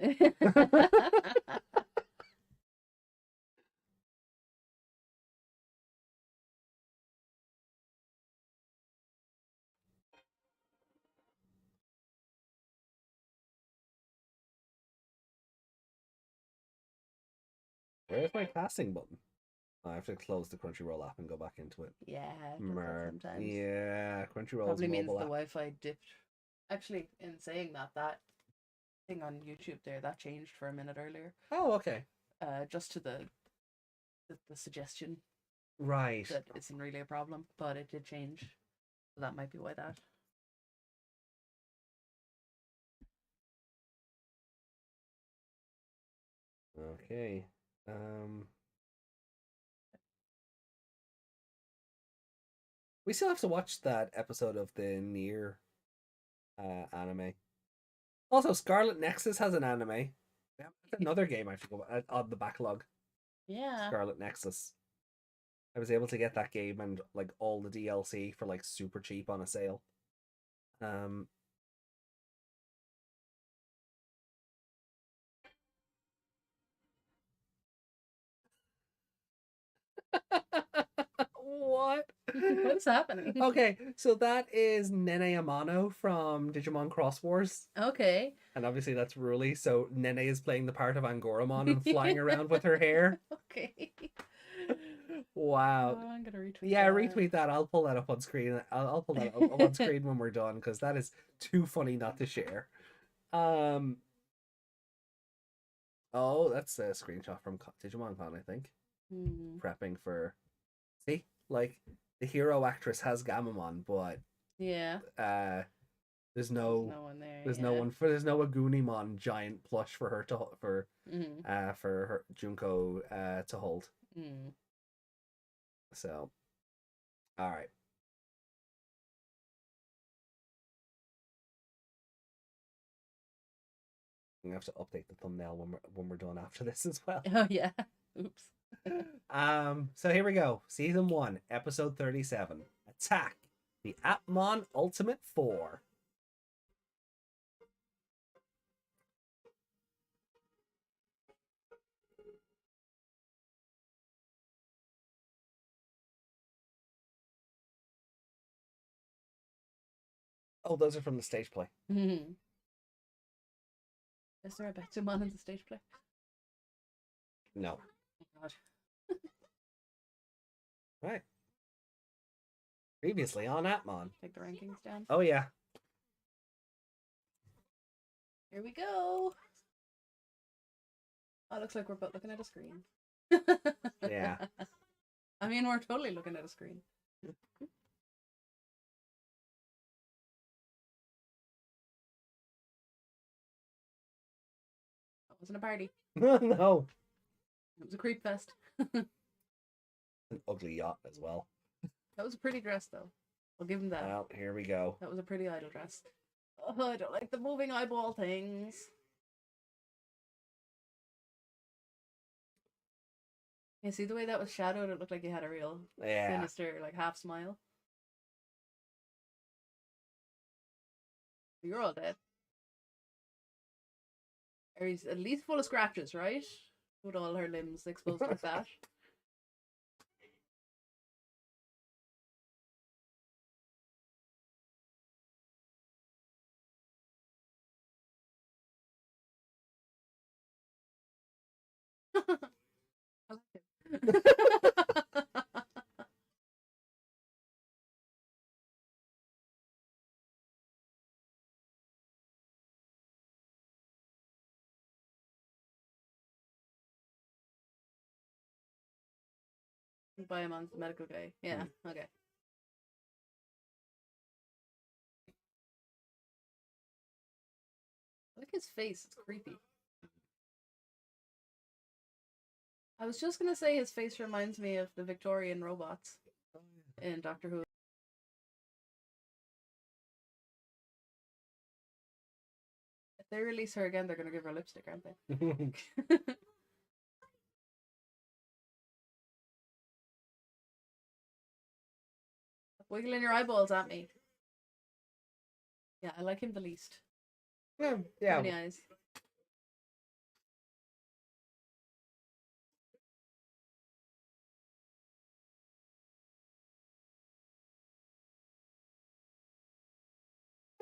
Where's my casting button? I have to close the Crunchyroll app and go back into it. Yeah, sometimes. sometimes. Yeah, Crunchyroll Probably means the mobile app. Wi-Fi dipped Actually, in saying that, that thing on YouTube there, that changed for a minute earlier. Oh, okay. Just to the suggestion Right. that isn't really a problem, but it did change. So that might be why that. Okay. We still have to watch that episode of the Nier anime. Also, Scarlet Nexus has an anime. Yeah, another game I have to go on the backlog. Yeah. Scarlet Nexus. I was able to get that game and like all the DLC for like super cheap on a sale. What? What's happening? Okay, so that is Nene Amano from Digimon Cross Wars. Okay. And obviously that's Ruli, so Nene is playing the part of Angoramon and flying around with her hair. Okay. Wow. Oh, I'm gonna retweet. Yeah, that. Retweet that. I'll pull that up on screen. I'll pull that up on screen when we're done because that is too funny not to share. Oh, that's a screenshot from Digimon Con, I think. Prepping for. See, like the hero actress has Gamamon, but yeah, there's no one there. There's no one for there's no Agunimon giant plush for her to for her Junko to hold. So, all right. I'm gonna have to update the thumbnail when we're done after this as well. Oh yeah. Oops. So here we go. Season 1, episode 37. Attack the Appmon Ultimate 4. Oh, those are from the stage play. Is there a Betsumon in the stage play? No. Oh God. Right. Previously on Appmon. Take the rankings down. Oh yeah. Here we go. Oh, it looks like we're both looking at a screen. Yeah. I mean, we're totally looking at a screen. It wasn't a party. No. It was a creep fest. An ugly yacht as well. That was a pretty dress, though. I'll give him that. Well, here we go. That was a pretty idol dress. Oh, I don't like the moving eyeball things. You see the way that was shadowed? It looked like he had a real sinister, like half smile. You're all dead. Or he's at least full of scratches, right? With all her limbs exposed like that. I like it. Buy him on the medical guy. Yeah, okay. I like his face, it's creepy. I was just gonna say his face reminds me of the Victorian robots in Doctor Who. If they release her again, they're gonna give her lipstick, aren't they? Wiggling your eyeballs at me. Yeah, I like him the least. Yeah. Many eyes.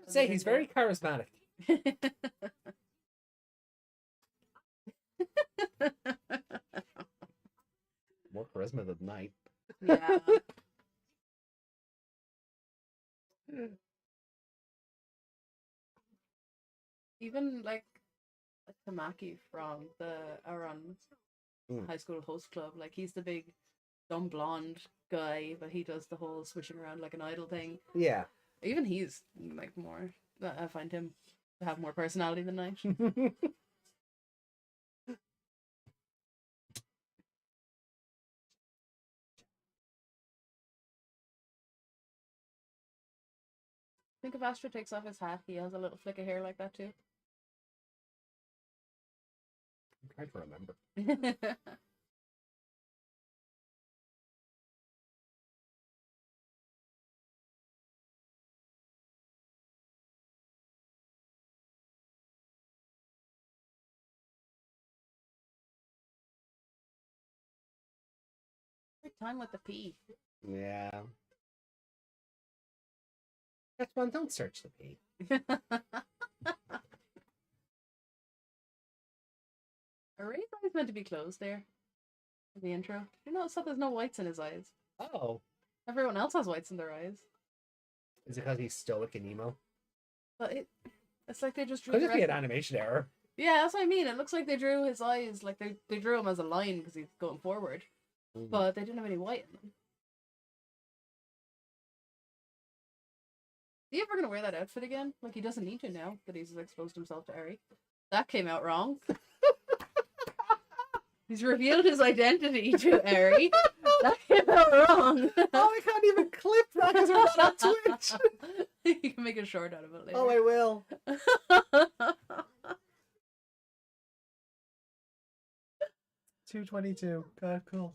Say he's very charismatic. More charisma than Knight. Yeah. even like Tamaki from the Aron High School Host Club, like he's the big dumb blonde guy, but he does the whole swishing around like an idol thing. Yeah. Even he's like more. I find him to have more personality than Knight. I think if Astro takes off his hat, he has a little flick of hair like that too. I'm trying to remember. Time with the P. Yeah. That's one. Don't search the P. Are Ray's eyes meant to be closed there? In the intro? You notice that there's no whites in his eyes. Oh. Everyone else has whites in their eyes. Is it because he's stoic and emo? But it's like they just drew. Could just be an animation error. Yeah, that's what I mean. It looks like they drew his eyes, like they drew him as a line because he's going forward. But they didn't have any white in them. Is he ever gonna wear that outfit again? Like he doesn't need to now that he's exposed himself to Eri. That came out wrong. He's revealed his identity to Eri. That came out wrong. Oh, I can't even clip that because we're not on Twitch. You can make a short out of it later. Oh, I will. 222. God, cool.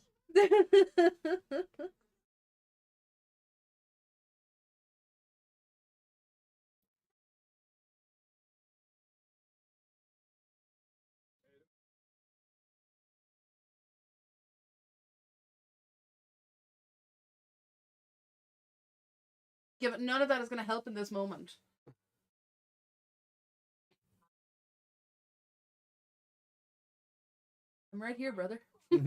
Yeah, but none of that is going to help in this moment. I'm right here, brother. You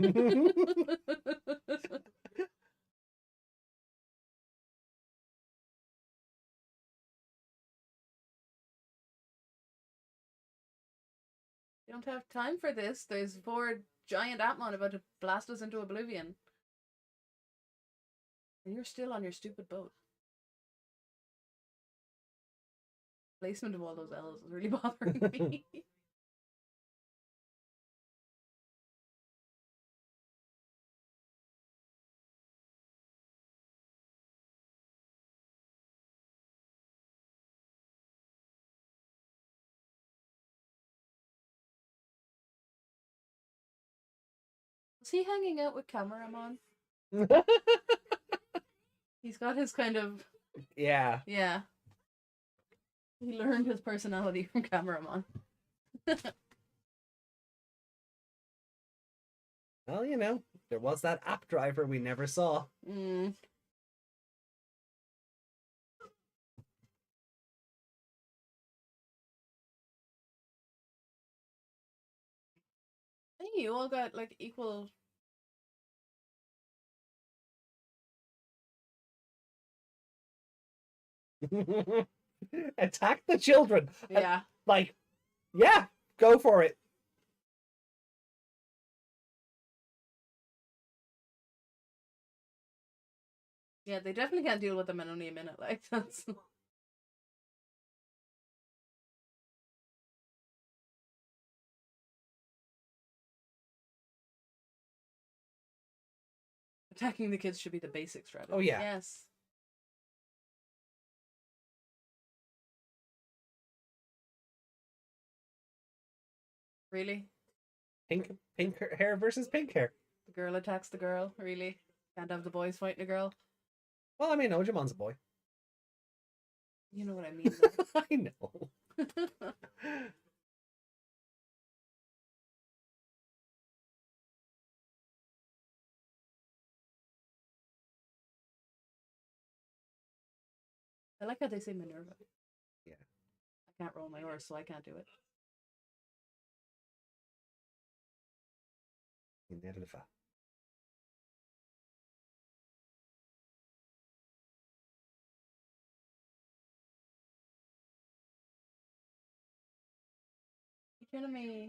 don't have time for this. There's 4 giant Appmon about to blast us into oblivion. And you're still on your stupid boat. Placement of all those L's is really bothering me. Is he hanging out with Cameraman? He's got his kind of... Yeah. Yeah. He learned his personality from Cameraman. Well, you know, there was that app driver we never saw. Mm. I think you all got like equal. Attack the children. Yeah. Like, yeah, go for it. Yeah, they definitely can't deal with them in only a minute. Like, that's. Attacking the kids should be the basic strategy. Oh, yeah. Yes. Really? Pink hair versus pink hair. The girl attacks the girl. Really? Can't have the boys fighting a girl. Well, I mean, Ojamon's a boy. You know what I mean. I know. I like how they say Minerva. Yeah. I can't roll my horse, so I can't do it. Minerva. Shinami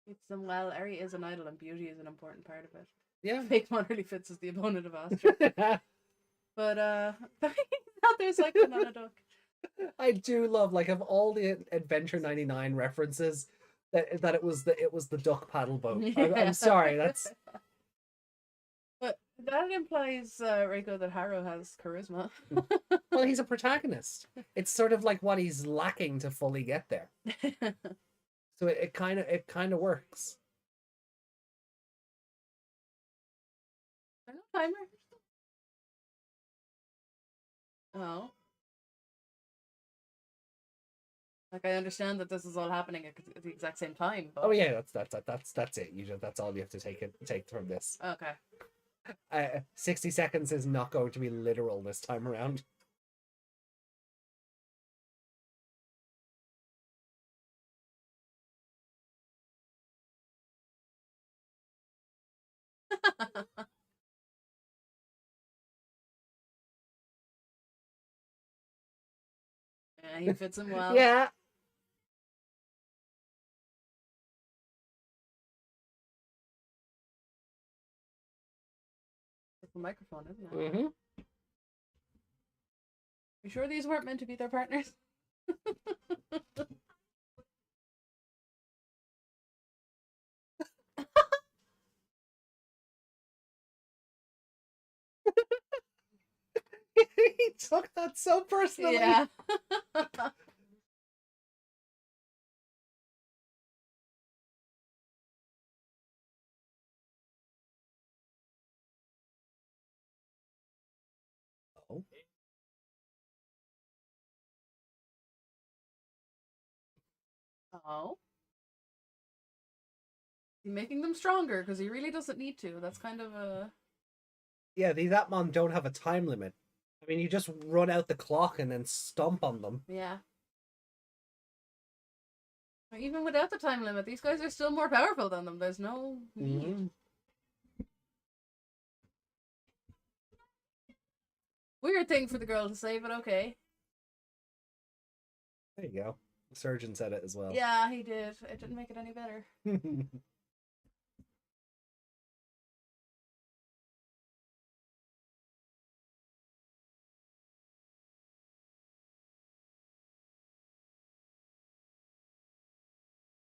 beats them well. Eri is an idol and beauty is an important part of it. Yeah. Fakemon really fits as the opponent of Astra. But now there's like banana duck. I do love, like, of all the Adventure 99 references, that it was the duck paddle boat. I'm sorry, that's. But that implies, Reiko, that Haru has charisma. Well, he's a protagonist. It's sort of like what he's lacking to fully get there. So it kind of works. Is there no timer? Oh. Like, I understand that this is all happening at the exact same time. But... Oh yeah, that's it. That's all you have to take from this. Okay. 60 seconds is not going to be literal this time around. Yeah, he fits him well. Yeah. It's a microphone, isn't it? Mm-hmm. You sure these weren't meant to be their partners? He took that so personally. Yeah. Oh. Oh. He's making them stronger because he really doesn't need to. That's kind of a... Yeah, these Appmon don't have a time limit. I mean, you just run out the clock and then stomp on them. Yeah. Even without the time limit, these guys are still more powerful than them. There's no need. Mm-hmm. Weird thing for the girl to say, but okay. There you go. The surgeon said it as well. Yeah, he did. It didn't make it any better.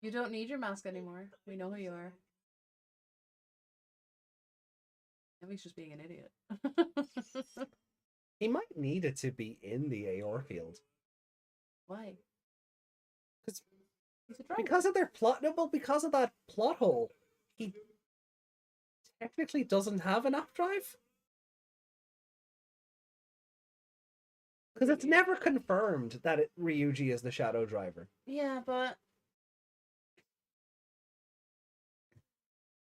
You don't need your mask anymore. We know who you are. Maybe he's just being an idiot. He might need it to be in the AOR field. Why? Because of their plot. No, well, because of that plot hole. He technically doesn't have an app drive. Because it's never confirmed that Ryuji is the Shadow Driver. Yeah, but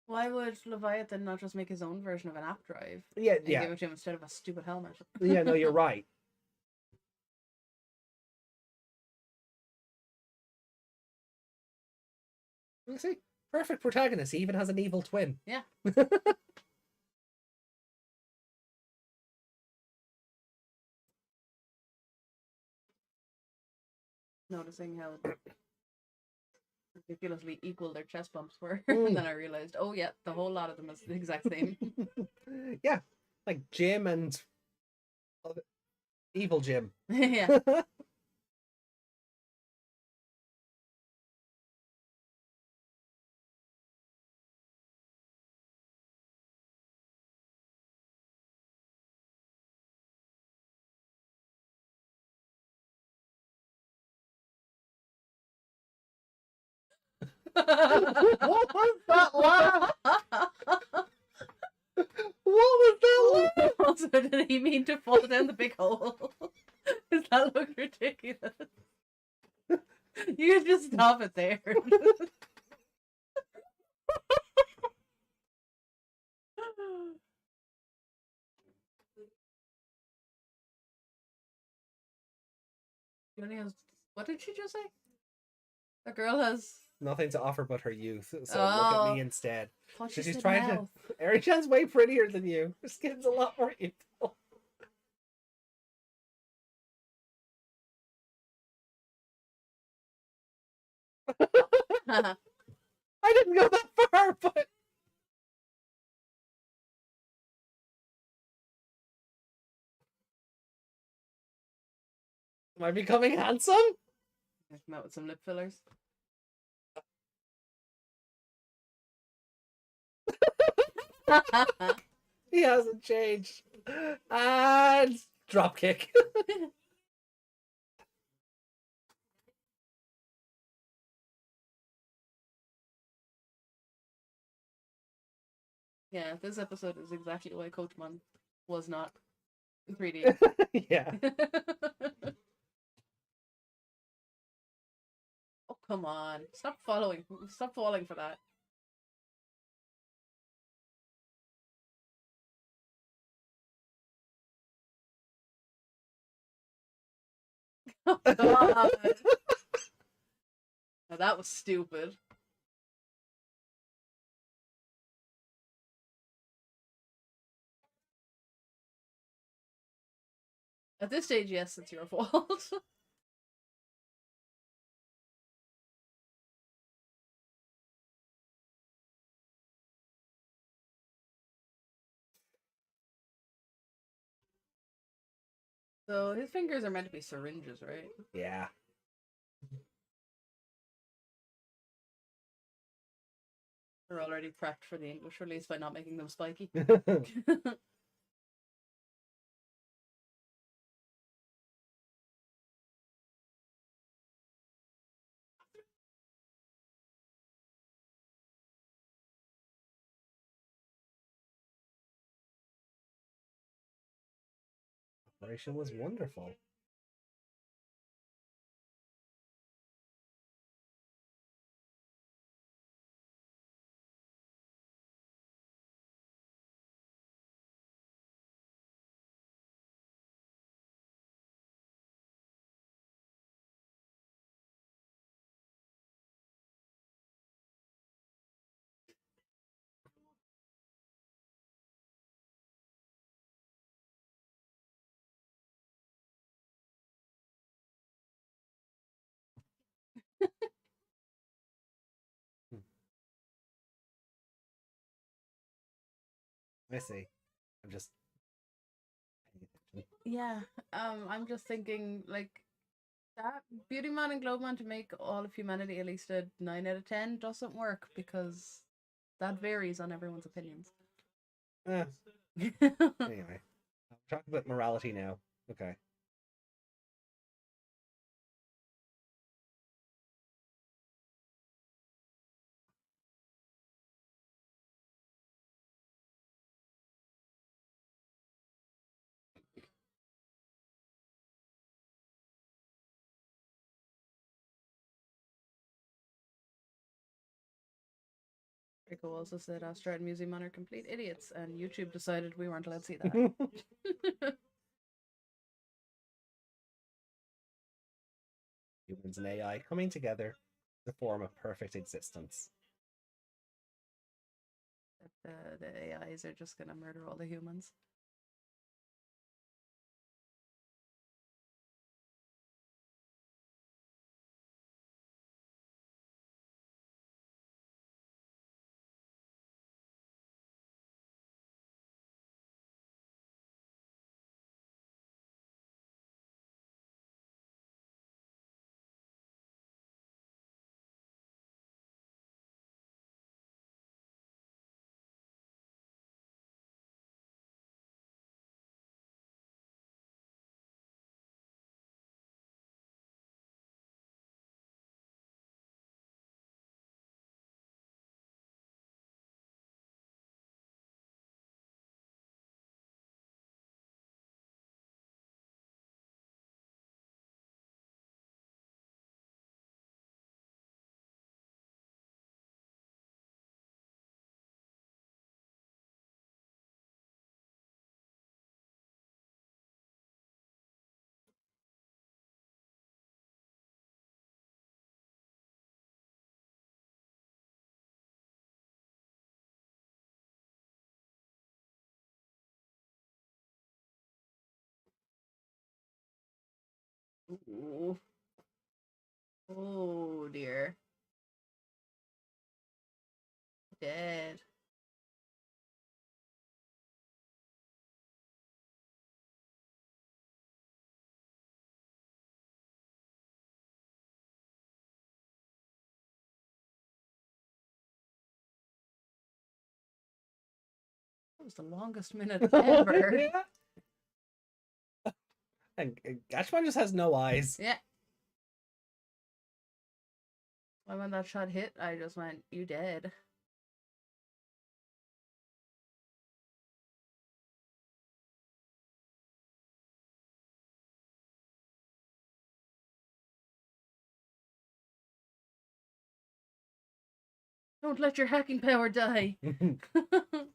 why would Leviathan not just make his own version of an app drive? Yeah, and give it to him instead of a stupid helmet? Yeah, no, you're right. You see, perfect protagonist. He even has an evil twin. Yeah. Noticing how ridiculously equal their chest bumps were, and then I realized, oh yeah, the whole lot of them is the exact same. Yeah, like Jim and evil Jim. Yeah. What was that laugh? What was that laugh? Also, did he mean to fall down the big hole? Does that look ridiculous? You can just stop it there. What did she just say? The girl has nothing to offer but her youth, so look at me instead. She's trying to. Eri-chan's way prettier than you. Her skin's a lot more youthful. I didn't go that far, but am I becoming handsome? I come out with some lip fillers. He hasn't changed. And drop kick. Yeah, this episode is exactly why Coachman was not 3D. Yeah. Oh, come on. Stop following. Stop falling for that. Oh, God. Now, that was stupid. At this stage, yes, it's your fault. So his fingers are meant to be syringes, right? Yeah. They're already prepped for the English release by not making them spiky. Operation was wonderful. I see. I'm just paying attention. Yeah, I'm just thinking, like, that Beauty Man and Globe Man to make all of humanity at least a 9 out of 10 doesn't work because that varies on everyone's opinions. Anyway, I'll talk about morality now. Okay. Rico also said Astra and Museum are complete idiots, and YouTube decided we weren't allowed to see that. Humans and AI coming together to form a perfect existence. The AIs are just gonna murder all the humans. Ooh. Oh dear. Dead. That was the longest minute ever. Yeah. And Gashman just has no eyes. Yeah. And when that shot hit, I just went, "You dead." Don't let your hacking power die. Uh-oh.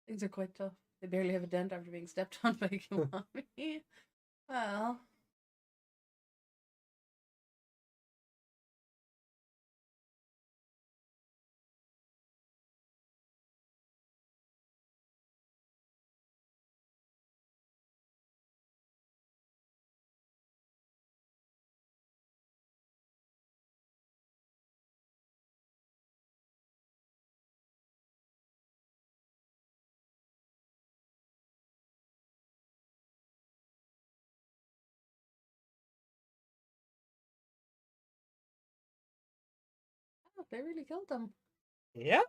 Things are quite tough. They barely have a dent after being stepped on by a Kiwami. Well. Oh, they really killed them. Yeah.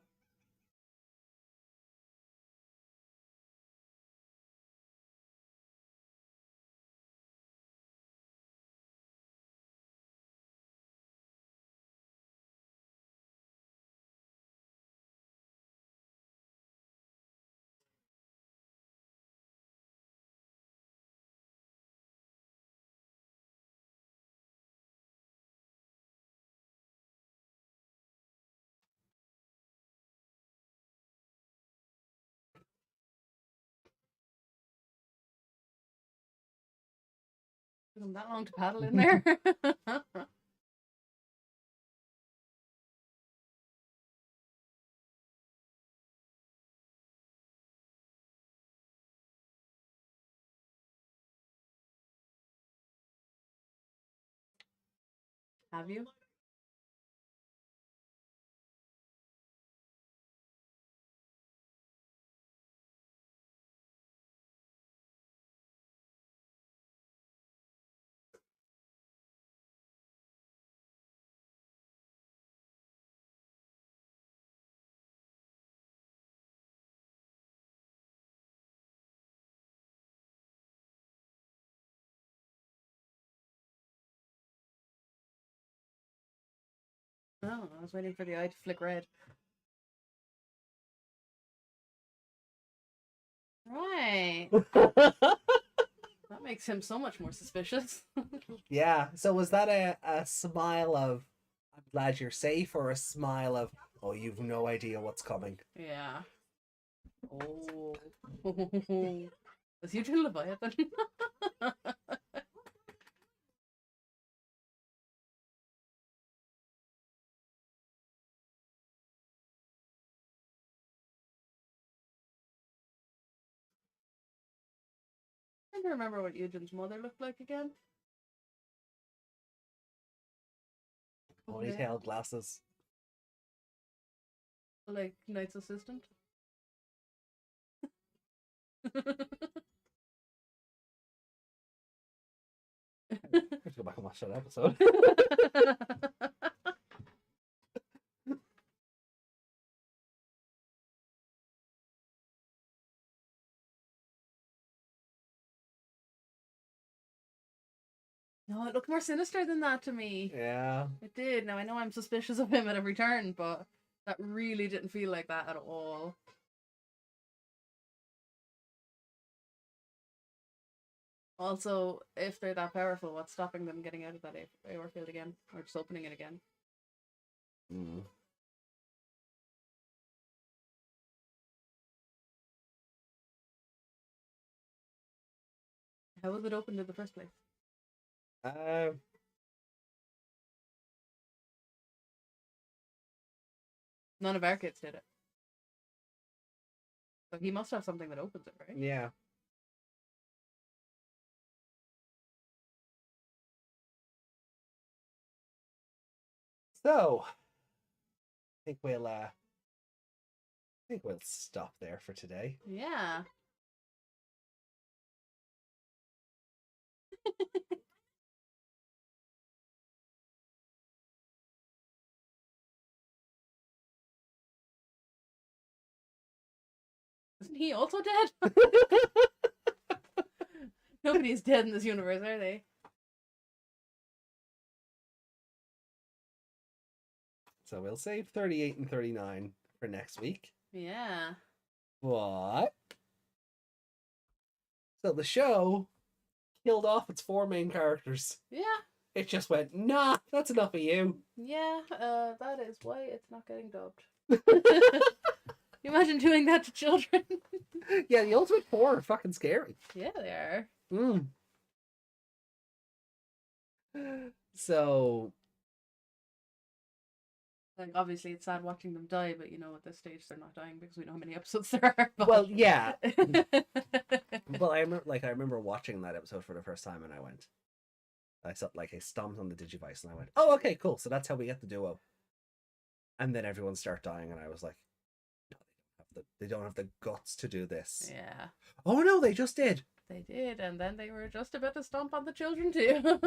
Took them that long to paddle in there. Have you? No, I was waiting for the eye to flick red. Right. That makes him so much more suspicious. Yeah. So was that a smile of "I'm glad you're safe" or a smile of "Oh, you've no idea what's coming"? Yeah. Oh. Was he doing Leviathan? I don't remember what Eugen's mother looked like again. Ponytail glasses. Like Knight's assistant. I have to go back and watch that episode. No, it looked more sinister than that to me. Yeah. It did. Now, I know I'm suspicious of him at every turn, but that really didn't feel like that at all. Also, if they're that powerful, what's stopping them getting out of that AOR field again? Or just opening it again? Mm. How was it opened in the first place? None of our kids did it. So he must have something that opens it, right? Yeah. So, I think we'll stop there for today. Yeah. Isn't he also dead? Nobody's dead in this universe, are they? So we'll save 38 and 39 for next week. Yeah. But so the show killed off its 4 main characters. Yeah. It just went, nah, that's enough of you. Yeah, that is why it's not getting dubbed. You imagine doing that to children? Yeah, the Ultimate 4 are fucking scary. Yeah, they are. So, like, obviously it's sad watching them die, but you know, at this stage they're not dying because we know how many episodes there are. But... Well, yeah. But I remember watching that episode for the first time, and I stomped on the Digivice, and I went, "Oh, okay, cool. So that's how we get the duo." And then everyone started dying, and I was like, "No, they don't have the guts to do this." Yeah. Oh no, they just did. They did, and then they were just about to stomp on the children too.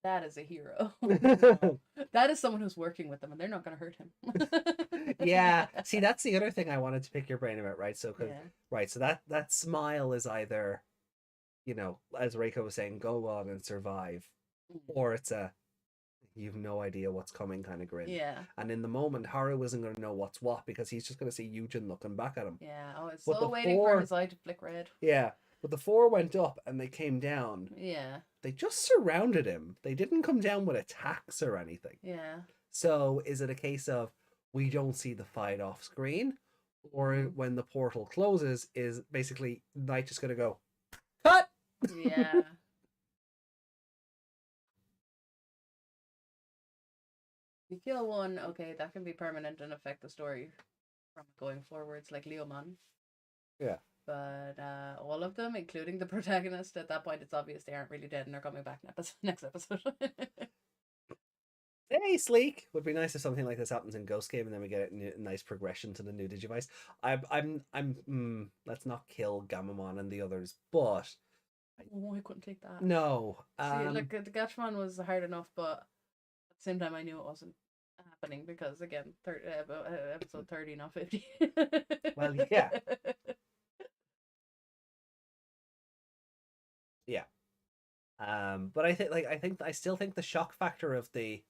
That is a hero. That is someone who's working with them, and they're not going to hurt him. Yeah. See, that's the other thing I wanted to pick your brain about, right? So, Yeah. right. So that smile is either, you know, as Reiko was saying, go on and survive, or it's a you've no idea what's coming kind of grin. Yeah. And in the moment, Haru isn't going to know what's what because he's just going to see Yujin looking back at him. Yeah. Oh, it's But still the waiting for his eye to flick red. Yeah. But the 4 went up and they came down. Yeah. They just surrounded him. They didn't come down with attacks or anything. Yeah. So is it a case of we don't see the fight off screen? Or when the portal closes, is basically Knight just going to go, cut! Yeah. You kill one, okay, that can be permanent and affect the story from going forwards, like Leomon. Yeah. But all of them, including the protagonist, at that point it's obvious they aren't really dead and they're coming back next episode. Hey, Sleek! Would be nice if something like this happens in Ghost Game and then we get a nice progression to the new Digivice. Let's not kill Gamamon and the others, but Oh, I couldn't take that. no. See, look, the Gatchmon was hard enough, but at the same time I knew it wasn't happening because, again, episode 30, not 50. Well, yeah. Yeah. But I still think the shock factor of they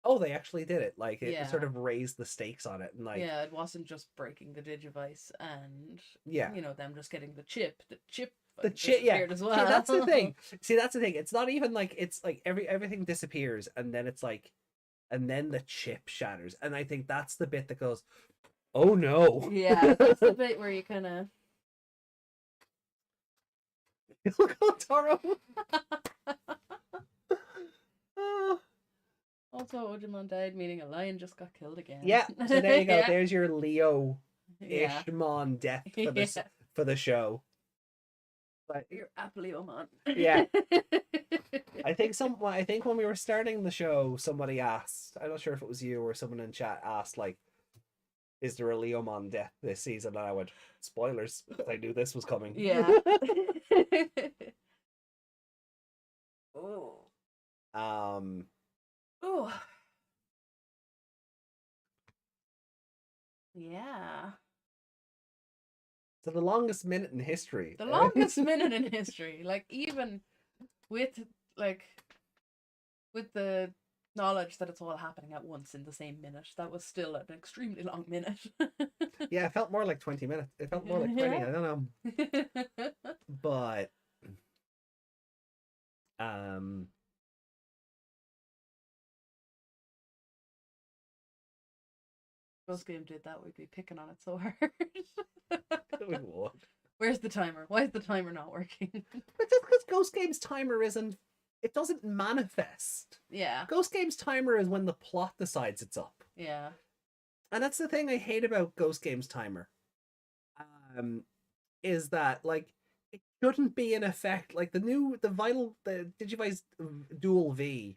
actually did it. Like it sort of raised the stakes on it, and like yeah, it wasn't just breaking the Digivice and yeah, you know, them just getting the chip. The chip yeah. as well. See, that's the thing. That's the thing. It's not even like it's like everything disappears, and then it's like, and then the chip shatters, and I think that's the bit that goes, oh no. Yeah, that's the bit where you kind of. Look how Taro. Also, Ojimon died, meaning a lion just got killed again. Yeah, so there you go. Yeah. There's your Leo Yeah. Ishmon death for this for the show. But You're Appleomon. Yeah. I think when we were starting the show, somebody asked, I'm not sure if it was you or someone in chat asked, like, is there a Leomon death this season? And I went, spoilers, I knew this was coming. Yeah. Oh. Oh. Yeah. So the longest minute in history. The longest minute in history. Like, even with, like, with the knowledge that it's all happening at once in the same minute, that was still an extremely long minute. Yeah, it felt more like 20 minutes. It felt more like 20. I don't know. But Ghost Game did that, we'd be picking on it so hard. we would. Where's the timer? Why is the timer not working? But just because Ghost Game's timer isn't, it doesn't manifest. Yeah. Ghost Game's timer is when the plot decides it's up. Yeah. And that's the thing I hate about Ghost Game's timer. Is that, like, it shouldn't be in effect. Like, the Digivice Dual V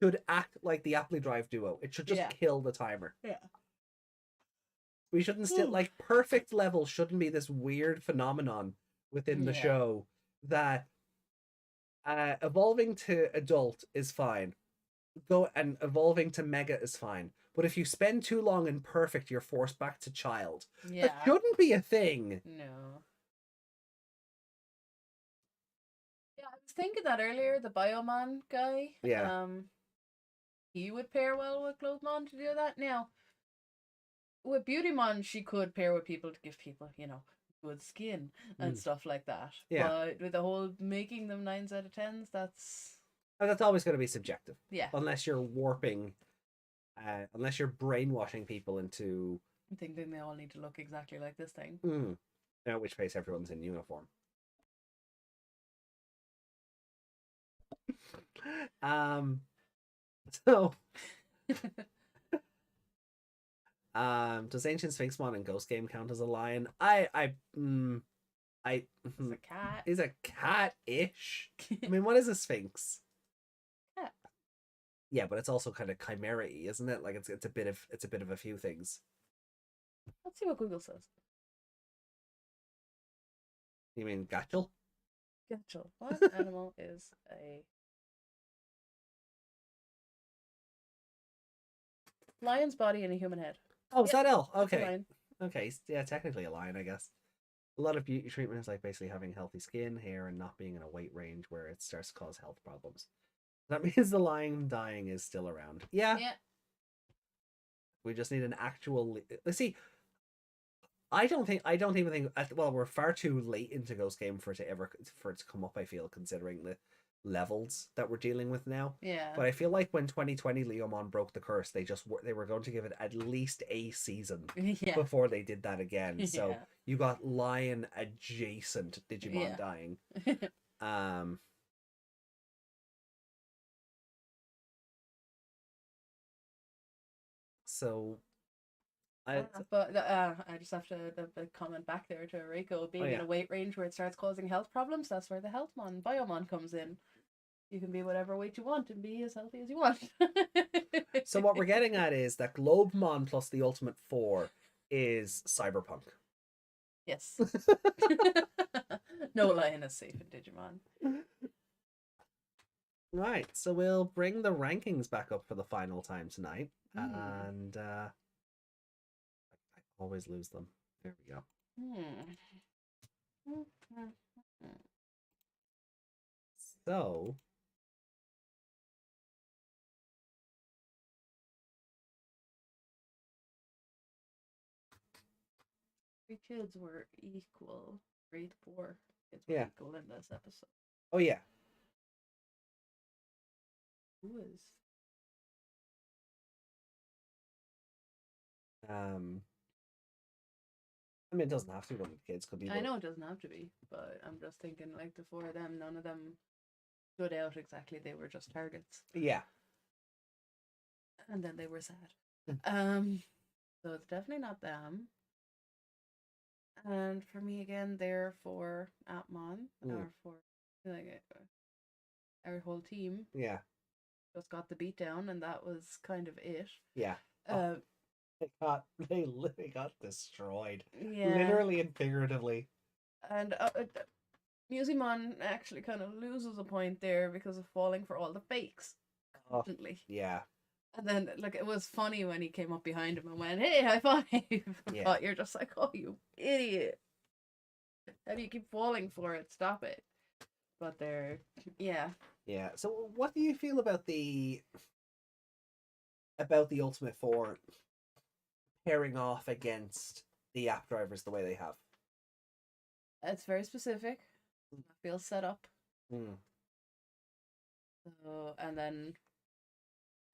should act like the Apply Drive Duo. It should just kill the timer. Yeah. We shouldn't still, like, perfect level shouldn't be this weird phenomenon within the show that evolving to adult is fine. And evolving to mega is fine. But if you spend too long in perfect, you're forced back to child. Yeah. That shouldn't be a thing. No. Yeah, I was thinking that earlier, the Biomon guy. Yeah. He would pair well with Clothemon to do that. Now, with Beautymon, she could pair with people to give people, good skin and stuff like that. Yeah. But with the whole making them 9s out of 10s, that's always going to be subjective. Yeah. Unless you're warping, unless you're brainwashing people into thinking they all need to look exactly like this thing. At which case everyone's in uniform. So does Ancient Sphinxmon and Ghost Game count as a lion? It's a cat. Is a cat-ish. I mean, what is a sphinx? Cat. Yeah, but it's also kind of chimera-y, isn't it? Like it's a bit of a few things. Let's see what Google says. You mean Gatchel? Gatchel. What animal is a lion's body and a human head? Oh, is that L? Okay. Okay, yeah, technically a lion, I guess. A lot of beauty treatment is like basically having healthy skin, hair, and not being in a weight range where it starts to cause health problems. That means the lion dying is still around. Yeah. Yeah. We just need an actual. Let's see. I don't even think. Well, we're far too late into Ghost Game for it to come up. I feel, considering the levels that we're dealing with now. Yeah. But I feel like when 2020 Leomon broke the curse, they were going to give it at least a season before they did that again. So you got lion adjacent Digimon dying. So I just have to comment back there to Reiko being in a weight range where it starts causing health problems. That's where the Healthmon Biomon comes in. You can be whatever weight you want and be as healthy as you want. So what we're getting at is that Globemon plus the Ultimate 4 is Cyberpunk. Yes. No lion is safe in Digimon. Right, so we'll bring the rankings back up for the final time tonight. And I always lose them. There we go. So three kids were equal. Grade 4 kids were equal in this episode. Oh yeah. Who is? I mean, it doesn't have to be one of the kids. Could be. I know it doesn't have to be, but I'm just thinking, like, the four of them, none of them stood out exactly. They were just targets. Yeah. And then they were sad. So it's definitely not them. And for me again, they're for Appmon, or for like our whole team. Yeah. Just got the beat down, and that was kind of it. Yeah. They got destroyed. Yeah. Literally and figuratively. And Musimon actually kind of loses a point there because of falling for all the fakes constantly. Yeah. And then, like, it was funny when he came up behind him and went, "Hey, high five!" Yeah. But you're just like, "Oh, you idiot! How do you keep falling for it? Stop it!" But they're, yeah. Yeah. So, what do you feel about the Ultimate Four pairing off against the app drivers the way they have? It's very specific. I feel set up. Mm. So, and then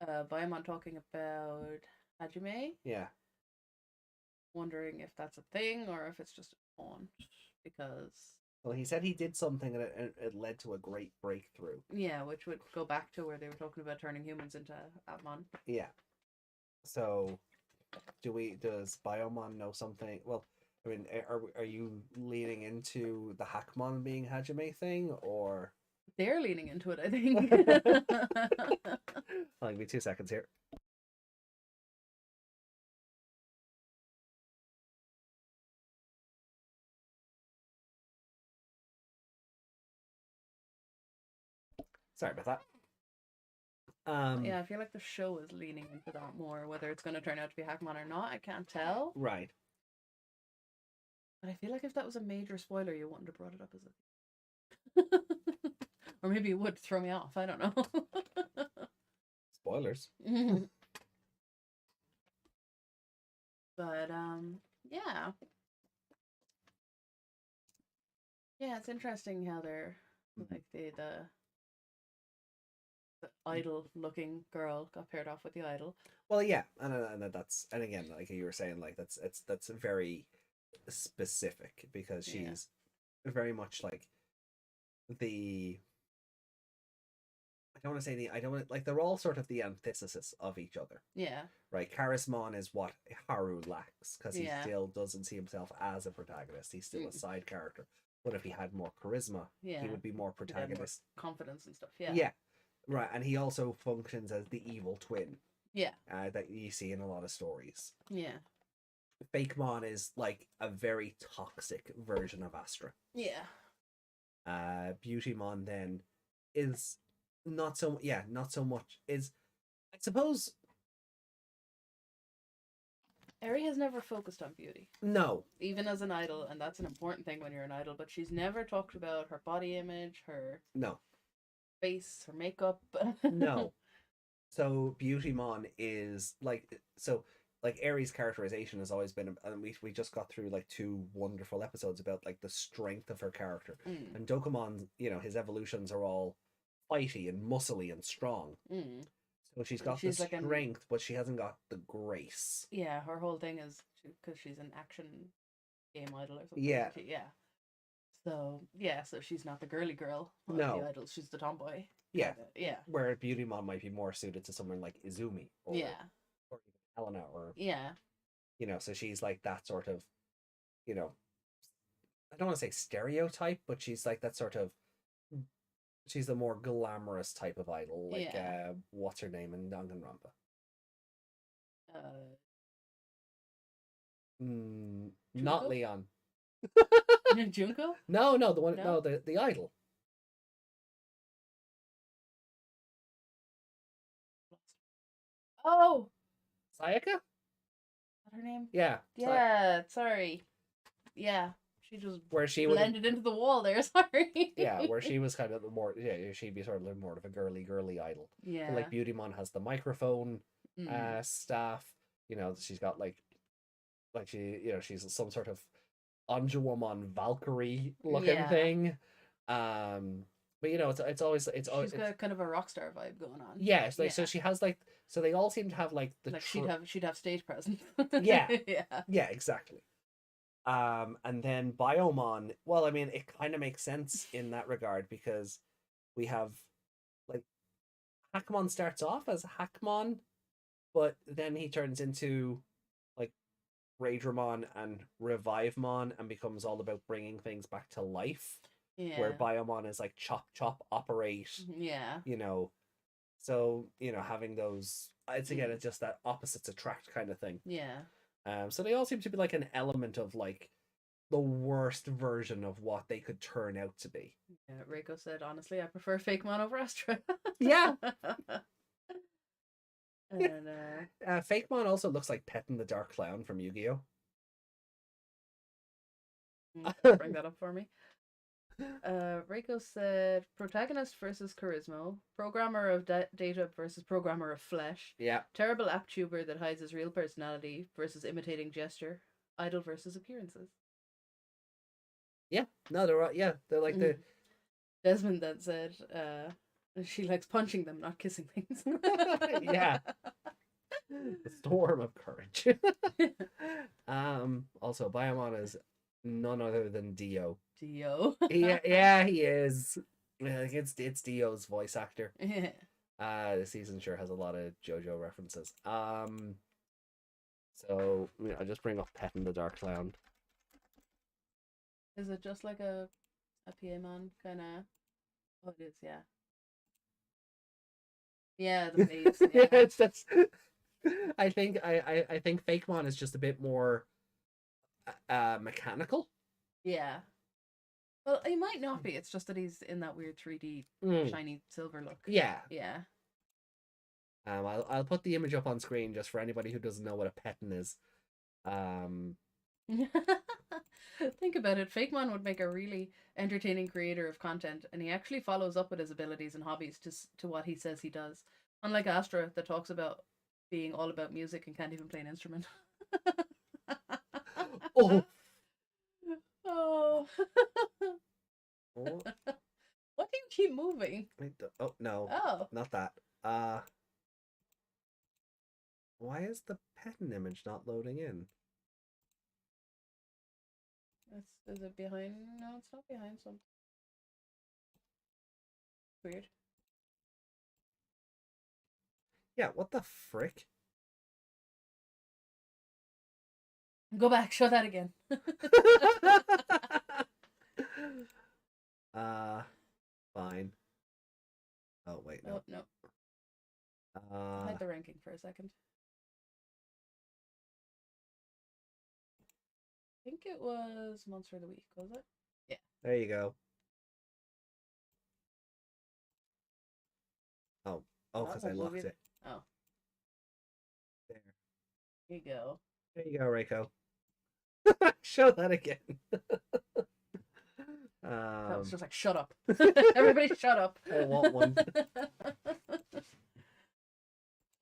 Bayamon talking about Hajime. Yeah. Wondering if that's a thing or if it's just a taunt. Because... Well, he said he did something and it led to a great breakthrough. Yeah, which would go back to where they were talking about turning humans into Appmon. Yeah. So, does Biomon know something? Well, I mean, are you leaning into the Hackmon being Hajime thing, or they're leaning into it? I think. I'll give me 2 seconds here. Sorry about that. Yeah, I feel like the show is leaning into that more. Whether it's going to turn out to be Hackmon or not, I can't tell. Right. But I feel like if that was a major spoiler, you wouldn't have brought it up as a... Or maybe it would throw me off. I don't know. Spoilers. But, yeah. Yeah, it's interesting how they're, like, the idol-looking girl got paired off with the idol. Well, yeah, and that's, and again, like you were saying, like that's very specific because she's very much like the. I don't want to say the. I don't want, like, they're all sort of the antithesis of each other. Yeah. Right. Charismon is what Haru lacks because he Yeah. still doesn't see himself as a protagonist. He's still a side character. But if he had more charisma, he would be more He'd have more protagonist. confidence and stuff. Yeah. Yeah. Right, and he also functions as the evil twin. Yeah. That you see in a lot of stories. Yeah. Fakemon is like a very toxic version of Astra. Yeah. Beautymon then is not so much is, I suppose. Eri has never focused on beauty. No. Even as an idol, and that's an important thing when you're an idol, but she's never talked about her body image, her face, her makeup. No. So Beautymon is like, Eri's characterization has always been, and we just got through like 2 wonderful episodes about like the strength of her character. And Dokomon, his evolutions are all fighty and muscly and strong. So she's got the strength, but she hasn't got the grace. Yeah, her whole thing is because she's an action game idol or something. Yeah. So she's not the girly girl of No. the idols. She's the tomboy. Yeah. Yeah. Where Beautymon might be more suited to someone like Izumi. Or, yeah. Or even Helena, or yeah. So she's like that sort of, I don't want to say stereotype, but she's like that sort of. She's the more glamorous type of idol, like what's her name in Danganronpa? Not Leon. Junko? No, the one. No, the idol. Oh, Sayaka? Is that her name? Yeah. Yeah. Sorry. Yeah. She just where she blended into the wall there. Sorry. Yeah, where she was kind of the more. Yeah, she'd be sort of more of a girly idol. Yeah. But like Beautymon has the microphone staff. She's got like she's some sort of Anjouamon Valkyrie looking thing. But it's always she's got kind of a rock star vibe going on. Yeah, it's like so she has like so they all seem to have like the she'd have stage presence. Yeah. Yeah, exactly. And then Biomon, well, I mean, it kind of makes sense in that regard because we have like Hackmon starts off as Hackmon, but then he turns into like Raidramon and Revivemon and becomes all about bringing things back to life. Yeah. Where Biomon is like chop operate. Yeah. So having those, it's again, it's just that opposites attract kind of thing. Yeah. So they all seem to be like an element of like the worst version of what they could turn out to be. Yeah, Reiko said, honestly, I prefer Fakemon over Astra. Yeah. And Fakemon also looks like Petting the Dark Clown from Yu-Gi-Oh. bring that up for me. Reiko said protagonist versus charisma, programmer of data versus programmer of flesh, Yeah. terrible app tuber that hides his real personality versus imitating gesture, idol versus appearances. Yeah. No, they're they're like the Desmond then said she likes punching them, not kissing things. yeah. The storm of courage. Also Biomon is none other than Dio. Dio. Yeah, he is. It's Dio's voice actor. Yeah. The season sure has a lot of JoJo references. So I'll just bring up Petting the Dark Clown. Is it just like a PA-mon kind of? Oh, it is, yeah. Yeah, the face. Yeah. It's that's. I think Fakemon is just a bit more mechanical. Yeah. Well, he might not be. It's just that he's in that weird 3D shiny silver look. Yeah. Yeah. I'll put the image up on screen just for anybody who doesn't know what a Petten is. Think about it. Fakemon would make a really entertaining creator of content, and he actually follows up with his abilities and hobbies to what he says he does. Unlike Astra, that talks about being all about music and can't even play an instrument. Oh. Oh. Oh. What do you keep moving? Oh no. Oh. Not that. Why is the Petten image not loading in? Is it behind? No, it's not behind something. Weird. Yeah, what the frick? Go back, show that again. Fine. Oh wait, no. Oh, no. Hide the ranking for a second. I think it was Monster of the Week, was it? Yeah. There you go. Oh, because I locked it. Oh. There. There you go. There you go, Reiko. Show that again. That was just like, shut up. Everybody shut up. I want one.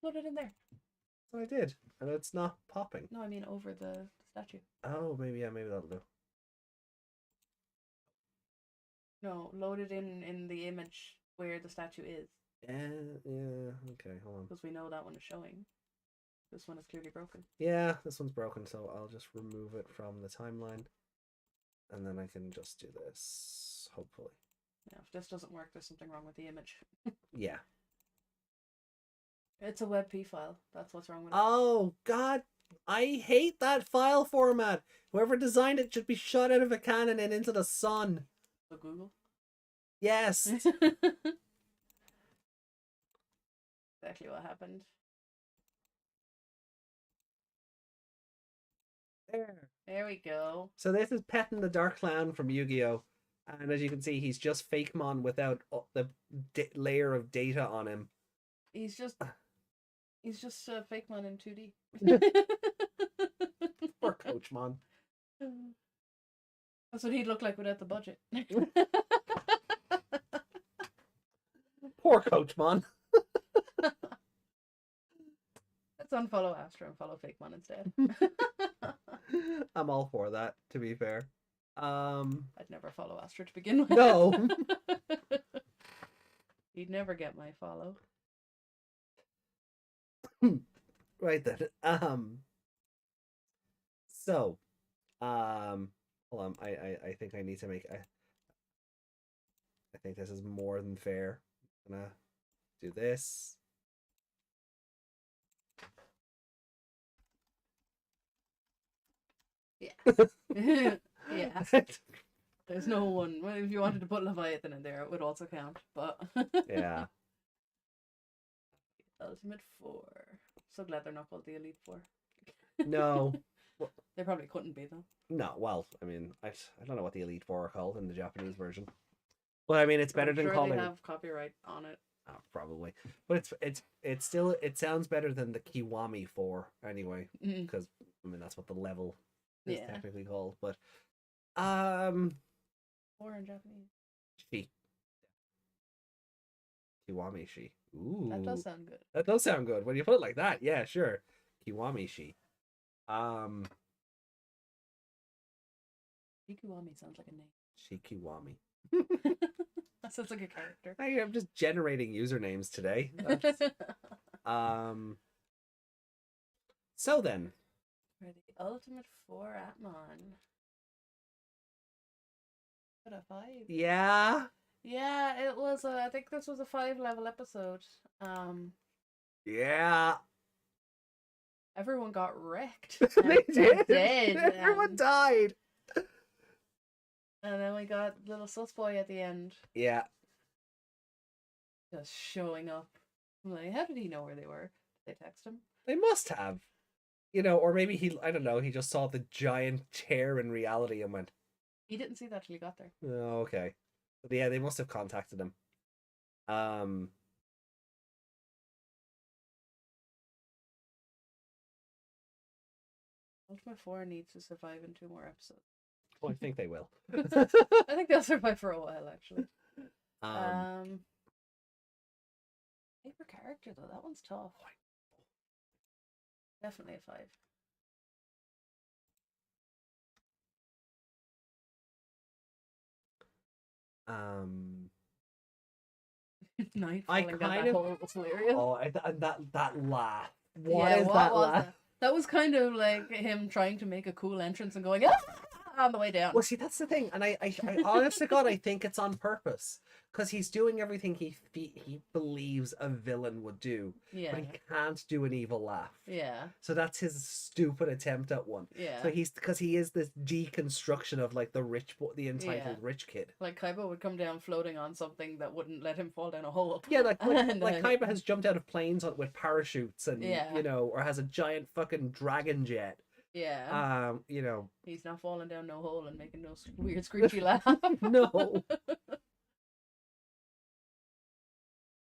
Put it in there. I did, and it's not popping. No, I mean over the statue. Oh, maybe that'll do. No, load it in the image where the statue is. Yeah, okay, hold on. Because we know that one is showing. This one is clearly broken. Yeah, this one's broken, so I'll just remove it from the timeline. And then I can just do this, hopefully. Yeah, if this doesn't work, there's something wrong with the image. Yeah. It's a WebP file. That's what's wrong with it. Oh, God. I hate that file format. Whoever designed it should be shot out of a cannon and into the sun. So Google? Yes. Exactly what happened. There we go. So this is Petting the Dark Clown from Yu-Gi-Oh! And as you can see, he's just Fakemon without the layer of data on him. He's just Fakemon in 2D. Poor Coachmon. That's what he'd look like without the budget. Poor Coachmon. Let's unfollow Astra and follow Fakemon instead. I'm all for that, to be fair. I'd never follow Astra to begin with. No. He'd never get my follow. Right then. So, hold on. I think I need to make. I think this is more than fair. I'm gonna do this. Yeah. Yeah. There's no one. Well, if you wanted to put Leviathan in there, it would also count. But yeah. Ultimate 4. So glad they're not called the Elite 4. No. They probably couldn't be though. No. Well, I mean, I don't know what the Elite Four are called in the Japanese version. But I mean, it's better than sure calling. They have copyright on it. Probably, but it's still, it sounds better than the Kiwami 4 anyway, because I mean that's what the level is technically called. But 4 in Japanese. she Kiwami she. Ooh, That does sound good. That does sound good when you put it like that. Yeah, sure. Kiwami she. Shikiwami sounds like a name. Shikiwami. That sounds like a character. I'm just generating usernames today. So then, For the ultimate 4 Appmon. What a 5. Yeah, it was. I think this was a 5-level episode. Yeah, Everyone got wrecked. they did. Dead. Everyone died. And then we got little sus boy at the end. Yeah. Just showing up. I'm like, how did he know where they were? Did they text him? They must have. Or maybe I don't know, he just saw the giant tear in reality and went... He didn't see that till he got there. Oh, okay. But yeah, they must have contacted him. Ultimate 4 needs to survive in 2 more episodes. Well, I think they will. I think they'll survive for a while, actually. Favorite character, though. That one's tough. Definitely a 5. Night falling down that hole was hilarious. Oh, that laugh. What is that laugh? That was kind of like him trying to make a cool entrance and going on the way down. Well, see, that's the thing, and I honest to God, I think it's on purpose, because he's doing everything he believes a villain would do, but he can't do an evil laugh. Yeah. So that's his stupid attempt at one. Yeah. So because he is this deconstruction of like the entitled rich kid. Like Kaiba would come down floating on something that wouldn't let him fall down a hole. Yeah, like Kaiba has jumped out of planes with parachutes and or has a giant fucking dragon jet. Yeah. He's not falling down no hole and making no weird screechy laugh. No.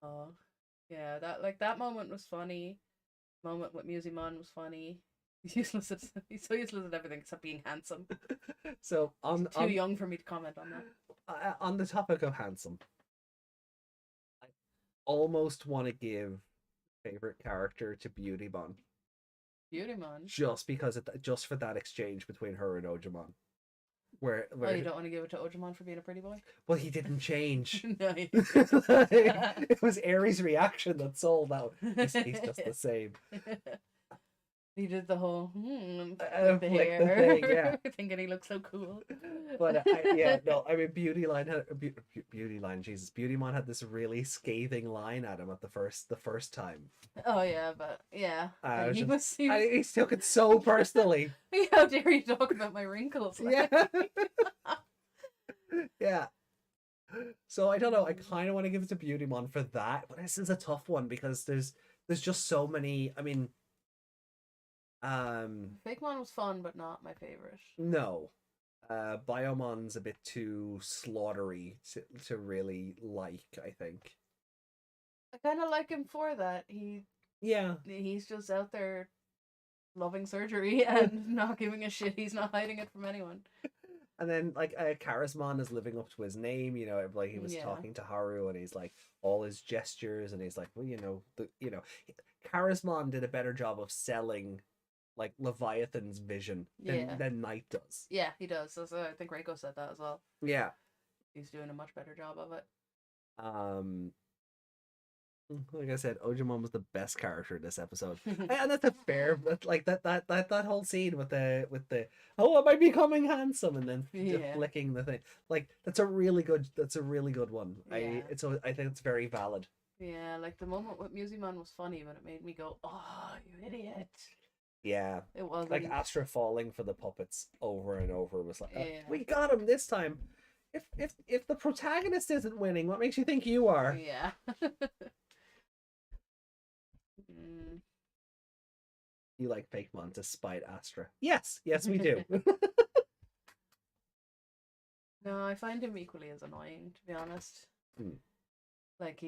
Oh. Yeah, that moment was funny. Moment with Musimon was funny. He's so useless at everything except being handsome. So too young for me to comment on that. On the topic of handsome, I almost want to give favorite character to Beautymon. Beautymon? Just for that exchange between her and Ojimon. Where you don't want to give it to Ojimon for being a pretty boy? Well, he didn't change. No, it was Aries' reaction that sold out. He's just the same. He did the whole the hair, yeah. Thinking he looked so cool. But Beautyline Beautymon had this really scathing line at him at the first time. Oh yeah, but yeah, he took it so personally. How dare you talk about my wrinkles? Yeah. Yeah. So I don't know. I kind of want to give it to Beautymon for that, but this is a tough one because there's just so many. I mean. Fakemon was fun, but not my favorite. No. Biomon's a bit too slaughtery to really like, I think. I kind of like him for that. He's just out there loving surgery and not giving a shit. He's not hiding it from anyone. And then Charismon is living up to his name, like he was talking to Haru and he's like all his gestures and he's like, well, Charismon did a better job of selling like Leviathan's vision than Knight does. Yeah, he does. I think Reiko said that as well. Yeah. He's doing a much better job of it. Like I said, Ojimon was the best character in this episode. And that's a fair that whole scene with the oh, am I becoming handsome? And then flicking the thing. Like that's a really good one. Yeah. I think it's very valid. Yeah, like the moment with Musimon was funny, but it made me go, oh, you idiot. Yeah, it was like Astra falling for the puppets over and over was like, we got him this time. If the protagonist isn't winning, what makes you think you are? Yeah. You like Fakemon to spite Astra? Yes, we do. No, I find him equally as annoying, to be honest. Like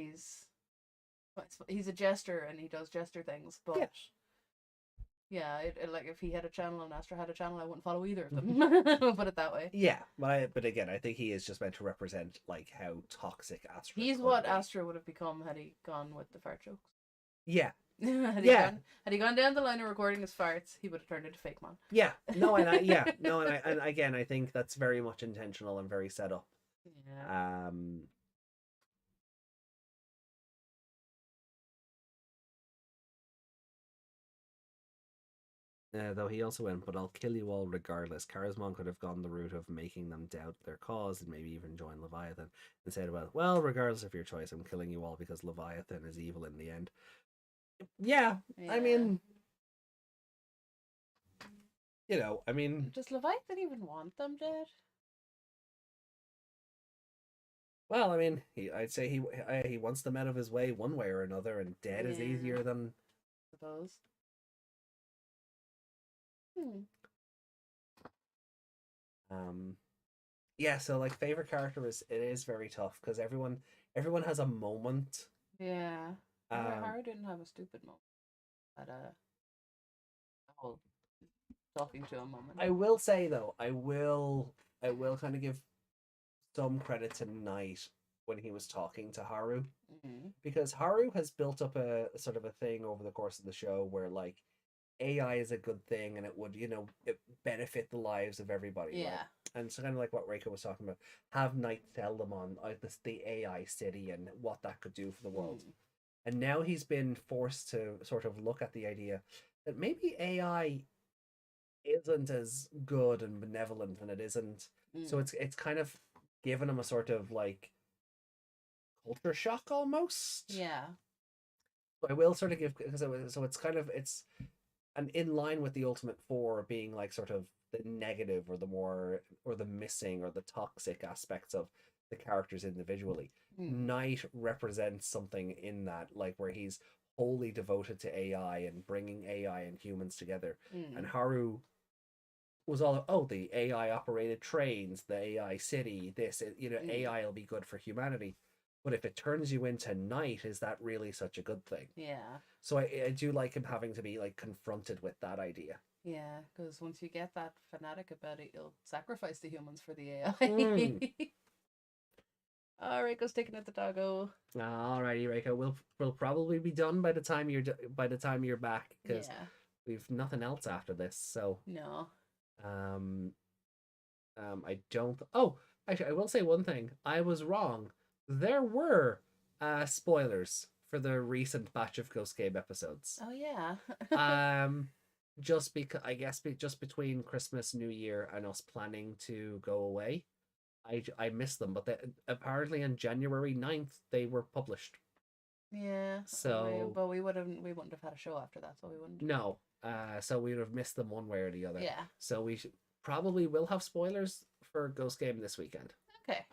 He's a jester and he does jester things, but Yeah. yeah, like if he had a channel and Astra had a channel, I wouldn't follow either of them. We'll put it that way. Yeah, but again, I think he is just meant to represent like how toxic Astra. He's could what be. Astra would have become had he gone with the fart jokes. Yeah, had yeah. He gone down the line of recording his farts, he would have turned into Fake Man. Yeah, no, and again, I think that's very much intentional and very set up. Yeah. Though he also went, but I'll kill you all regardless. Charismon could have gone the route of making them doubt their cause and maybe even join Leviathan and said, well, regardless of your choice, I'm killing you all because Leviathan is evil in the end. Yeah. I mean, does Leviathan even want them dead? Well, I'd say he wants them out of his way one way or another, and dead is easier than. I suppose. Yeah, so like favorite character is very tough because everyone has a moment. Yeah. Harry didn't have a stupid moment. At a whole talking to a moment. I will say though, I will kind of give some credit to Knight when he was talking to Haru, because Haru has built up a sort of a thing over the course of the show where like AI is a good thing and it would it benefit the lives of everybody. Yeah. Right? And so kind of like what Reiko was talking about, have Knight sell them on the AI city and what that could do for the world. And now he's been forced to sort of look at the idea that maybe AI isn't as good and benevolent and it isn't. So it's kind of given him a sort of like culture shock almost. Yeah. I will sort of give, so it's kind of and in line with the Ultimate Four being like sort of the negative or the more or the missing or the toxic aspects of the characters individually. Knight represents something in that, like where he's wholly devoted to AI and bringing AI and humans together. And Haru was all, the AI operated trains, the AI city, this, AI will be good for humanity. But if it turns you into Knight, is that really such a good thing? Yeah. So I do like him having to be like confronted with that idea. Yeah, because once you get that fanatic about it, you'll sacrifice the humans for the AI. All right, Reiko's taking out the doggo. Alrighty, Reiko, we'll probably be done by the time you're back, because we've nothing else after this. So no. I don't. Oh, actually, I will say one thing. I was wrong. There were spoilers for the recent batch of Ghost Game episodes. Oh yeah. Just because I guess just between Christmas, New Year, and us planning to go away, I missed them. But apparently on January 9th they were published. Yeah. So, but we wouldn't have had a show after that, so we wouldn't. No. So we would have missed them one way or the other. Yeah. So we probably will have spoilers for Ghost Game this weekend. Okay.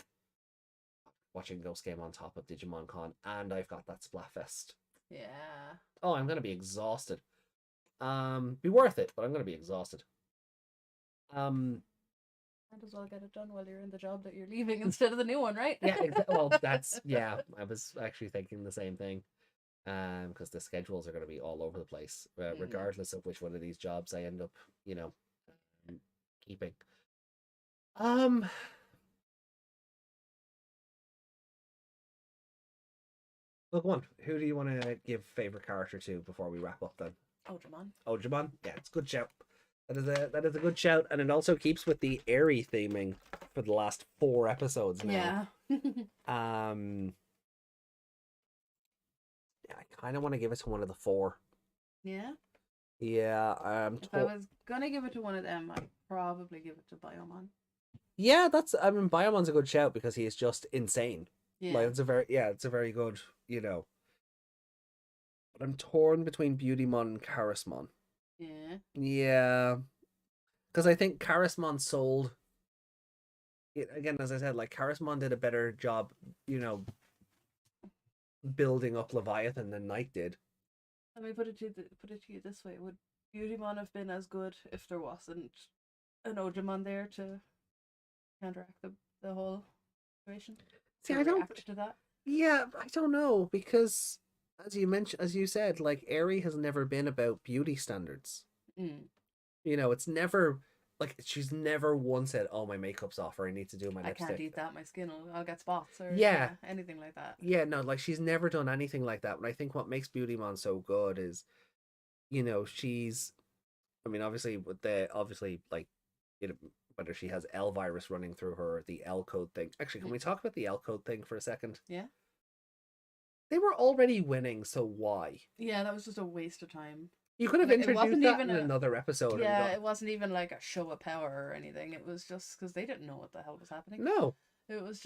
Watching Ghost Game on top of Digimon Con, and I've got that Splatfest. Yeah. Oh, I'm gonna be exhausted. Be worth it, but I'm gonna be exhausted. Might as well get it done while you're in the job that you're leaving instead of the new one, right? Yeah. Well, that's I was actually thinking the same thing. Because the schedules are going to be all over the place, regardless of which one of these jobs I end up, keeping. Look, who do you want to give favorite character to before we wrap up then? Ojimon? Yeah, it's a good shout. That is a good shout, and it also keeps with the airy theming for the last 4 episodes now. Yeah. Yeah, I kind of want to give it to one of the 4. Yeah? Yeah. If I was going to give it to one of them, I'd probably give it to Biomon. Yeah, Biomon's a good shout because he is just insane. Yeah. Like, it's a very good, But I'm torn between Beautymon and Charismon. Yeah. Yeah. Because I think Charismon sold... Again, as I said, like, Charismon did a better job, building up Leviathan than Knight did. Let me put it to you this way: would Beautymon have been as good if there wasn't an Ojimon there to counteract the whole situation? See, I don't react to that. Yeah, I don't know, because as you said, like Aerie has never been about beauty standards. Mm. It's never like she's never once said, "Oh, my makeup's off," or "I need to do my I can't lipstick." eat that. My skin I'll get spots or Yeah, anything like that. yeah, no, like she's never done anything like that. But I think what makes Beautymon so good is, she's. I mean, obviously, like, you know, whether she has L virus running through her, the L code thing. Actually, can we talk about the L code thing for a second? Yeah. They were already winning, so why? Yeah, that was just a waste of time. You could have Like, it introduced wasn't that even in another episode and yeah, got it wasn't even like a show of power or anything. It was just because they didn't know what the hell was happening. no. It was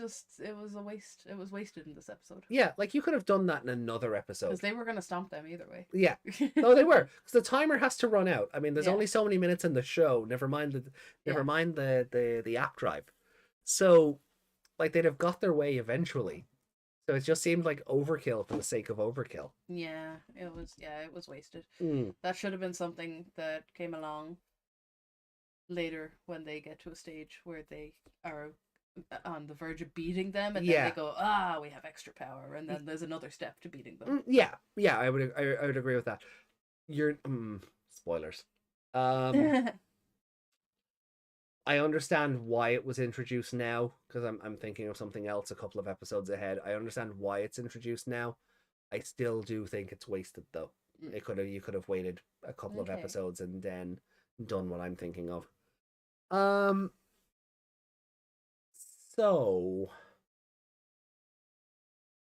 a waste. It was wasted in this episode. Yeah, like you could have done that in another episode. Because they were going to stomp them either way. Yeah. No, they were. Because the timer has to run out. I mean, there's Yeah. only so many minutes in the show. Never mind Yeah. the app drive. So, like, they'd have got their way eventually. So it just seemed like overkill for the sake of overkill. Yeah, it was wasted. Mm. That should have been something that came along later when they get to a stage where they are on the verge of beating them, and then Yeah. they go, we have extra power, and then there's another step to beating them. Yeah, I would agree with that. You're spoilers. I understand why it was introduced now, because I'm thinking of something else a couple of episodes ahead. I understand why it's introduced now. I still do think it's wasted though. You could have waited a couple of episodes and then done what I'm thinking of. So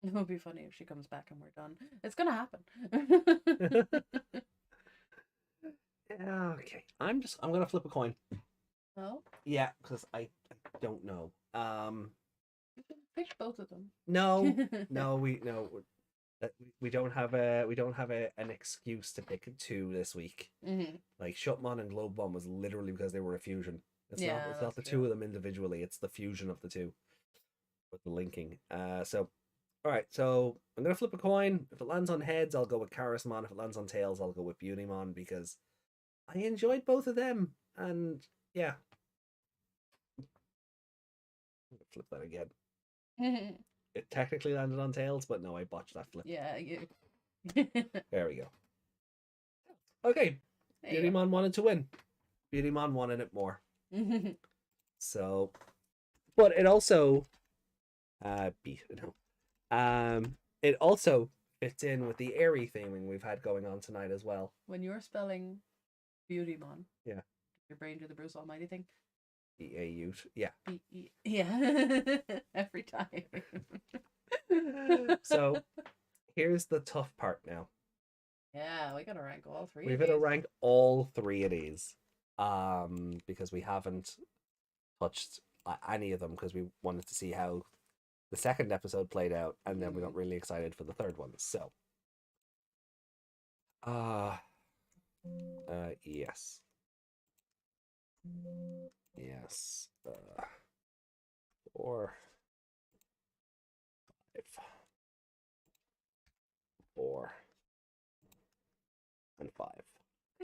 It would be funny if she comes back and we're done. It's gonna happen. Okay. I'm gonna flip a coin. Oh? Yeah, because I don't know. You can pick both of them. No, we don't have an excuse to pick two this week. Mm-hmm. Like Shutmon and Globemon was literally because they were a fusion. It's not the two of them individually. It's the fusion of the two with the linking. So, all right. So I'm gonna flip a coin. If it lands on heads, I'll go with Charismon. If it lands on tails, I'll go with Beautymon because I enjoyed both of them. And yeah, flip that again. It technically landed on tails, but no, I botched that flip. Yeah, you. There we go. Okay, Beautymon wanted to win. Beautymon wanted it more. So, but it also, it also fits in with the airy theming we've had going on tonight as well. When you're spelling Beautymon, yeah, your brain do the Bruce Almighty thing. B-A-U, yeah. B-E, yeah, every time. So, here's the tough part now. Yeah, we gotta rank all three. We've got to rank all three of these, because we haven't touched any of them because we wanted to see how the second episode played out, and then we got really excited for the third one. So, yes. Yes. 4, 5, 4, and 5.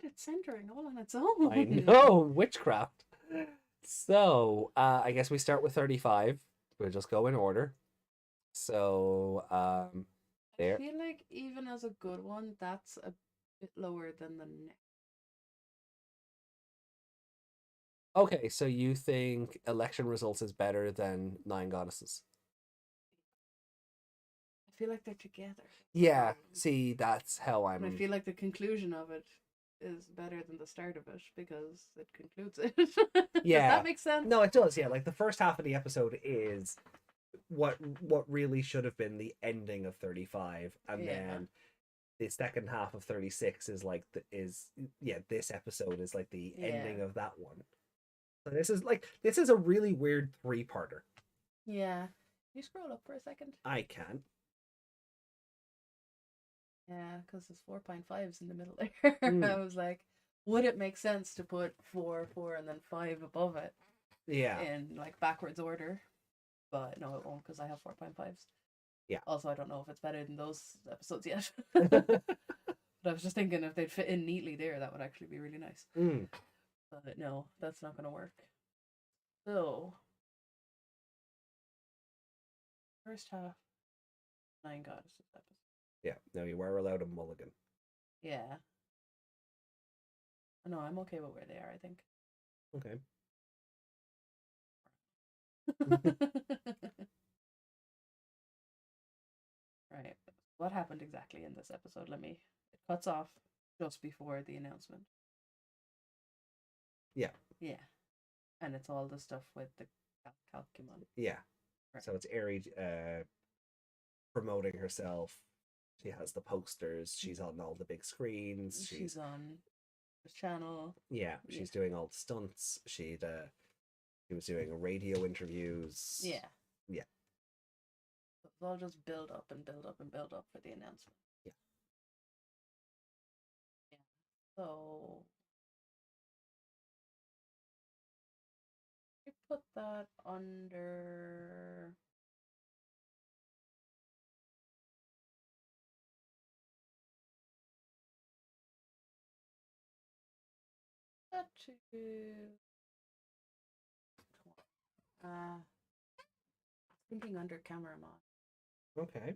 It's centering all on its own. I know, witchcraft. So, I guess we start with 35. We'll just go in order. So, there. I feel like even as a good one, that's a bit lower than the next. Okay, so you think election results is better than Nine Goddesses? I feel like they're together. Yeah, see, that's how And I I'm... feel like the conclusion of it is better than the start of it because it concludes it. Yeah. Does that make sense? No, it does, yeah. Like, the first half of the episode is what really should have been the ending of 35, and then the second half of 36 is like this episode is like the ending of that one. So this is a really weird 3-parter. Yeah. Can you scroll up for a second? I can. Yeah, because there's 4.5s in the middle there. I was like, would it make sense to put 4, 4, and then 5 above it? Yeah. In like backwards order. But no, it won't because I have 4.5s. Yeah. Also, I don't know if it's better than those episodes yet. But I was just thinking if they'd fit in neatly there, that would actually be really nice. But no, that's not going to work. So, first half, Nine Goddesses episode. Yeah, no, you were allowed a mulligan. Yeah. No, I'm okay with where they are, I think. Okay. Right. What happened exactly in this episode? It cuts off just before the announcement. Yeah. Yeah. And it's all the stuff with the Calcumon. Yeah. Right. So it's Eri promoting herself. She has the posters. She's on all the big screens. She's on the channel. Yeah, she's doing all the stunts. She was doing radio interviews. Yeah. Yeah. So it's all just build up and build up and build up for the announcement. Yeah. Yeah. So we put that under. That to. Thinking under camera mod. Okay.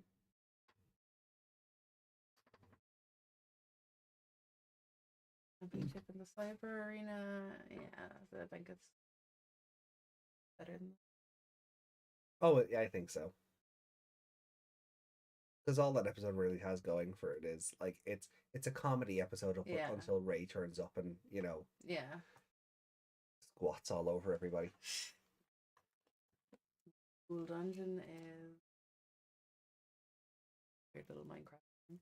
Championship in the cyber arena. Yeah, so I think it's better than. Oh, yeah, I think so. Because all that episode really has going for it is like it's a comedy episode up until Ray turns up and Yeah. squats all over everybody. Cool dungeon is weird little Minecraft.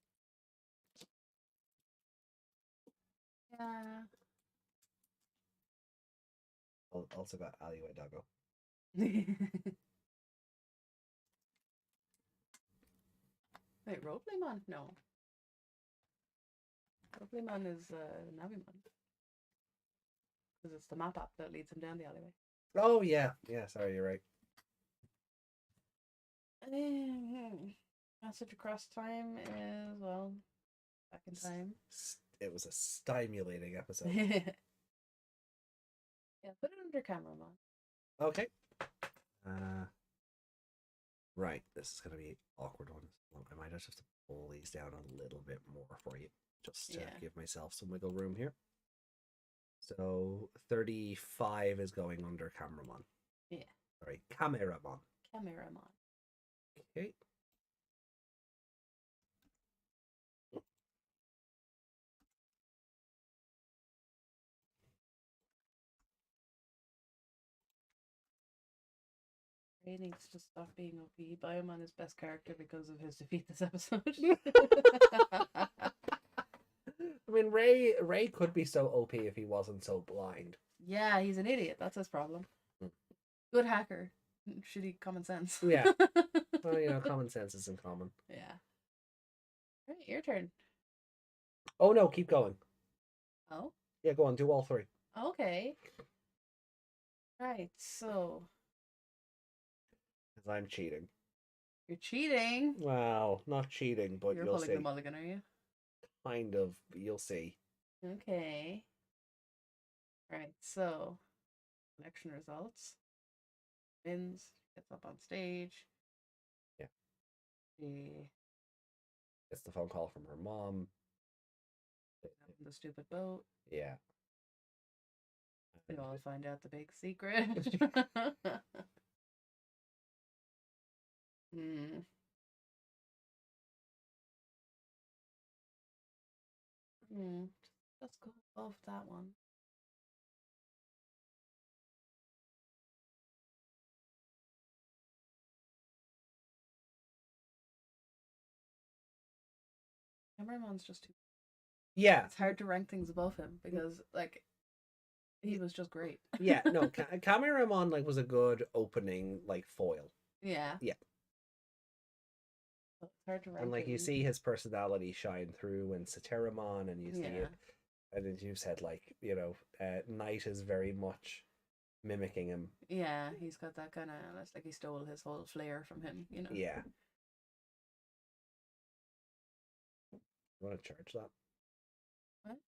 Yeah. Also got Alleyway Doggo. Wait, Roleplayman? No. Roleplayman is Navimon. Because it's the map app that leads him down the alleyway. Oh, yeah. Yeah, sorry, you're right. Passage across time is, well, back in time. It was a stimulating episode. Yeah, put it under camera mod. Okay. Right, this is going to be awkward one. I might just have to pull these down a little bit more for you, just to give myself some wiggle room here. So 35 is going under Cameramon. Yeah. Sorry, Cameramon. Cameramon. Okay. Ray needs to stop being OP. Biomon is best character because of his defeat this episode. I mean, Ray could be so OP if he wasn't so blind. Yeah, he's an idiot. That's his problem. Good hacker. Shitty common sense. Yeah. Well, common sense isn't common. Yeah. All right, your turn. Oh, no, keep going. Oh? Yeah, go on, do all three. Okay. Right, so... Because I'm cheating. You're cheating? Well, not cheating, but you'll see. You're pulling the mulligan, are you? Kind of, you'll see. Okay. Right, so... Election results. Wins. Gets up on stage. Yeah. She... Gets the phone call from her mom. The stupid boat. Yeah. We all find out the big secret. Let's go above that one. Cameramon's just too. Yeah. It's hard to rank things above him because, like, he was just great. Yeah, no, Cameramon, like, was a good opening, like, foil. Yeah. Yeah. It's hard to rank And, like, him. you see his personality shine through in Sateramon, and you see it. And as you said, like, Knight is very much mimicking him. Yeah, he's got that kind of, it's like he stole his whole flair from him, Yeah. You want to charge that? What?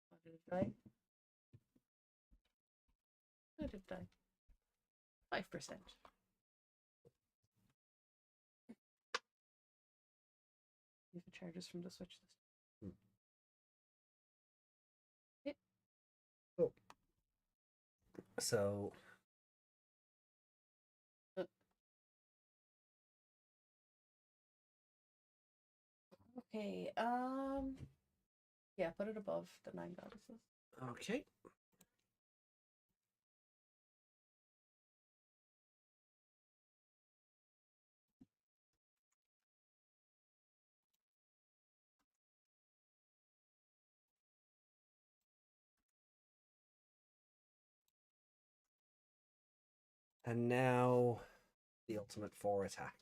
What did it die? What did it die? 5%. You have a charges from the Switch this Hmm. Yep. Oh. So Okay, yeah, put it above the 9 goddesses. okay. And now the ultimate 4 attack.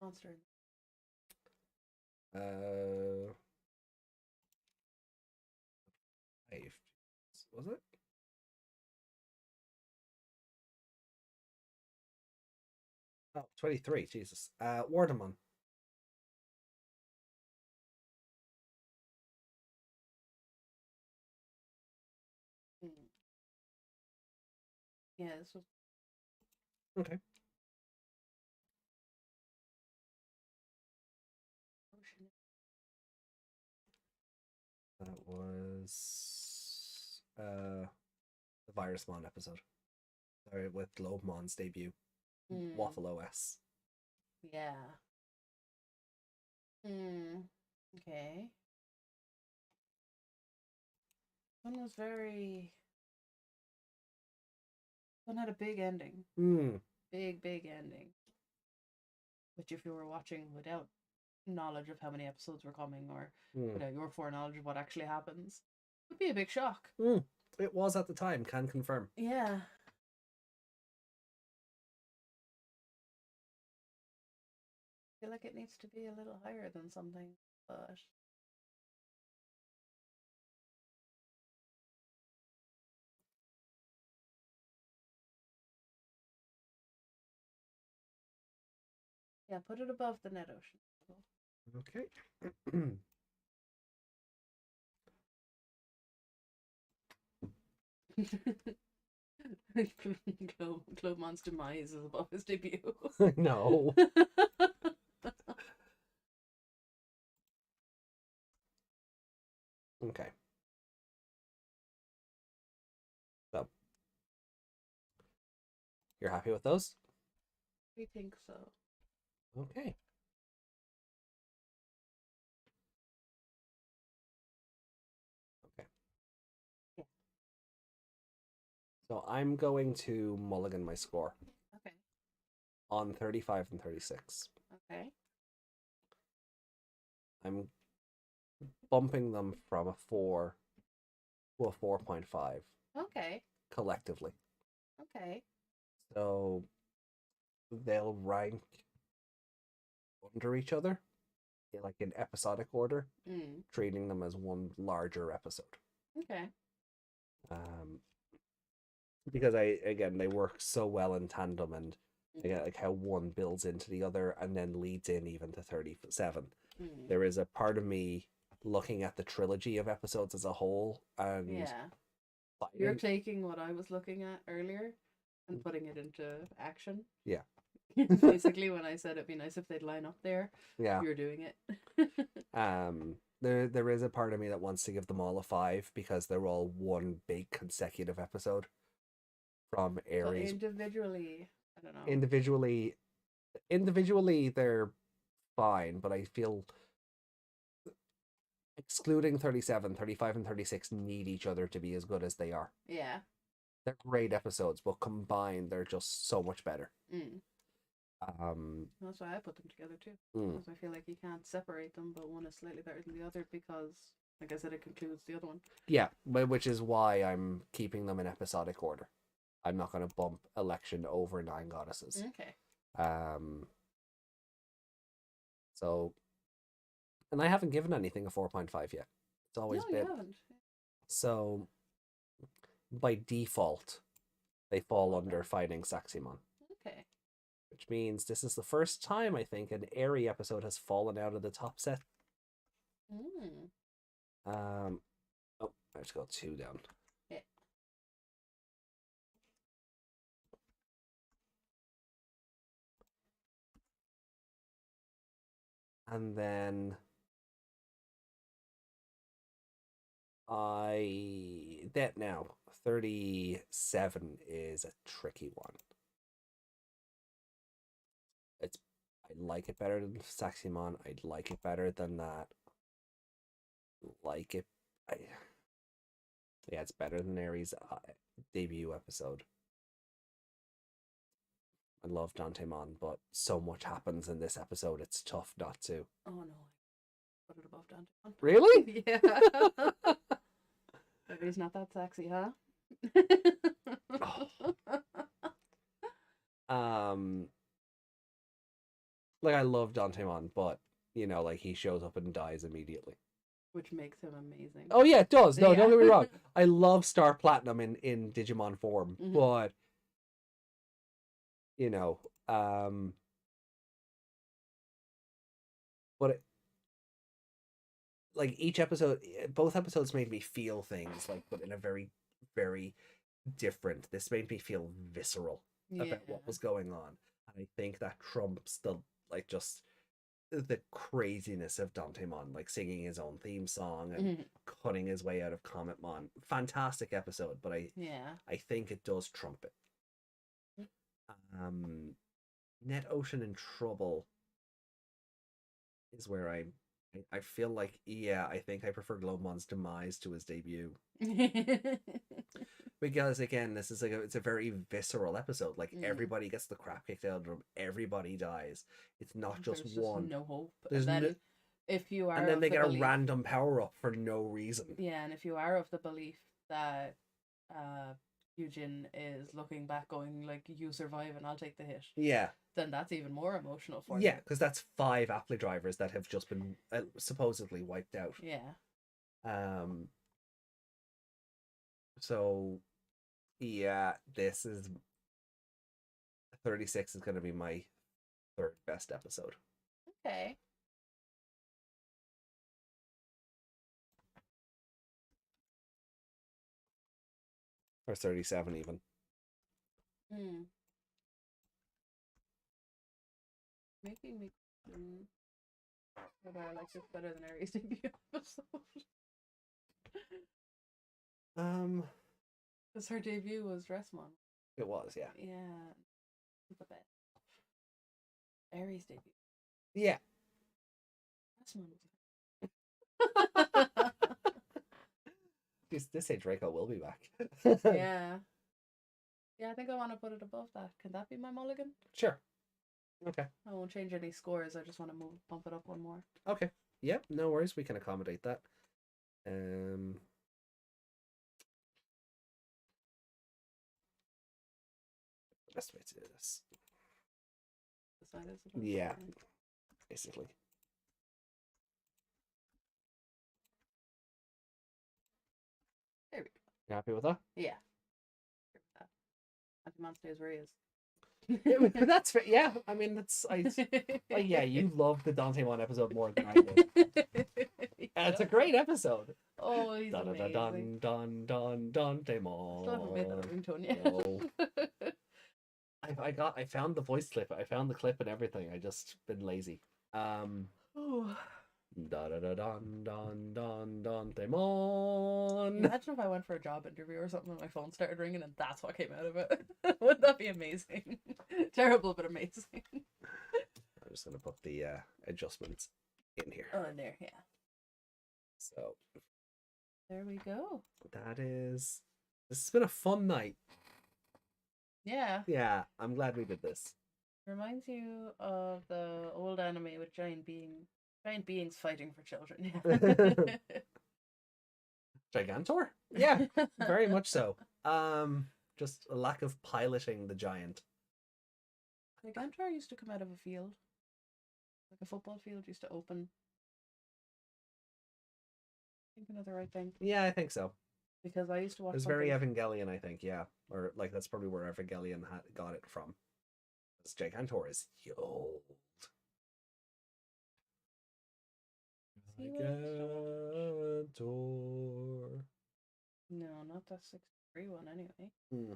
Monster. 5. Was it? Oh, 23. Jesus. Wardamon. Yeah, this was Okay. That was the Virusmon episode. Sorry, with Globemon's debut. Waffle OS. Yeah. Okay. One was very. One had a big ending. Big ending. Which, if you were watching without knowledge of how many episodes were coming, or without your foreknowledge of what actually happens, would be a big shock. It was at the time, can confirm. Yeah. I feel like it needs to be a little higher than something, but yeah, put it above the net ocean. Okay. Globemon's demise is above his debut. No. Okay. So, you're happy with those? We think so. Okay. Okay. Yeah. So I'm going to mulligan my score. Okay. On 35 and 36. Okay. I'm bumping them from a 4 to a 4.5. Okay. Collectively. Okay. So they'll rank under each other, like in episodic order, treating them as one larger episode. Okay. Because they work so well in tandem, and again, like how one builds into the other and then leads in even to 37. There is a part of me looking at the trilogy of episodes as a whole, and you're taking what I was looking at earlier and putting it into action. Yeah. Basically, when I said it'd be nice if they'd line up there, you're doing it. There is a part of me that wants to give them all a 5 because they're all one big consecutive episode from Aries. So individually, I don't know. Individually, they're fine, but I feel excluding 37, 35, and 36 need each other to be as good as they are. Yeah. They're great episodes, but combined, they're just so much better. That's why I put them together too. Because I feel like you can't separate them, but one is slightly better than the other because, like I said, it concludes the other one. Yeah, which is why I'm keeping them in episodic order. I'm not going to bump Election over 9 Goddesses. Okay. So, and I haven't given anything a 4.5 yet. It's always been. You haven't. So, by default, they fall under Fighting Saximon. Okay. Which means this is the first time I think an Airy episode has fallen out of the top set. Oh, I have to go 2 down. Yeah. And then that now 37 is a tricky one. I like it better than Saximon. I'd like it better than that. Like it. Yeah, it's better than Aries' debut episode. I love Dantemon, but so much happens in this episode, it's tough not to. Oh no, put it above Dantemon. Really? Yeah. Maybe he's not that sexy, huh? Like I love Dantemon, but you know, like he shows up and dies immediately. Which makes him amazing. Oh yeah, it does. No, Yeah. don't get me wrong. I love Star Platinum in Digimon form, but you know, but like each episode, both episodes made me feel things like, but in a very, very different. This made me feel visceral about what was going on, and I think that trumps the like just the craziness of Dantemon, like singing his own theme song and cutting his way out of Cometmon. Fantastic episode, but I think it does trump it. Net Ocean in Trouble is where I feel like, yeah, I think I prefer Glomon's demise to his debut. Because again, this is like it's a very visceral episode. Like everybody gets the crap kicked out of them, everybody dies. It's not just one. No hope. There's and then if you are, and then they get belief, a random power up for no reason. Yeah, and if you are of the belief that Eugene is looking back, going like, "You survive, and I'll take the hit." Yeah. Then that's even more emotional for you. Yeah, because that's 5 Apply drivers that have just been supposedly wiped out. Yeah. So, yeah, this is 36 is going to be my 3rd best episode. Okay. Or 37 even. Making me whether I like this better than Aries' debut episode. Because her debut was Dressmon. It was, yeah. Yeah. The best. Aries' debut. Yeah. Dressmon was This say Draco will be back. Yeah. Yeah, I think I want to put it above that. Can that be my mulligan? Sure. Okay. I won't change any scores. I just want to bump it up one more. Okay. Yep, no worries. We can accommodate that. Best way to do this. Yeah, basically. There we go. You happy with that? Yeah. Appmon stays where he is. Yeah, that's fair. Yeah, I mean that's yeah, you love the Dantemon episode more than I did. It's a great episode. Oh, he's amazing. Dantemon. Still haven't made that a ringtone yet. No. I found the voice clip. I found the clip and everything. I just been lazy. Dantemon. Imagine if I went for a job interview or something and my phone started ringing and that's what came out of it. Wouldn't that be amazing? Terrible, but amazing. I'm just gonna put the adjustments in here. Oh, in there, yeah. So there we go. This has been a fun night. Yeah. Yeah, I'm glad we did this. Reminds you of the old anime with giant beings fighting for children. Gigantor? Yeah, very much so. Just a lack of piloting the giant. Gigantor used to come out of a field. Like a football field used to open. Thinking of the right thing. Yeah, I think so. Because I used to watch. It was very Evangelion, I think, yeah. Or like that's probably where Evangelion got it from. This Gigantor is old. Gigantor. No, not the 63 one anyway. Hmm.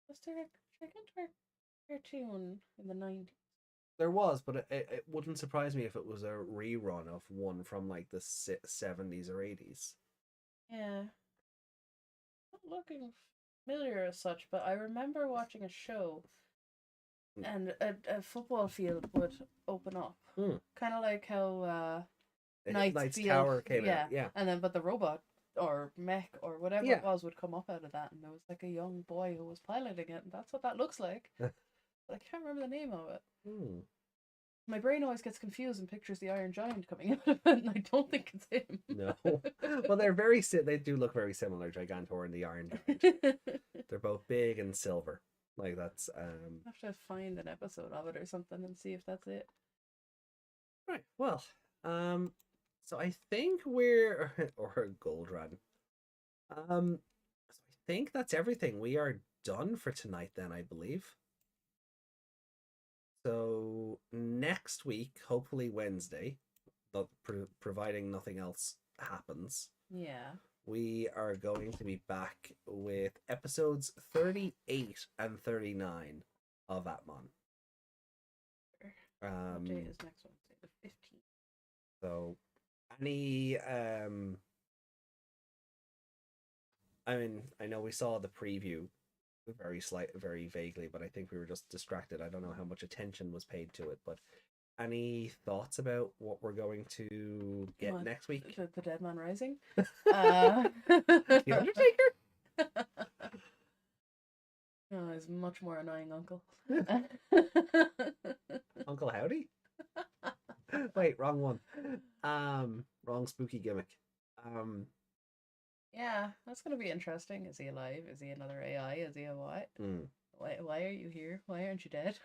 Was there a gigantic cartoon in the 90s? There was, but it wouldn't surprise me if it was a rerun of one from like the 70s or 80s. Yeah. Not looking familiar as such, but I remember watching a show and a football field would open up. Kind of like how Knight's Field, Tower came yeah, out. Yeah. and then but the robot or mech or whatever Yeah. it was would come up out of that, and there was like a young boy who was piloting it, and that's what that looks like. But I can't remember the name of it. My brain always gets confused and pictures the Iron Giant coming out of it, and I don't think it's him. No. Well, they do look very similar, Gigantor and the Iron Giant. They're both big and silver. Like that's I have to find an episode of it or something and see if that's it. Right. Well, so I think we're or Gold Run. So I think that's everything. We are done for tonight then, I believe. So next week, hopefully Wednesday, providing nothing else happens. Yeah. We are going to be back with episodes 38 and 39 of Appmon. What date is next Wednesday? The 15th. So any I mean, I know we saw the preview very vaguely, but I think we were just distracted. I don't know how much attention was paid to it, but any thoughts about what we're going to get next week? The Dead Man Rising? The Undertaker? No, his much more annoying uncle. Uncle Howdy? Wait, wrong one. Wrong spooky gimmick. Yeah, that's gonna be interesting. Is he alive? Is he another AI? Is he a what? Why are you here? Why aren't you dead?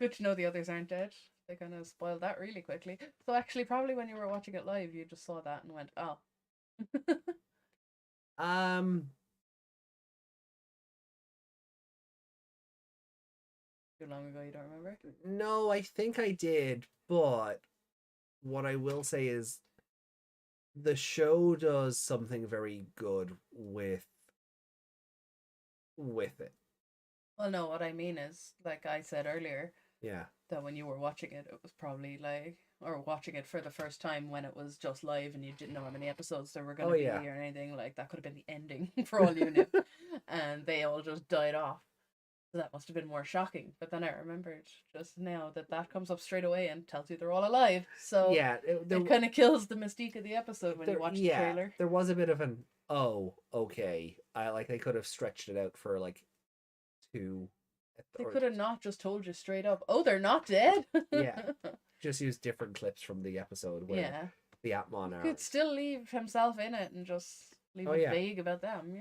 Good to know the others aren't dead. They kind of spoiled that really quickly. So actually, probably when you were watching it live, you just saw that and went, "Oh." Too long ago, you don't remember? No, I think I did, but what I will say is the show does something very good with it. Well, no, what I mean is, like I said earlier, yeah, that when you were watching it, it was probably like, or watching it for the first time when it was just live and you didn't know how many episodes there were going to be or anything, like that could have been the ending for all you knew. And they all just died off. So that must have been more shocking. But then I remembered just now that comes up straight away and tells you they're all alive. So yeah, it kind of kills the mystique of the episode when you watch the trailer. There was a bit of an, oh, okay. They could have stretched it out for like 2. They could have not just told you straight up, oh, they're not dead. Yeah. Just use different clips from the episode where the Appmon are. Could still leave himself in it and just leave it vague about them,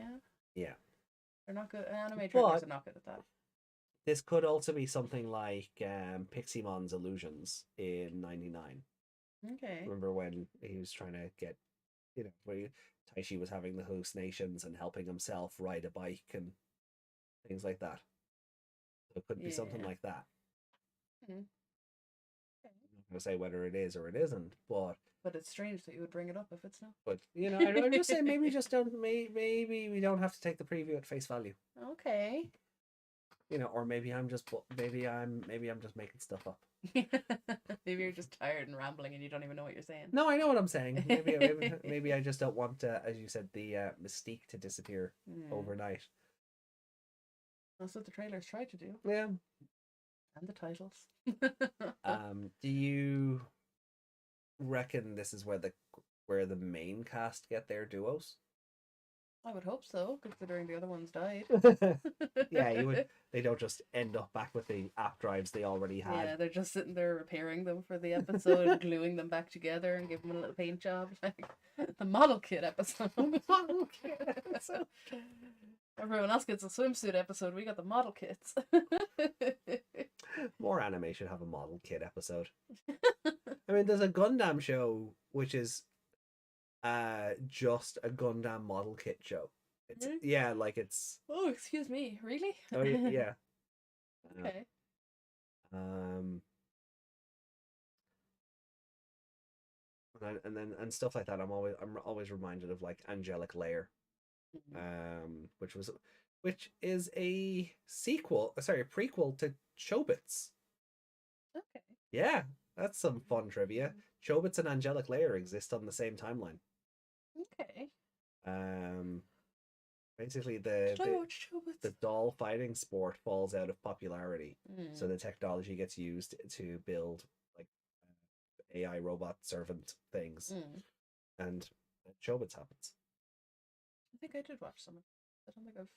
Yeah. They're not good. Anime trailers are not good at that. This could also be something like Piximon's Illusions in 99. Okay. Remember when he was trying to get, where Taishi was having the hallucinations and helping himself ride a bike and things like that. So it could be something like that. Okay. I'm not going to say whether it is or it isn't, but it's strange that you would bring it up if it's not. But I'm just saying maybe maybe we don't have to take the preview at face value. Okay. Or maybe I'm just making stuff up. Maybe you're just tired and rambling and you don't even know what you're saying. No, I know what I'm saying. Maybe I just don't want, as you said, the mystique to disappear overnight. That's what the trailers try to do. Yeah. And the titles. Do you reckon this is where the main cast get their duos? I would hope so, considering the other ones died. Yeah, you would. They don't just end up back with the app drives they already had. Yeah, they're just sitting there repairing them for the episode and gluing them back together and giving them a little paint job. Like the model kit episode. Model kit episode. Everyone else gets a swimsuit episode. We got the model kits. More anime should have a model kit episode. I mean, there's a Gundam show which is just a Gundam model kit show. It's it's. Oh, excuse me, really? Oh yeah. Okay. and stuff like that. I'm always reminded of like Angelic Layer, which is a prequel to Chobits. Okay. Yeah, that's some fun trivia. Chobits and Angelic Layer exist on the same timeline. Okay. Um, basically Did I watch the Chobits? doll fighting sport falls out of popularity, so Mm. the technology gets used to build like AI robot servant things, Mm. and Chobits happens. I think I did watch some of it. I don't think I've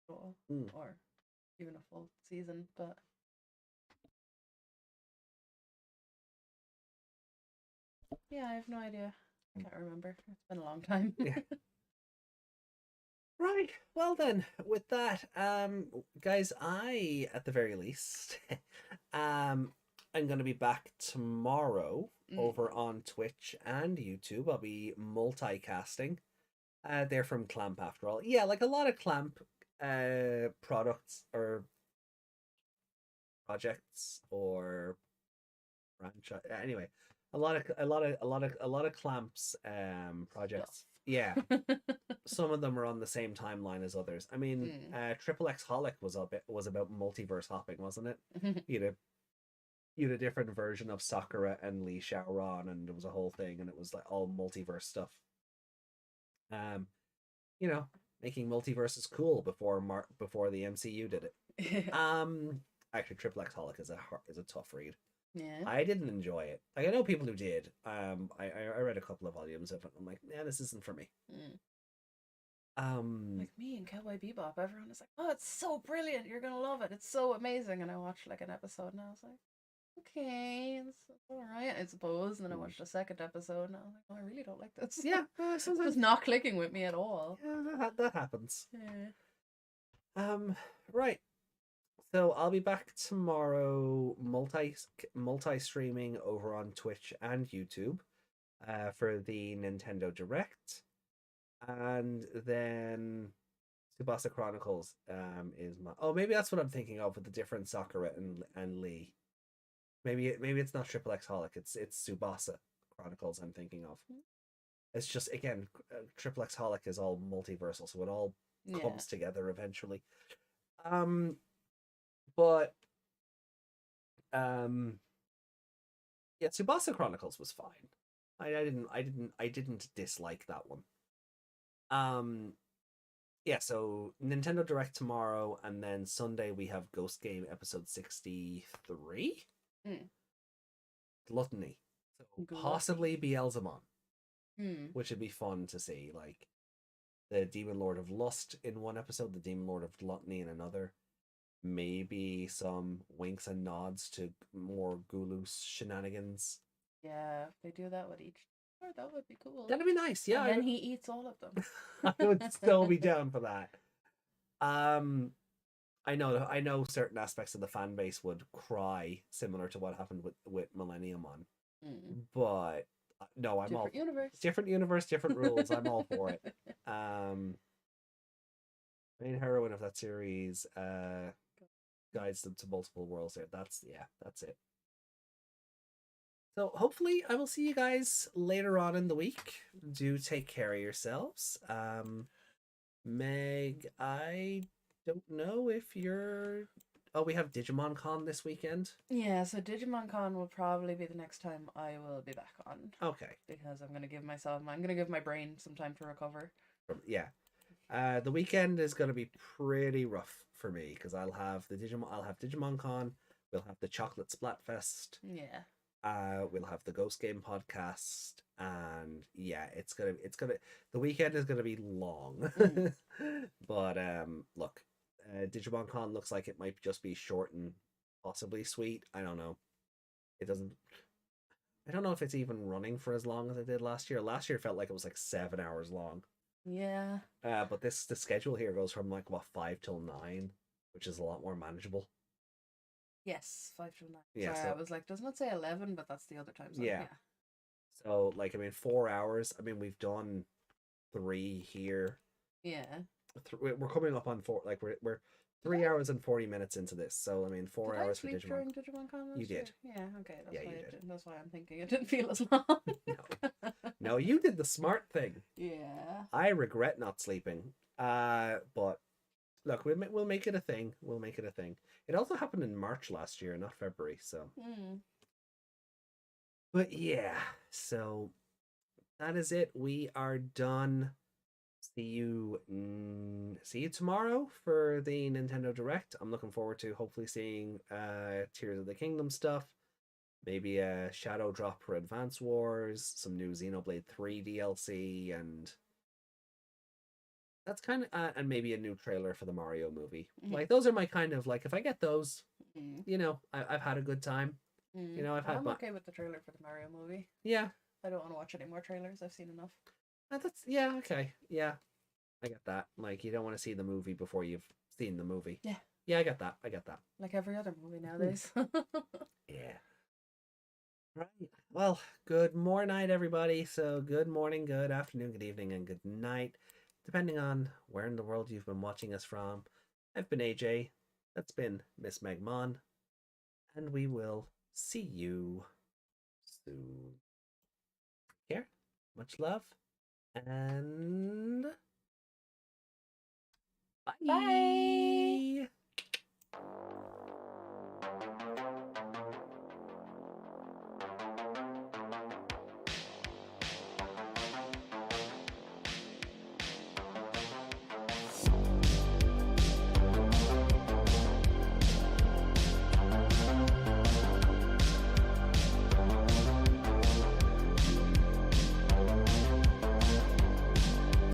all Mm. or even a full season, but yeah, I have no idea. I can't remember. It's been a long time. Yeah. Right. Well then, with that, guys, I at the very least, I'm gonna be back tomorrow over on Twitch and YouTube. I'll be multicasting. They're from Clamp after all. Yeah, like a lot of Clamp products or projects or franchise. Anyway, a lot of Clamps projects. Yeah. Some of them are on the same timeline as others. I mean, Triple X Holic was about multiverse hopping, wasn't it? You know, you had a different version of Sakura and Lee Xiaoran, and it was a whole thing, and it was like all multiverse stuff. Um, you know, making multiverses cool before the MCU did it. Actually, Triple X Holic is a tough read. Yeah. I didn't enjoy it. Like, I know people who did. I read a couple of volumes of it. I'm like, yeah, this isn't for me. Like me and Cowboy Bebop, everyone is like, "Oh, it's so brilliant! You're gonna love it! It's so amazing!" And I watched like an episode, and I was like, "Okay, it's all right, I suppose." And then I watched a second episode, and I was like, "Oh, I really don't like this." Yeah, It's sometimes just not clicking with me at all. yeah, that happens. Yeah. Right. So I'll be back tomorrow, multi streaming over on Twitch and YouTube, for the Nintendo Direct, and then Tsubasa Chronicles is my. Oh, maybe that's what I'm thinking of with the different Sakura and Lee. Maybe it's not Triple X Holic. It's Tsubasa Chronicles I'm thinking of. It's just, again, Triple X Holic is all multiversal, so it all comes together eventually. But yeah, Tsubasa Chronicles was fine. I didn't dislike that one. Yeah, so Nintendo Direct tomorrow, and then Sunday we have Ghost Game episode 63. Gluttony. So possibly Beelzemon. Which would be fun to see. Like the Demon Lord of Lust in one episode, the Demon Lord of Gluttony in another. Maybe some winks and nods to more Gulu's shenanigans. Yeah, if they do that with each, that would be cool. That'd be nice. Yeah, and then he eats all of them. I would still be down for that. I know certain aspects of the fan base would cry, similar to what happened with Millennium on, but no, I'm all different universe, different rules. I'm all for it. Main heroine of that series guides them to multiple worlds. There, that's it. So hopefully I will see you guys later on in the week. Do take care of yourselves. Meg, I don't know if you're. Oh, we have Digimon Con this weekend. Yeah, so Digimon Con will probably be the next time I will be back on. Okay. Because I'm gonna give my brain some time to recover. Yeah. The weekend is gonna be pretty rough for me because I'll have Digimon Con. We'll have the Chocolate Splatfest. Yeah. We'll have the Ghost Game podcast, and yeah, the weekend is gonna be long. But look, Digimon Con looks like it might just be short and possibly sweet. I don't know. I don't know if it's even running for as long as it did last year. Last year felt like it was like 7 hours long. Yeah. But the schedule here goes from like 5 till 9, which is a lot more manageable. Yes, 5 till 9. Yeah, sorry, so, I was like, doesn't it say 11? But that's the other time zone. Yeah. So, like, I mean, 4 hours. I mean, we've done 3 here. Yeah. We're coming up on 4. Like, we're 3 hours and 40 minutes into this, so I mean 4 Did I hours for sleep Digimon. during Digimon Con last You year? did. Yeah, okay. That's Yeah, why you did. that's why I'm thinking it didn't feel as long. No, you did the smart thing. Yeah. I regret not sleeping. But look, we'll make it a thing. We'll make it a thing. It also happened in March last year, not February. So, but yeah, so that is it. We are done. See you tomorrow for the Nintendo Direct. I'm looking forward to hopefully seeing Tears of the Kingdom stuff. Maybe a Shadow Drop for Advance Wars, some new Xenoblade 3 DLC, and that's kind of and maybe a new trailer for the Mario movie. Like those are my kind of like if I get those, I've had a good time. I'm okay with the trailer for the Mario movie. Yeah. I don't want to watch any more trailers. I've seen enough. That's okay. Yeah. I get that. Like you don't want to see the movie before you've seen the movie. Yeah. Yeah, I get that. Like every other movie nowadays. Yeah. Right. Well, good morning, everybody. So good morning, good afternoon, good evening, and good night, depending on where in the world you've been watching us from. I've been AJ. That's been Miss Megmon. And we will see you soon. Care. Much love. And bye. Bye.